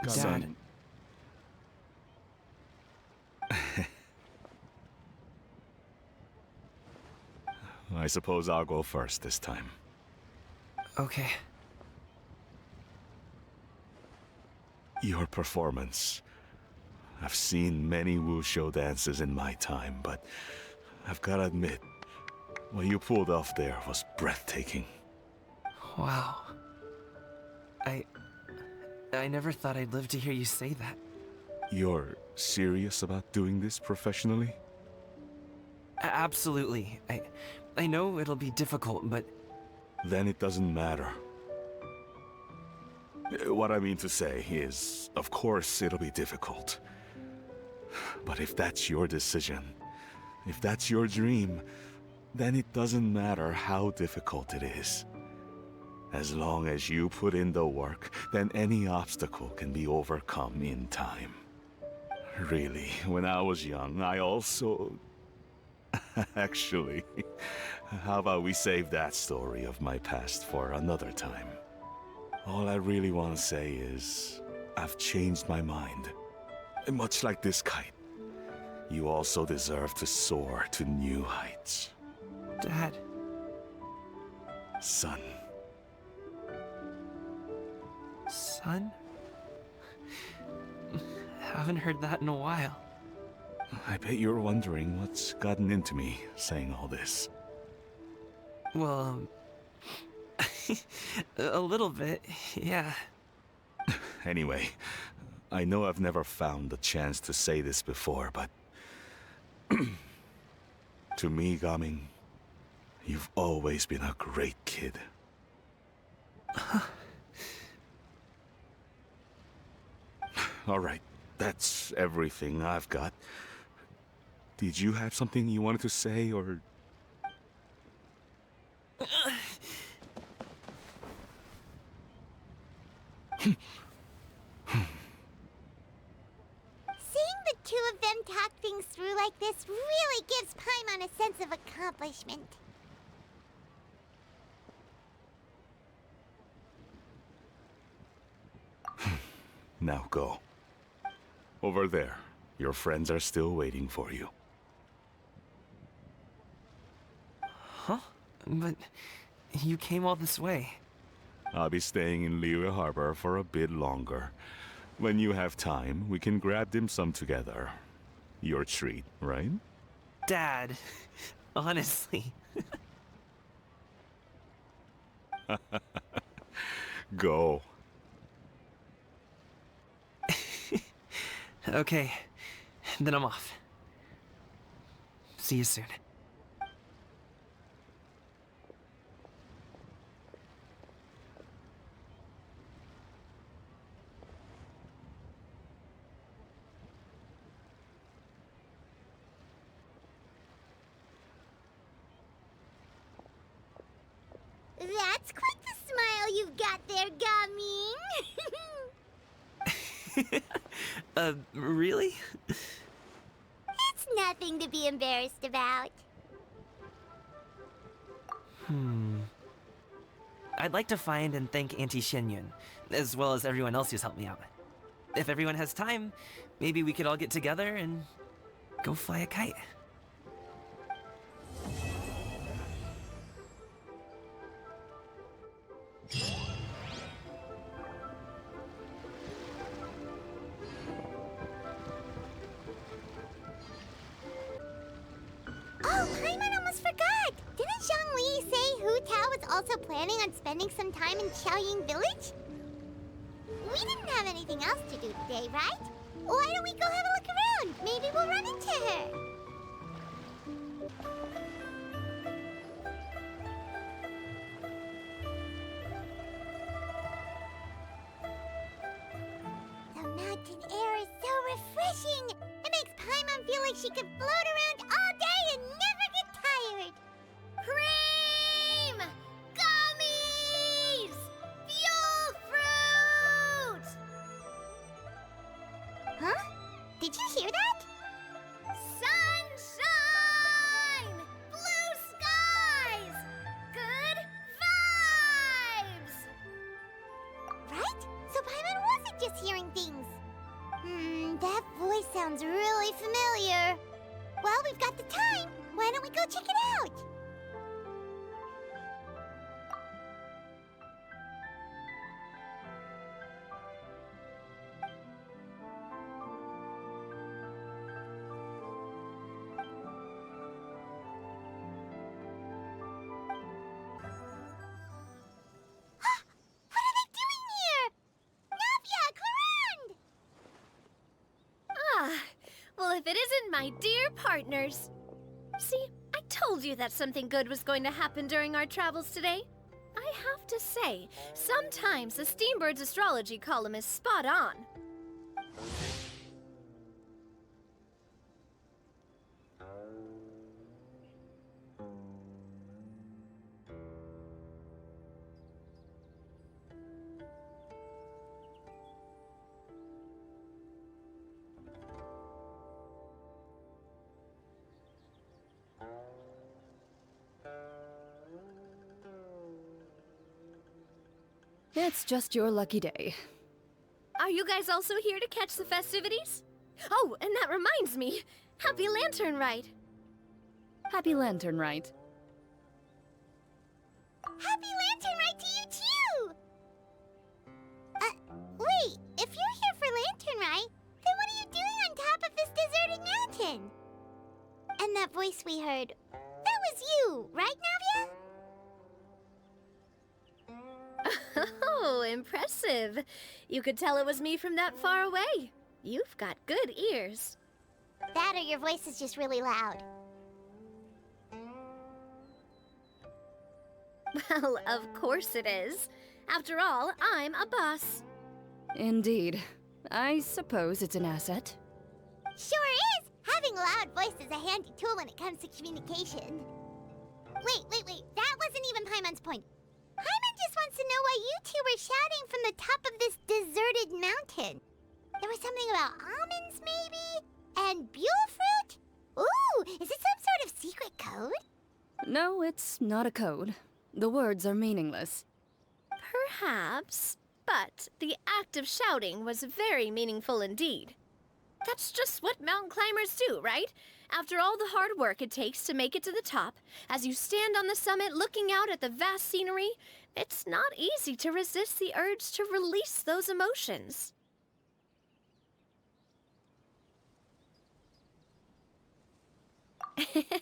Dad. I suppose I'll go first this time. Okay. Your performance. I've seen many wushou dances in my time, but I've gotta admit, what you pulled off there was breathtaking. Wow. I never thought I'd live to hear you say that. You're serious about doing this professionally? Absolutely. I know it'll be difficult, but... Then it doesn't matter. What I mean to say is, of course it'll be difficult. But if that's your decision, if that's your dream, then it doesn't matter how difficult it is. As long as you put in the work, then any obstacle can be overcome in time. Really, when I was young, I also... Actually, how about we save that story of my past for another time? All I really want to say is, I've changed my mind. Much like this kite, you also deserve to soar to new heights. Dad. Son. Son? Haven't heard that in a while. I bet you're wondering what's gotten into me saying all this. Well, a little bit, yeah. Anyway, I know I've never found the chance to say this before, but... to me, Gaming, you've always been a great kid. Alright, that's everything I've got. Did you have something you wanted to say, or... Seeing the two of them talk things through like this really gives Paimon a sense of accomplishment. Now go. Over there. Your friends are still waiting for you. Huh? But You came all this way. I'll be staying in Liyue Harbor for a bit longer. When you have time, we can grab dim sum together. Your treat, right? Dad, honestly. Go. Okay, then I'm off. See you soon. That's quite the smile you've got there, Gaming. Really? It's nothing to be embarrassed about. I'd like to find and thank Auntie Xinyun, as well as everyone else who's helped me out. If everyone has time, maybe we could all get together and go fly a kite. Oh, Paimon almost forgot! Didn't Zhongli say Hu Tao was also planning on spending some time in Xiaoying Village? We didn't have anything else to do today, right? Why don't we go have a look around? Maybe we'll run into her. The mountain air is so refreshing. It makes Paimon feel like she could float around all day and never get tired. Cream! Gummies! Fuel fruit! Huh? Did you hear that? Sunshine! Blue skies! Good vibes! Right? So Paimon wasn't just hearing things. That voice sounds really familiar. Well, we've got the time. Why don't we go check it out? What are they doing here? Navia, Clarande! Ah, well, if it isn't my dear partners. See, I told you that something good was going to happen during our travels today. I have to say, sometimes the Steambird's astrology column is spot on. It's just your lucky day. Are you guys also here to catch the festivities? Oh, and that reminds me. Happy Lantern Rite. Happy Lantern Rite. Happy Lantern Rite to you, too! Wait, if you're here for Lantern Rite, then what are you doing on top of this deserted mountain? And that voice we heard, that was you, right, Navia? Oh, impressive. You could tell it was me from that far away. You've got good ears. That or your voice is just really loud. Well, of course it is. After all, I'm a boss. Indeed. I suppose it's an asset. Sure is! Having a loud voice is a handy tool when it comes to communication. Wait. That wasn't even Paimon's point. Paimon just wants to know why you two were shouting from the top of this deserted mountain. There was something about almonds, maybe? And buell fruit? Ooh, is it some sort of secret code? No, it's not a code. The words are meaningless. Perhaps, but the act of shouting was very meaningful indeed. That's just what mountain climbers do, right? After all the hard work it takes to make it to the top, as you stand on the summit looking out at the vast scenery, it's not easy to resist the urge to release those emotions.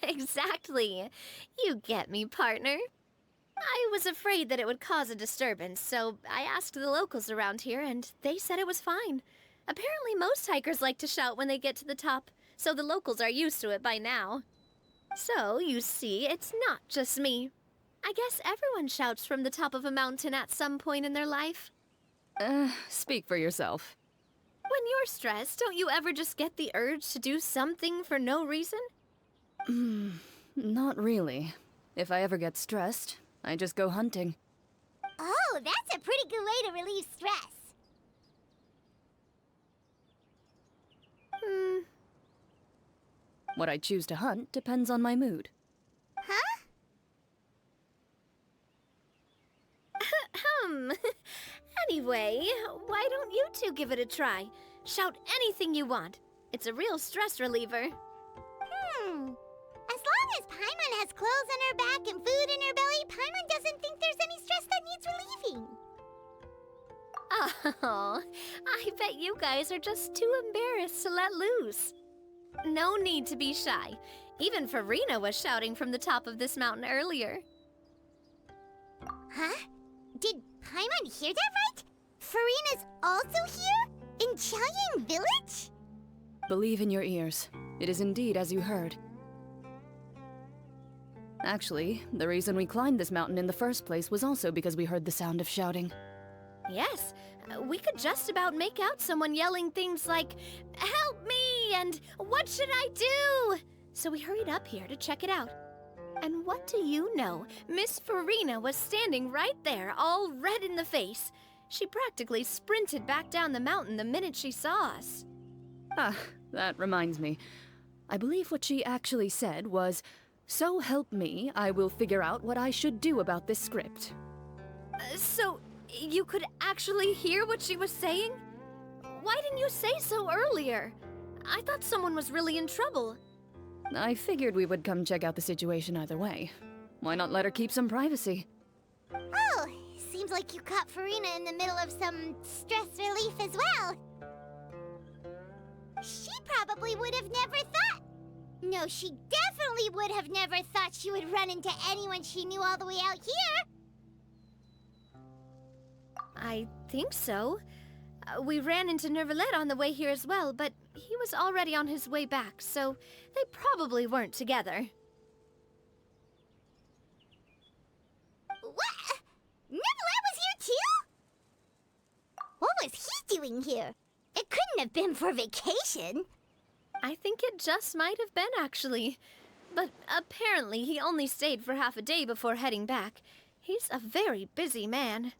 Exactly. You get me, partner. I was afraid that it would cause a disturbance, so I asked the locals around here, and they said it was fine. Apparently most hikers like to shout when they get to the top, so the locals are used to it by now. So, you see, it's not just me. I guess everyone shouts from the top of a mountain at some point in their life. Speak for yourself. When you're stressed, don't you ever just get the urge to do something for no reason? Not really. If I ever get stressed, I just go hunting. Oh, that's a pretty good way to relieve stress. What I choose to hunt depends on my mood. Huh? Anyway, why don't you two give it a try? Shout anything you want. It's a real stress reliever. As long as Paimon has clothes on her back and food in her belly, Paimon doesn't think there's any stress that needs relieving. Oh, I bet you guys are just too embarrassed to let loose. No need to be shy. Even Farina was shouting from the top of this mountain earlier. Huh? Did Paimon hear that right? Farina's also here? In Qiaoying Village? Believe in your ears. It is indeed as you heard. Actually, the reason we climbed this mountain in the first place was also because we heard the sound of shouting. Yes, we could just about make out someone yelling things like, "Help me!" and "What should I do?" So we hurried up here to check it out. And what do you know? Miss Farina was standing right there, all red in the face. She practically sprinted back down the mountain the minute she saw us. Ah, that reminds me. I believe what she actually said was, "So help me, I will figure out what I should do about this script." So, you could actually hear what she was saying? Why didn't you say so earlier? I thought someone was really in trouble. I figured we would come check out the situation either way. Why not let her keep some privacy? Oh, seems like you caught Farina in the middle of some stress relief as well. She probably would have never thought. No, she definitely would have never thought she would run into anyone she knew all the way out here. I think so. We ran into Nervalet on the way here as well, but he was already on his way back, so they probably weren't together. What? Nervalet was here too? What was he doing here? It couldn't have been for vacation. I think it just might have been, actually. But apparently he only stayed for half a day before heading back. He's a very busy man.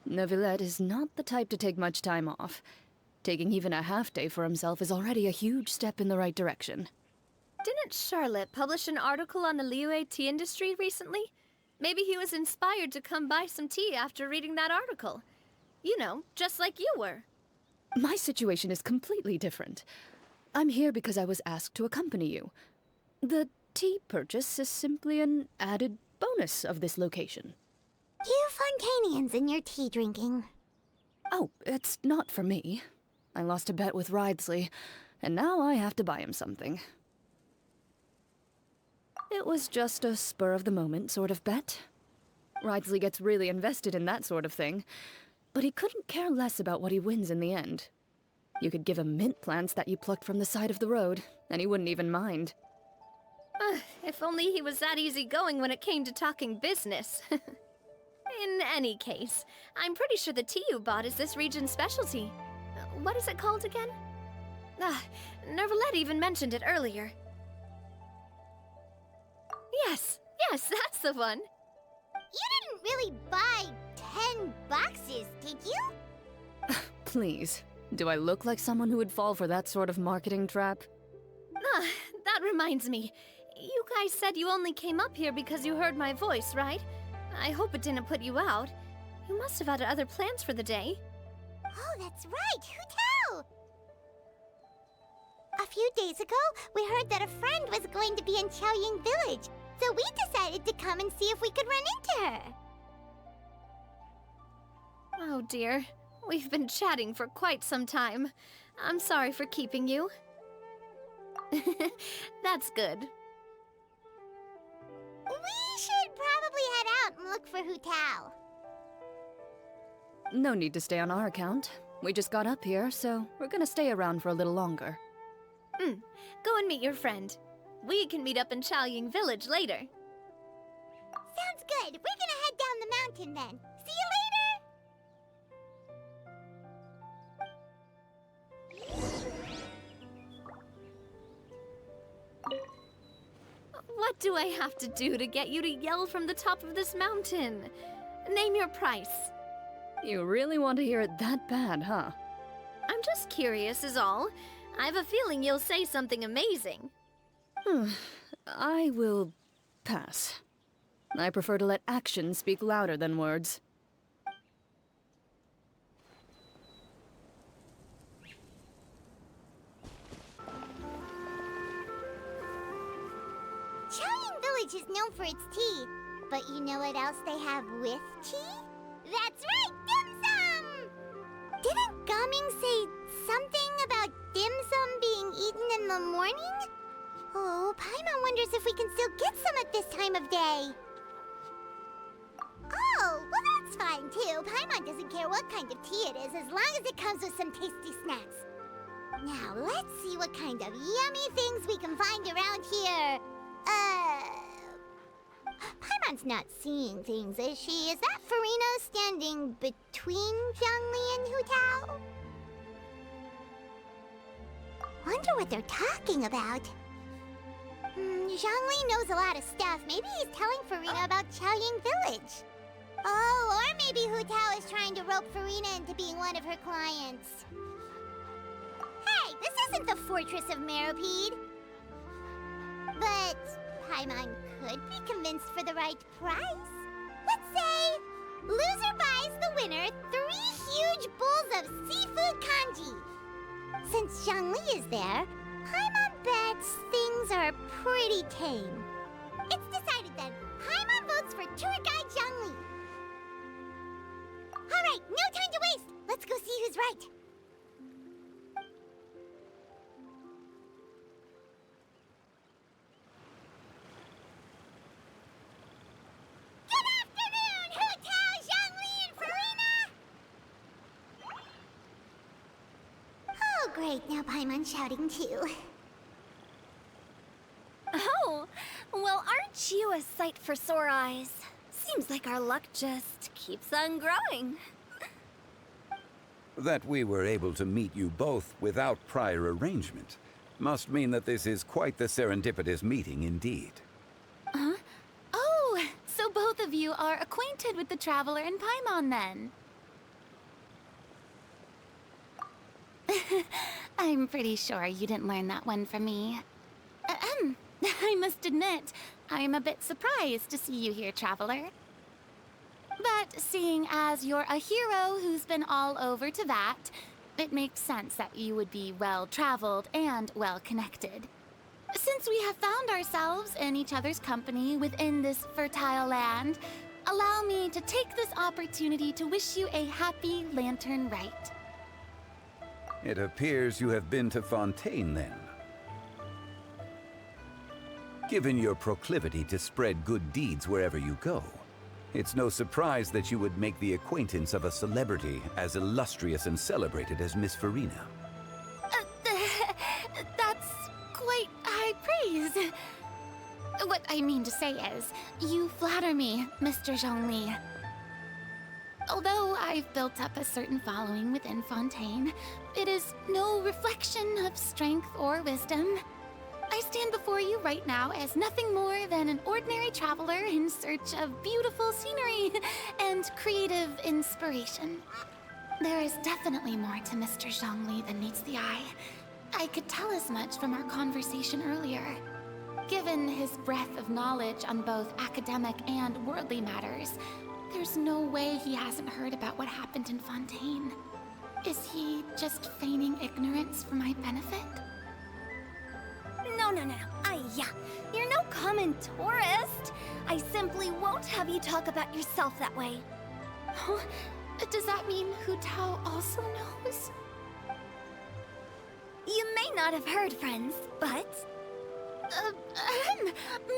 Neuvillette is not the type to take much time off. Taking even a half day for himself is already a huge step in the right direction. Didn't Charlotte publish an article on the Liyue tea industry recently? Maybe he was inspired to come buy some tea after reading that article. You know, just like you were. My situation is completely different. I'm here because I was asked to accompany you. The tea purchase is simply an added bonus of this location. You Fontanians and your tea drinking. Oh, it's not for me. I lost a bet with Ridesley, and now I have to buy him something. It was just a spur-of-the-moment sort of bet. Ridesley gets really invested in that sort of thing, but he couldn't care less about what he wins in the end. You could give him mint plants that you plucked from the side of the road, and he wouldn't even mind. If only he was that easygoing when it came to talking business. In any case, I'm pretty sure the tea you bought is this region's specialty. What is it called again? Nervalet even mentioned it earlier. Yes, that's the one. You didn't really buy 10 boxes, did you? Please, do I look like someone who would fall for that sort of marketing trap? That reminds me. You guys said you only came up here because you heard my voice, right? I hope it didn't put you out. You must have had other plans for the day. Oh, that's right. Who tell? A few days ago, we heard that a friend was going to be in Qiaoying Village, so we decided to come and see if we could run into her. Oh dear. We've been chatting for quite some time. I'm sorry for keeping you. That's good. We should probably head out and look for Hu Tao. No need to stay on our account. We just got up here, so we're gonna stay around for a little longer. Go and meet your friend. We can meet up in Qiaoying Village later. Sounds good. We're gonna head down the mountain then. See you later! What do I have to do to get you to yell from the top of this mountain? Name your price. You really want to hear it that bad, huh? I'm just curious is all. I have a feeling you'll say something amazing. I will pass. I prefer to let actions speak louder than words. Qiaoying Village is known for its tea, but you know what else they have with tea? That's right, dim sum! Didn't Gaming say something about dim sum being eaten in the morning? Oh, Paimon wonders if we can still get some at this time of day. Oh, well that's fine too. Paimon doesn't care what kind of tea it is as long as it comes with some tasty snacks. Now, let's see what kind of yummy things we can find around here. Paimon's not seeing things, is she? Is that Farina standing between Zhongli and Hu Tao? Wonder what they're talking about. Zhongli knows a lot of stuff. Maybe he's telling Farina about Qiaoying Village. Oh, or maybe Hu Tao is trying to rope Farina into being one of her clients. Hey, this isn't the Fortress of Meropide. But Paimon could be convinced for the right price. Let's say, loser buys the winner 3 huge bowls of seafood kanji. Since Zhongli is there, Paimon bets things are pretty tame. It's decided then. Paimon votes for tour guide Zhongli. Alright, no time to waste. Let's go see who's right. Good afternoon, Hu Tao, Zhongli, and Farina! Oh, great. Now Paimon's shouting too. Oh, well, aren't you a sight for sore eyes? Seems like our luck just keeps on growing. That we were able to meet you both without prior arrangement must mean that this is quite the serendipitous meeting indeed. Huh? Oh, so both of you are acquainted with the Traveler and Paimon then? I'm pretty sure you didn't learn that one from me. I must admit, I'm a bit surprised to see you here, Traveler. But seeing as you're a hero who's been all over Teyvat, it makes sense that you would be well-traveled and well-connected. Since we have found ourselves in each other's company within this fertile land, allow me to take this opportunity to wish you a happy Lantern Rite. It appears you have been to Fontaine then. Given your proclivity to spread good deeds wherever you go, it's no surprise that you would make the acquaintance of a celebrity as illustrious and celebrated as Miss Farina. That's quite high praise. What I mean to say is, you flatter me, Mr. Zhongli. Although I've built up a certain following within Fontaine, it is no reflection of strength or wisdom. I stand before you right now as nothing more than an ordinary traveler in search of beautiful scenery and creative inspiration. There is definitely more to Mr. Zhongli than meets the eye. I could tell as much from our conversation earlier. Given his breadth of knowledge on both academic and worldly matters, there's no way he hasn't heard about what happened in Fontaine. Is he just feigning ignorance for my benefit? No. Yeah. You're no common tourist. I simply won't have you talk about yourself that way. Huh? Does that mean Hu Tao also knows? You may not have heard, friends, but...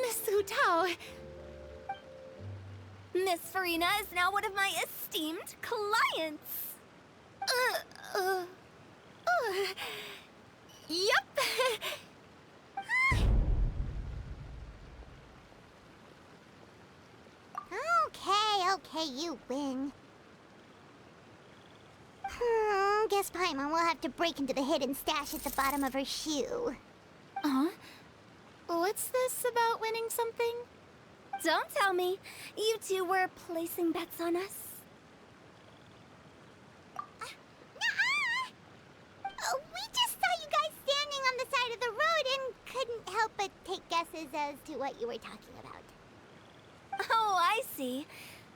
Miss Hu Tao. Miss Farina is now one of my esteemed clients. Yup. Okay, you win. Guess Paimon will have to break into the hidden stash at the bottom of her shoe. What's this about winning something? Don't tell me. You two were placing bets on us. We just saw you guys standing on the side of the road and couldn't help but take guesses as to what you were talking about. Oh, I see.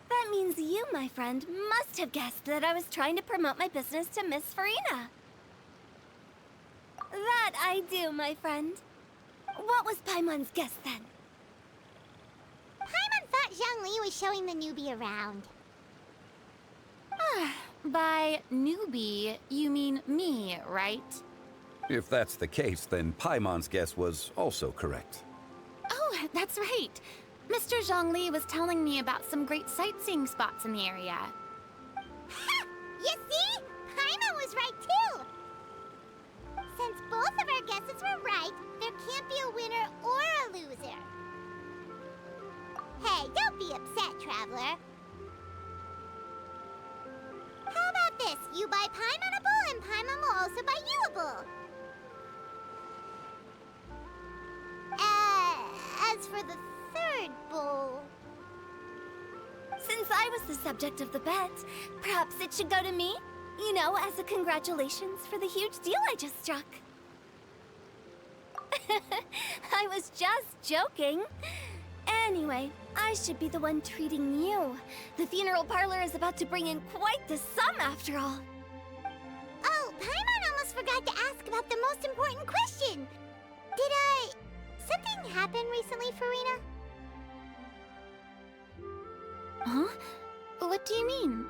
That means you, my friend, must have guessed that I was trying to promote my business to Miss Farina. That I do, my friend. What was Paimon's guess then? Paimon thought Zhongli was showing the newbie around. By newbie, you mean me, right? If that's the case, then Paimon's guess was also correct. Oh, that's right. Mr. Zhongli was telling me about some great sightseeing spots in the area. Ha! You see? Paimon was right too! Since both of our guesses were right, there can't be a winner or a loser. Hey, don't be upset, Traveler. How about this? You buy Paimon a bowl, and Paimon will also buy you a bowl. As for the third bowl... Since I was the subject of the bet, perhaps it should go to me? You know, as a congratulations for the huge deal I just struck. I was just joking. Anyway, I should be the one treating you. The funeral parlor is about to bring in quite the sum after all. Oh, Paimon almost forgot to ask about the most important question. Something happen recently, Farina? Huh? What do you mean?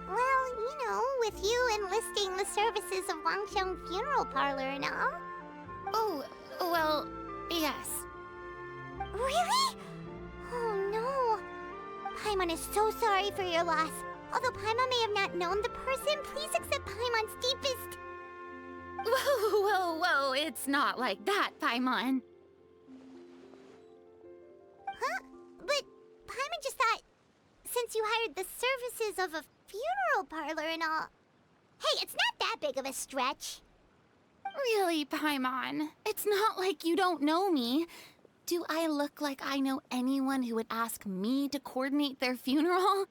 Well, you know, with you enlisting the services of Wangsheng Funeral Parlor and all. Oh, well, yes. Really? Oh no. Paimon is so sorry for your loss. Although Paimon may have not known the person, please accept Paimon's deepest... Whoa, it's not like that, Paimon. Huh? But Paimon just thought, since you hired the services of a funeral parlor and all... Hey, it's not that big of a stretch. Really, Paimon? It's not like you don't know me. Do I look like I know anyone who would ask me to coordinate their funeral?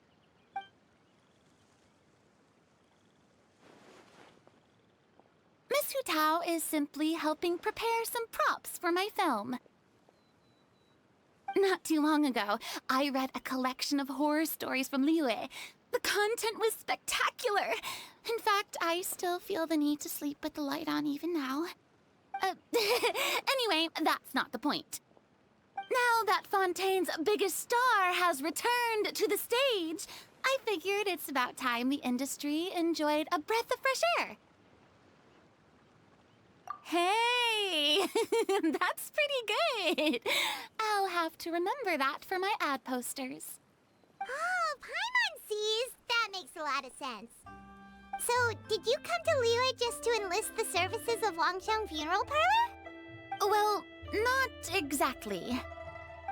Miss Hu Tao is simply helping prepare some props for my film. Not too long ago, I read a collection of horror stories from Liyue. The content was spectacular. In fact, I still feel the need to sleep with the light on even now. Anyway, that's not the point. Now that Fontaine's biggest star has returned to the stage, I figured it's about time the industry enjoyed a breath of fresh air. Hey, that's pretty good. I'll have to remember that for my ad posters. Oh, Paimon sees. That makes a lot of sense. So, did you come to Liyue just to enlist the services of Wangsheng Funeral Parlor? Well, not exactly.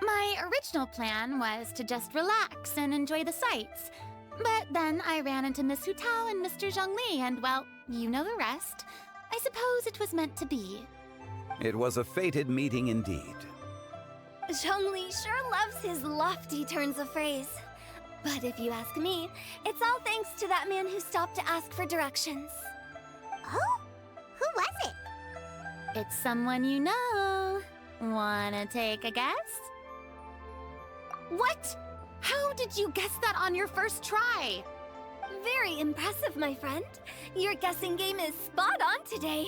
My original plan was to just relax and enjoy the sights. But then I ran into Miss Hu Tao and Mr. Zhongli, and well, you know the rest. I suppose it was meant to be. It was a fated meeting indeed. Zhongli sure loves his lofty turns of phrase. But if you ask me, it's all thanks to that man who stopped to ask for directions. Oh? Who was it? It's someone you know. Wanna take a guess? What? How did you guess that on your first try? Very impressive, my friend. Your guessing game is spot on today.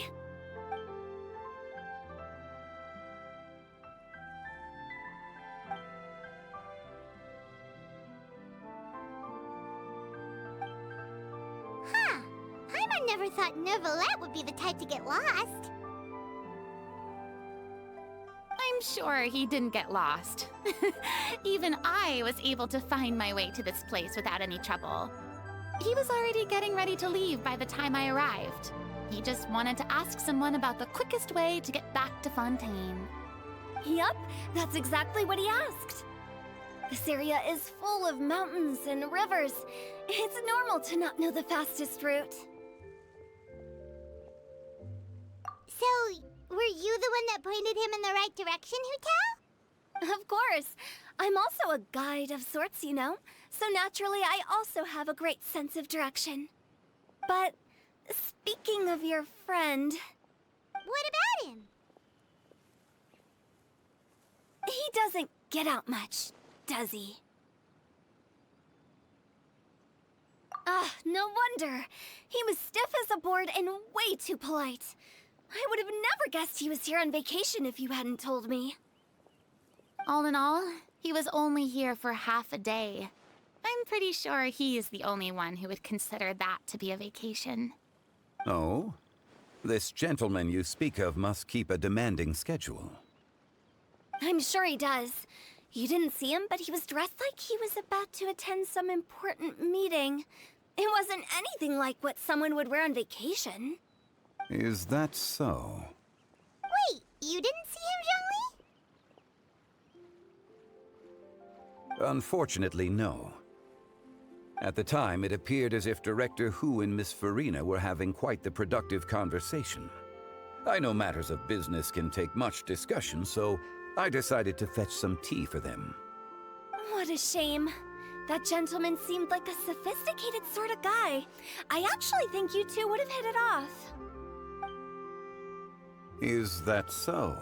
Huh. Paimon never thought Neuvillette would be the type to get lost. I'm sure he didn't get lost. Even I was able to find my way to this place without any trouble. He was already getting ready to leave by the time I arrived. He just wanted to ask someone about the quickest way to get back to Fontaine. Yup, that's exactly what he asked. This area is full of mountains and rivers. It's normal to not know the fastest route. So, were you the one that pointed him in the right direction, Hu-Tao? Of course. I'm also a guide of sorts, you know. So naturally, I also have a great sense of direction. But speaking of your friend... What about him? He doesn't get out much, does he? Ah, no wonder. He was stiff as a board and way too polite. I would have never guessed he was here on vacation if you hadn't told me. All in all, he was only here for half a day. I'm pretty sure he is the only one who would consider that to be a vacation. Oh? This gentleman you speak of must keep a demanding schedule. I'm sure he does. You didn't see him, but he was dressed like he was about to attend some important meeting. It wasn't anything like what someone would wear on vacation. Is that so? Wait, you didn't see him, Zhongli? Unfortunately, no. At the time, it appeared as if Director Hu and Miss Farina were having quite the productive conversation. I know matters of business can take much discussion, so I decided to fetch some tea for them. What a shame. That gentleman seemed like a sophisticated sort of guy. I actually think you two would have hit it off. Is that so?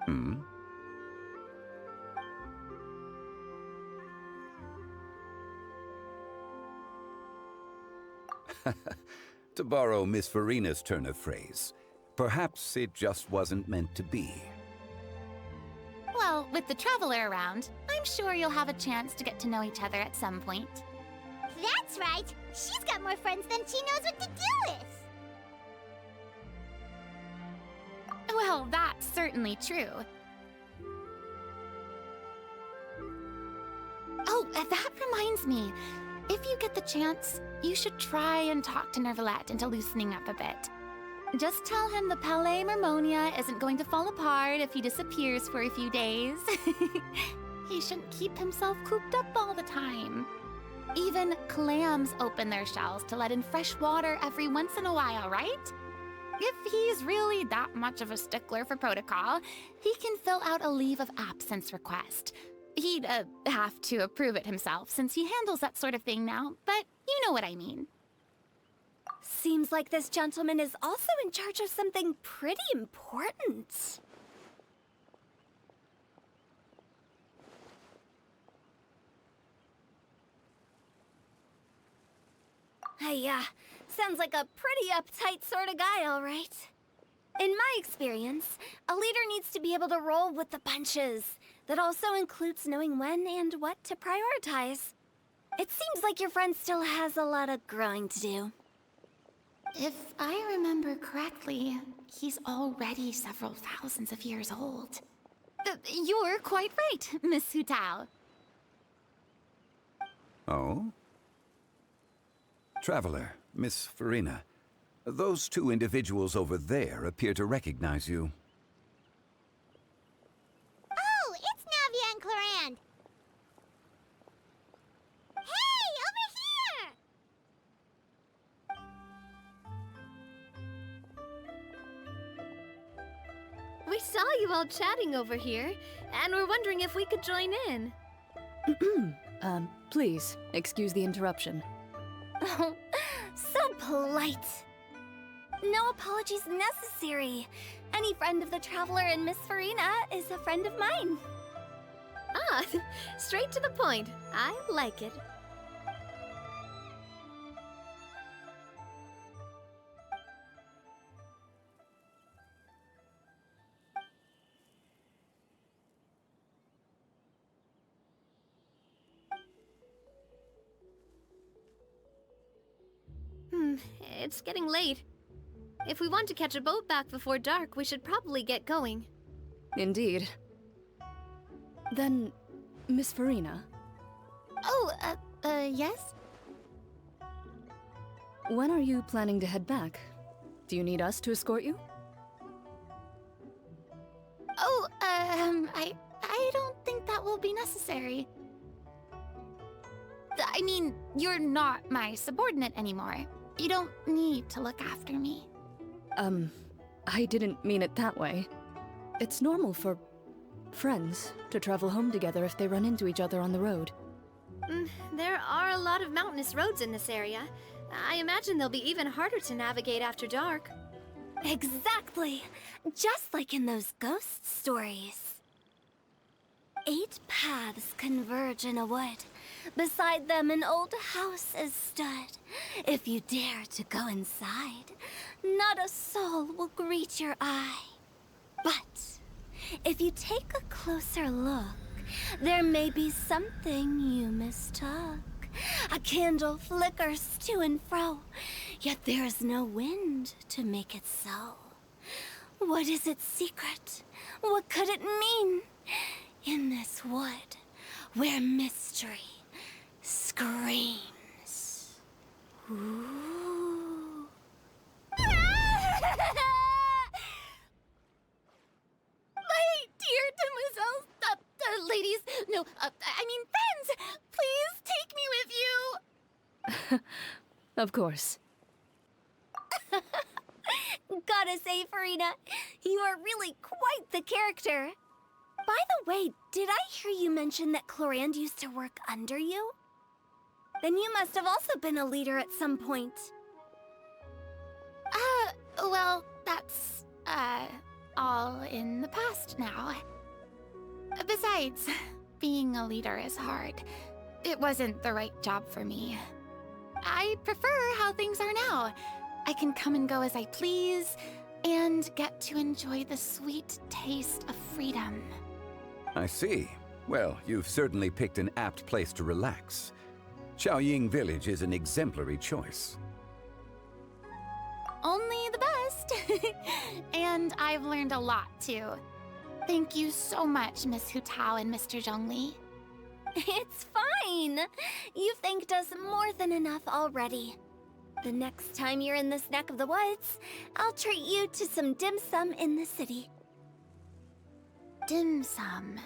Hmm? To borrow Miss Farina's turn of phrase, perhaps it just wasn't meant to be. Well, with the Traveler around, I'm sure you'll have a chance to get to know each other at some point. That's right. She's got more friends than she knows what to do with. Well, that's certainly true. Oh, that reminds me. If you get the chance, you should try and talk to Neuvillette into loosening up a bit. Just tell him the Palais Mermonia isn't going to fall apart if he disappears for a few days. He shouldn't keep himself cooped up all the time. Even clams open their shells to let in fresh water every once in a while, right? If he's really that much of a stickler for protocol, he can fill out a leave of absence request. He'd have to approve it himself since he handles that sort of thing now, but you know what I mean. Seems like this gentleman is also in charge of something pretty important. Sounds like a pretty uptight sort of guy, all right. In my experience, a leader needs to be able to roll with the punches. That also includes knowing when and what to prioritize. It seems like your friend still has a lot of growing to do. If I remember correctly, he's already several thousands of years old. You're quite right, Miss Hu-Tao. Oh? Traveler, Miss Farina, those two individuals over there appear to recognize you. Oh, it's Navia and Clarand. Hey, over here! We saw you all chatting over here, and we're wondering if we could join in. Please, excuse the interruption. Oh, so polite. No apologies necessary. Any friend of the Traveler and Miss Farina is a friend of mine. Ah, straight to the point. I like it. It's getting late. If we want to catch a boat back before dark, we should probably get going. Indeed. Then, Miss Farina, Oh, yes? when are you planning to head back? Do you need us to escort you? Oh, I don't think that will be necessary. I mean, you're not my subordinate anymore. You don't need to look after me. I didn't mean it that way. It's normal for friends to travel home together if they run into each other on the road. There are a lot of mountainous roads in this area. I imagine they'll be even harder to navigate after dark. Exactly. Just like in those ghost stories. 8 paths converge in a wood. Beside them an old house is stood. If you dare to go inside, not a soul will greet your eye. But if you take a closer look, there may be something you mistook. A candle flickers to and fro, yet there is no wind to make it so. What is its secret? What could it mean? In this wood, where mystery screams. Ooh. My dear demoiselles, ladies, no, I mean friends, please take me with you. Of course. Gotta say, Farina, you are really quite the character. By the way, did I hear you mention that Clorand used to work under you? Then you must have also been a leader at some point. Well, that's, all in the past now. Besides, being a leader is hard. It wasn't the right job for me. I prefer how things are now. I can come and go as I please, and get to enjoy the sweet taste of freedom. I see. Well, you've certainly picked an apt place to relax. Xiaoying Village is an exemplary choice. Only the best. And I've learned a lot, too. Thank you so much, Miss Hu Tao and Mr. Zhongli. It's fine. You've thanked us more than enough already. The next time you're in this neck of the woods, I'll treat you to some dim sum in the city. Dim sum.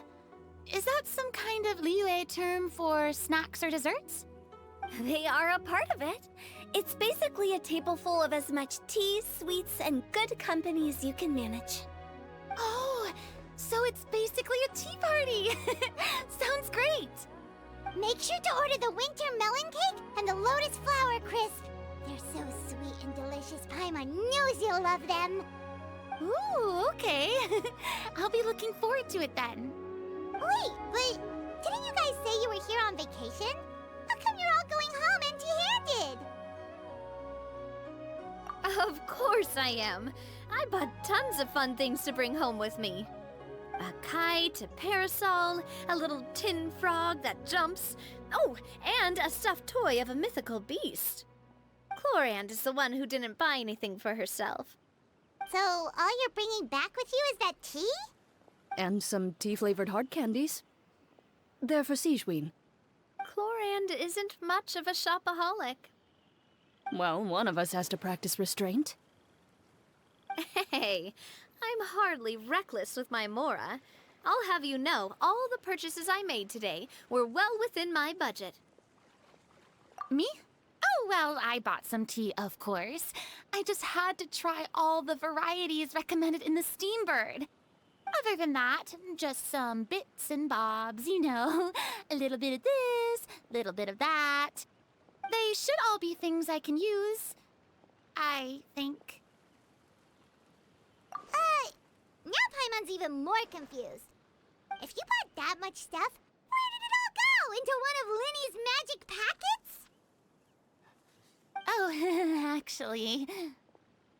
Is that some kind of Liyue term for snacks or desserts? They are a part of it. It's basically a table full of as much tea, sweets, and good company as you can manage. Oh, so it's basically a tea party. Sounds great. Make sure to order the winter melon cake and the lotus flower crisp. They're so sweet and delicious, Paimon knows you'll love them. Ooh, okay. I'll be looking forward to it then. Wait, but didn't you guys say you were here on vacation? How come you're all going home empty-handed? Of course I am. I bought tons of fun things to bring home with me. A kite, a parasol, a little tin frog that jumps. Oh, and a stuffed toy of a mythical beast. Clorand is the one who didn't buy anything for herself. So all you're bringing back with you is that tea? And some tea-flavored hard candies. They're for Sigewin. Clorand isn't much of a shopaholic. Well, one of us has to practice restraint. Hey, I'm hardly reckless with my Mora. I'll have you know, all the purchases I made today were well within my budget. Me? Oh, well, I bought some tea, of course. I just had to try all the varieties recommended in the Steambird. Other than that, just some bits and bobs, you know. A little bit of this, a little bit of that. They should all be things I can use, I think. Now Paimon's even more confused. If you bought that much stuff, where did it all go? Into one of Linny's magic packets? Oh, actually...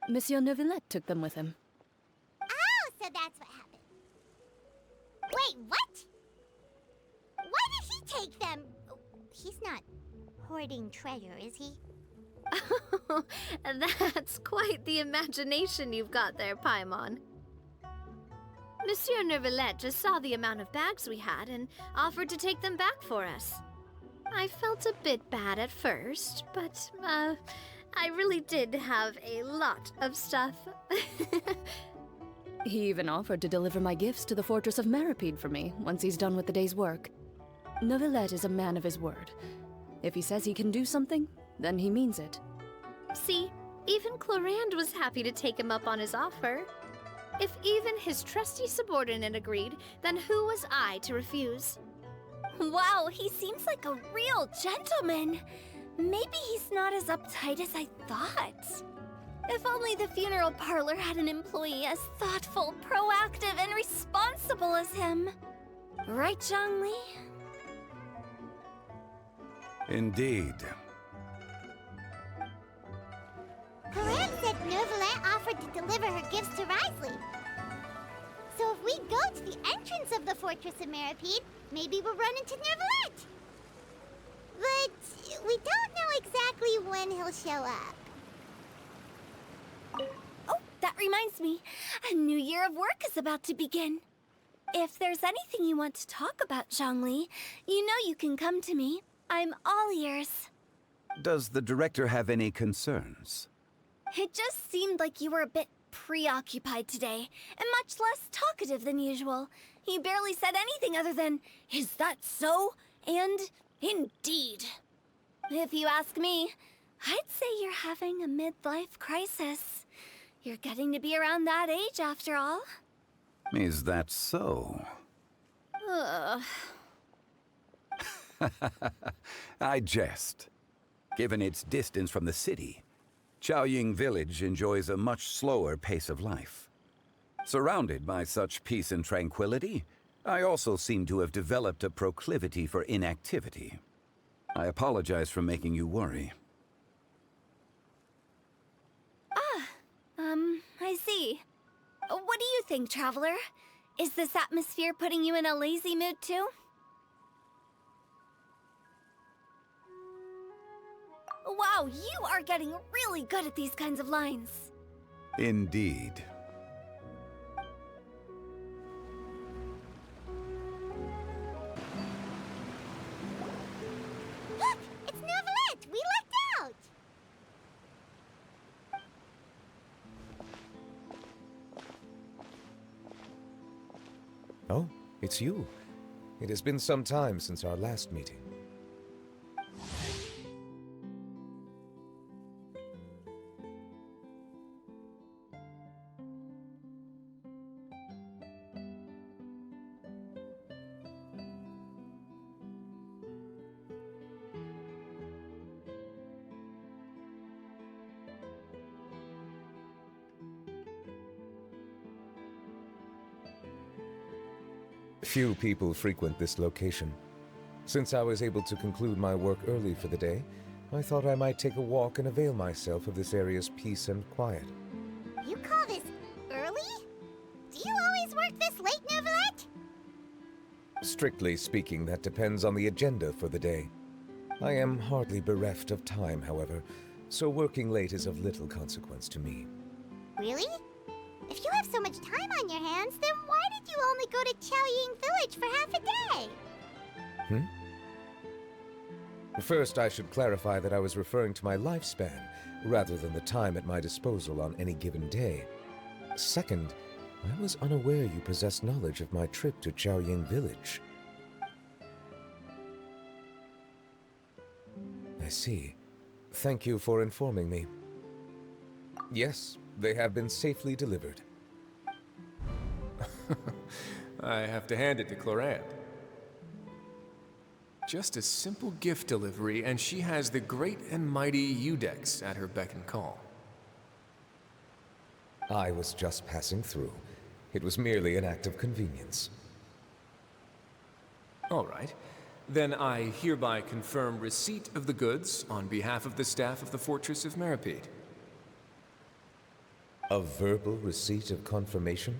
Monsieur Neuvillette took them with him. Oh, so that's what happened. Wait, what? Why did he take them? He's not hoarding treasure, is he? Oh, that's quite the imagination you've got there, Paimon. Monsieur Neuvillette just saw the amount of bags we had and offered to take them back for us. I felt a bit bad at first, but, I really did have a lot of stuff. He even offered to deliver my gifts to the Fortress of Meripede for me once he's done with the day's work. Neuvillette is a man of his word. If he says he can do something, then he means it. See, even Clorand was happy to take him up on his offer. If even his trusty subordinate agreed, then who was I to refuse? Wow, he seems like a real gentleman. Maybe he's not as uptight as I thought. If only the funeral parlor had an employee as thoughtful, proactive, and responsible as him. Right, Zhongli? Indeed. Corinne said Neuvillette offered to deliver her gifts to Risley. So if we go to the entrance of the Fortress of Meripede, maybe we'll run into Neuvillette. But we don't know exactly when he'll show up. Oh, that reminds me. A new year of work is about to begin. If there's anything you want to talk about, Zhongli, you know you can come to me. I'm all ears. Does the director have any concerns? It just seemed like you were a bit preoccupied today, and much less talkative than usual. You barely said anything other than, "Is that so?" and "Indeed." If you ask me, I'd say you're having a midlife crisis. You're getting to be around that age after all. Is that so? Ugh. I jest. Given its distance from the city, Chaoying Village enjoys a much slower pace of life. Surrounded by such peace and tranquility, I also seem to have developed a proclivity for inactivity. I apologize for making you worry. I see. What do you think, Traveler? Is this atmosphere putting you in a lazy mood too? Wow, you are getting really good at these kinds of lines. Indeed. Look! It's Neuvillette! We lucked out! Oh, it's you. It has been some time since our last meeting. Few people frequent this location. Since I was able to conclude my work early for the day, I thought I might take a walk and avail myself of this area's peace and quiet. You call this early? Do you always work this late, Neuvillette? Strictly speaking, that depends on the agenda for the day. I am hardly bereft of time, however, so working late is of little consequence to me. Really? If you have so much time on your hands, then why did you only go to Chaoying Village for half a day? First, I should clarify that I was referring to my lifespan, rather than the time at my disposal on any given day. Second, I was unaware you possessed knowledge of my trip to Chaoying Village. I see. Thank you for informing me. Yes, they have been safely delivered. I have to hand it to Clorand. Just a simple gift delivery, and she has the great and mighty Udex at her beck and call. I was just passing through. It was merely an act of convenience. All right. Then I hereby confirm receipt of the goods on behalf of the staff of the Fortress of Meripede. A verbal receipt of confirmation?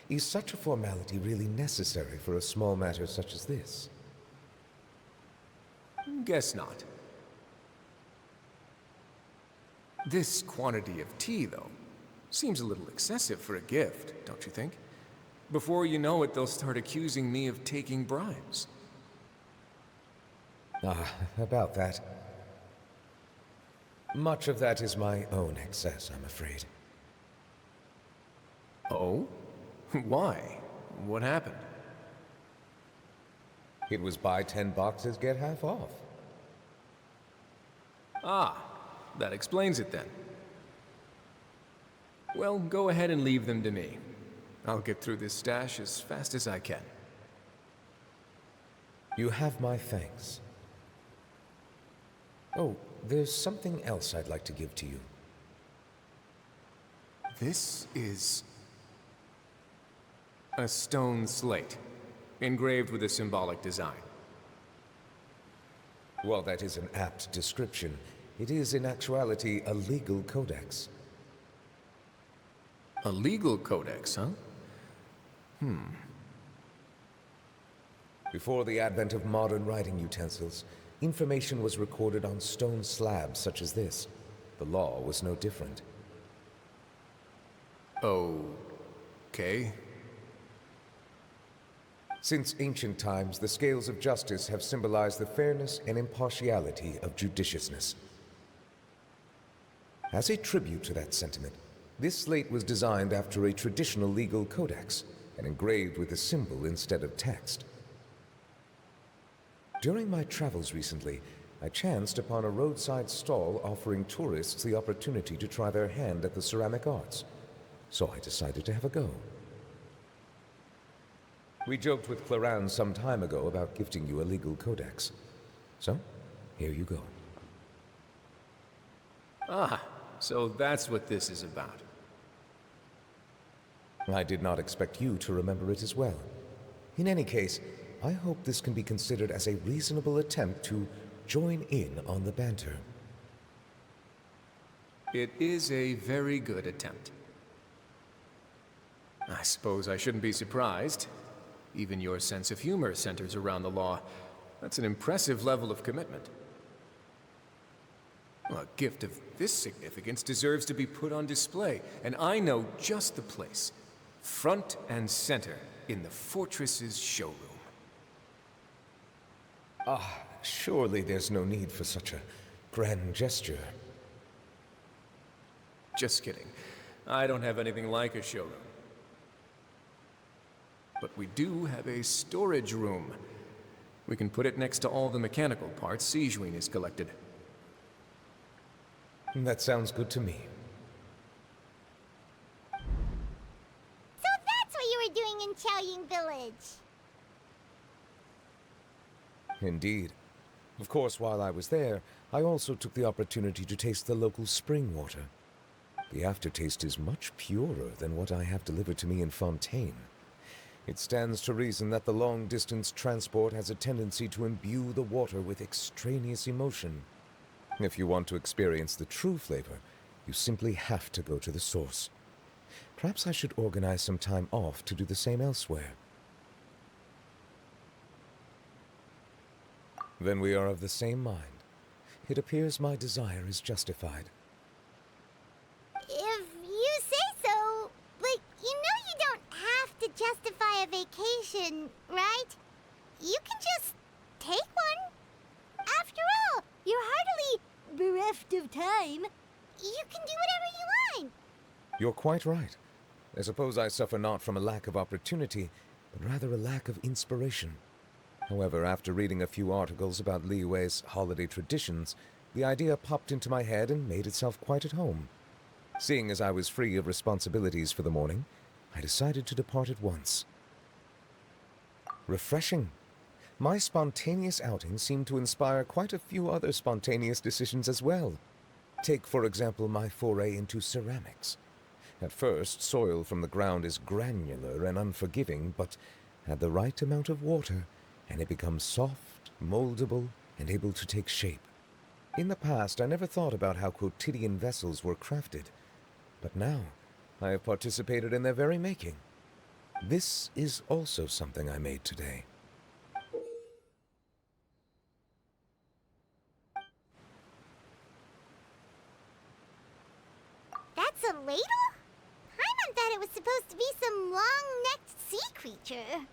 Is such a formality really necessary for a small matter such as this? Guess not. This quantity of tea, though, seems a little excessive for a gift, don't you think? Before you know it, they'll start accusing me of taking bribes. About that. Much of that is my own excess, I'm afraid. Oh? Why? What happened? It was buy 10 boxes, get half off. Ah, that explains it then. Well, go ahead and leave them to me. I'll get through this stash as fast as I can. You have my thanks. Oh, there's something else I'd like to give to you. This is a stone slate, engraved with a symbolic design. While that is an apt description, it is in actuality a legal codex. A legal codex, huh? Before the advent of modern writing utensils, information was recorded on stone slabs such as this. The law was no different. Okay. Since ancient times, the scales of justice have symbolized the fairness and impartiality of judiciousness. As a tribute to that sentiment, this slate was designed after a traditional legal codex and engraved with a symbol instead of text. During my travels recently, I chanced upon a roadside stall offering tourists the opportunity to try their hand at the ceramic arts, so I decided to have a go. We joked with Claran some time ago about gifting you a legal codex. So, here you go. Ah, so that's what this is about. I did not expect you to remember it as well. In any case, I hope this can be considered as a reasonable attempt to join in on the banter. It is a very good attempt. I suppose I shouldn't be surprised. Even your sense of humor centers around the law. That's an impressive level of commitment. Well, a gift of this significance deserves to be put on display, and I know just the place. Front and center in the Fortress's showroom. Surely there's no need for such a grand gesture. Just kidding. I don't have anything like a showroom. But we do have a storage room. We can put it next to all the mechanical parts Sijuin has collected. That sounds good to me. So that's what you were doing in Chaoying Village. Indeed. Of course, while I was there, I also took the opportunity to taste the local spring water. The aftertaste is much purer than what I have delivered to me in Fontaine. It stands to reason that the long-distance transport has a tendency to imbue the water with extraneous emotion. If you want to experience the true flavor, you simply have to go to the source. Perhaps I should organize some time off to do the same elsewhere. Then we are of the same mind. It appears my desire is justified. If you say so, but you know you don't have to justify a vacation, right? You can just take one. After all, you're hardly bereft of time. You can do whatever you want. You're quite right. I suppose I suffer not from a lack of opportunity, but rather a lack of inspiration. However, after reading a few articles about Liyue's holiday traditions, the idea popped into my head and made itself quite at home. Seeing as I was free of responsibilities for the morning, I decided to depart at once. Refreshing. My spontaneous outing seemed to inspire quite a few other spontaneous decisions as well. Take, for example, my foray into ceramics. At first, soil from the ground is granular and unforgiving, but add the right amount of water, and it becomes soft, moldable, and able to take shape. In the past, I never thought about how quotidian vessels were crafted, but now I have participated in their very making. This is also something I made today. That's a ladle? Paimon thought it was supposed to be some long-necked sea creature.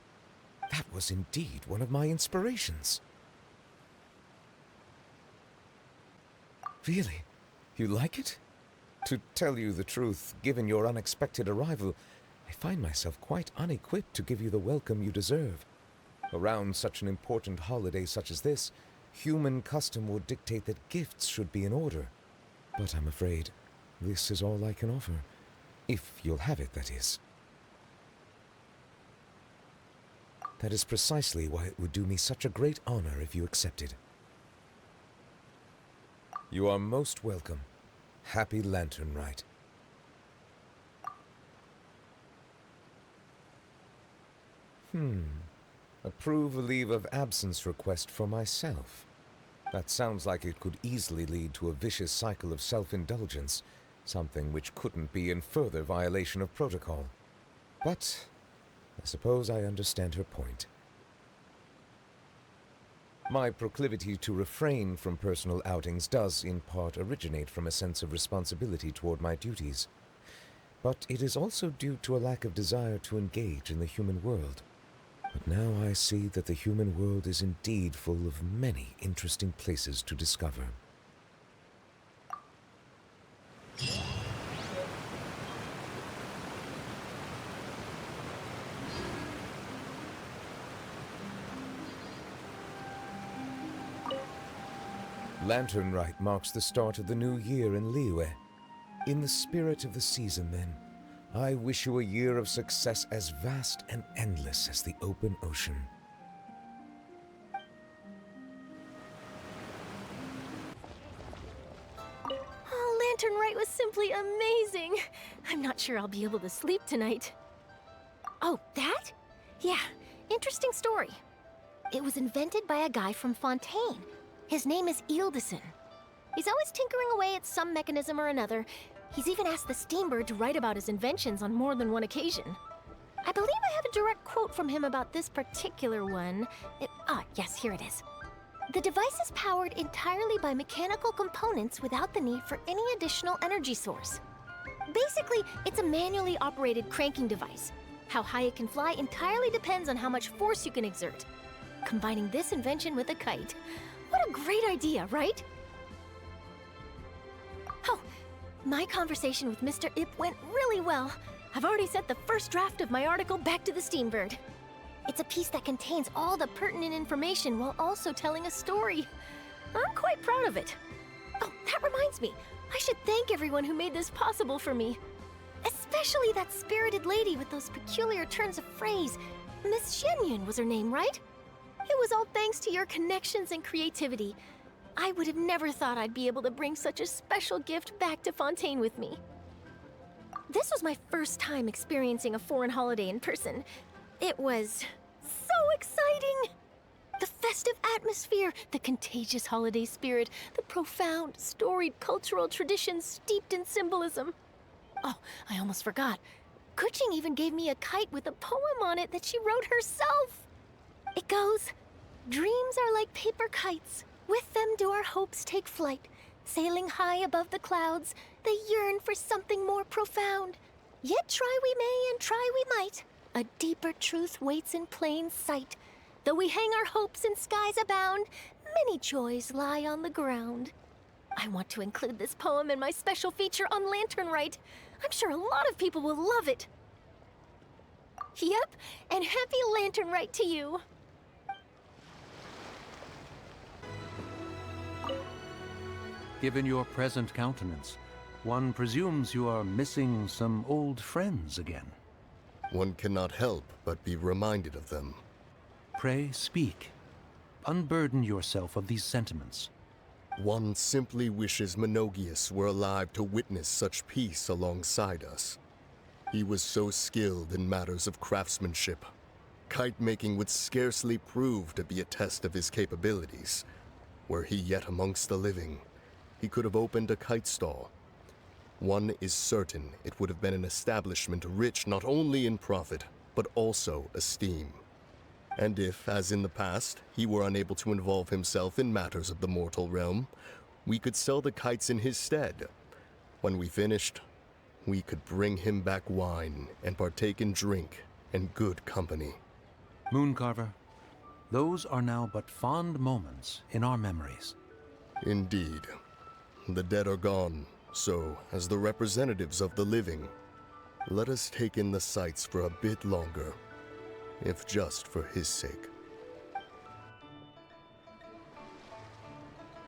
That was indeed one of my inspirations. Really? You like it? To tell you the truth, given your unexpected arrival, I find myself quite unequipped to give you the welcome you deserve. Around such an important holiday such as this, human custom would dictate that gifts should be in order. But I'm afraid this is all I can offer. If you'll have it, that is. That is precisely why it would do me such a great honor if you accepted. You are most welcome. Happy Lantern Rite. Approve a leave of absence request for myself. That sounds like it could easily lead to a vicious cycle of self-indulgence, something which couldn't be in further violation of protocol. But I suppose I understand her point. My proclivity to refrain from personal outings does, in part, originate from a sense of responsibility toward my duties. But it is also due to a lack of desire to engage in the human world. But now I see that the human world is indeed full of many interesting places to discover. Lantern Rite marks the start of the new year in Liyue. In the spirit of the season, then, I wish you a year of success as vast and endless as the open ocean. Oh, Lantern Rite was simply amazing. I'm not sure I'll be able to sleep tonight. Oh, that? Yeah, interesting story. It was invented by a guy from Fontaine. His name is Iridescent. He's always tinkering away at some mechanism or another. He's even asked the Steambird to write about his inventions on more than one occasion. I believe I have a direct quote from him about this particular one. Yes, here it is. The device is powered entirely by mechanical components without the need for any additional energy source. Basically, it's a manually operated cranking device. How high it can fly entirely depends on how much force you can exert. Combining this invention with a kite. What a great idea, right? Oh, my conversation with Mr. Ip went really well. I've already sent the first draft of my article back to the Steambird. It's a piece that contains all the pertinent information while also telling a story. I'm quite proud of it. Oh, that reminds me. I should thank everyone who made this possible for me. Especially that spirited lady with those peculiar turns of phrase. Miss Shenyun was her name, right? It was all thanks to your connections and creativity. I would have never thought I'd be able to bring such a special gift back to Fontaine with me. This was my first time experiencing a foreign holiday in person. It was so exciting! The festive atmosphere, the contagious holiday spirit, the profound, storied cultural traditions steeped in symbolism. Oh, I almost forgot. Kuching even gave me a kite with a poem on it that she wrote herself. It goes, dreams are like paper kites. With them do our hopes take flight. Sailing high above the clouds, they yearn for something more profound. Yet try we may and try we might. A deeper truth waits in plain sight. Though we hang our hopes in skies abound, many joys lie on the ground. I want to include this poem in my special feature on Lantern Rite. I'm sure a lot of people will love it. Yep, and happy Lantern Rite to you. Given your present countenance, one presumes you are missing some old friends again. One cannot help but be reminded of them. Pray speak. Unburden yourself of these sentiments. One simply wishes Menogius were alive to witness such peace alongside us. He was so skilled in matters of craftsmanship. Kite making would scarcely prove to be a test of his capabilities. Were he yet amongst the living, he could have opened a kite stall. One is certain, it would have been an establishment rich not only in profit, but also esteem. And if, as in the past, he were unable to involve himself in matters of the mortal realm, we could sell the kites in his stead. When we finished, we could bring him back wine and partake in drink and good company. Mooncarver, those are now but fond moments in our memories. Indeed. The dead are gone, so, as the representatives of the living, let us take in the sights for a bit longer, if just for his sake.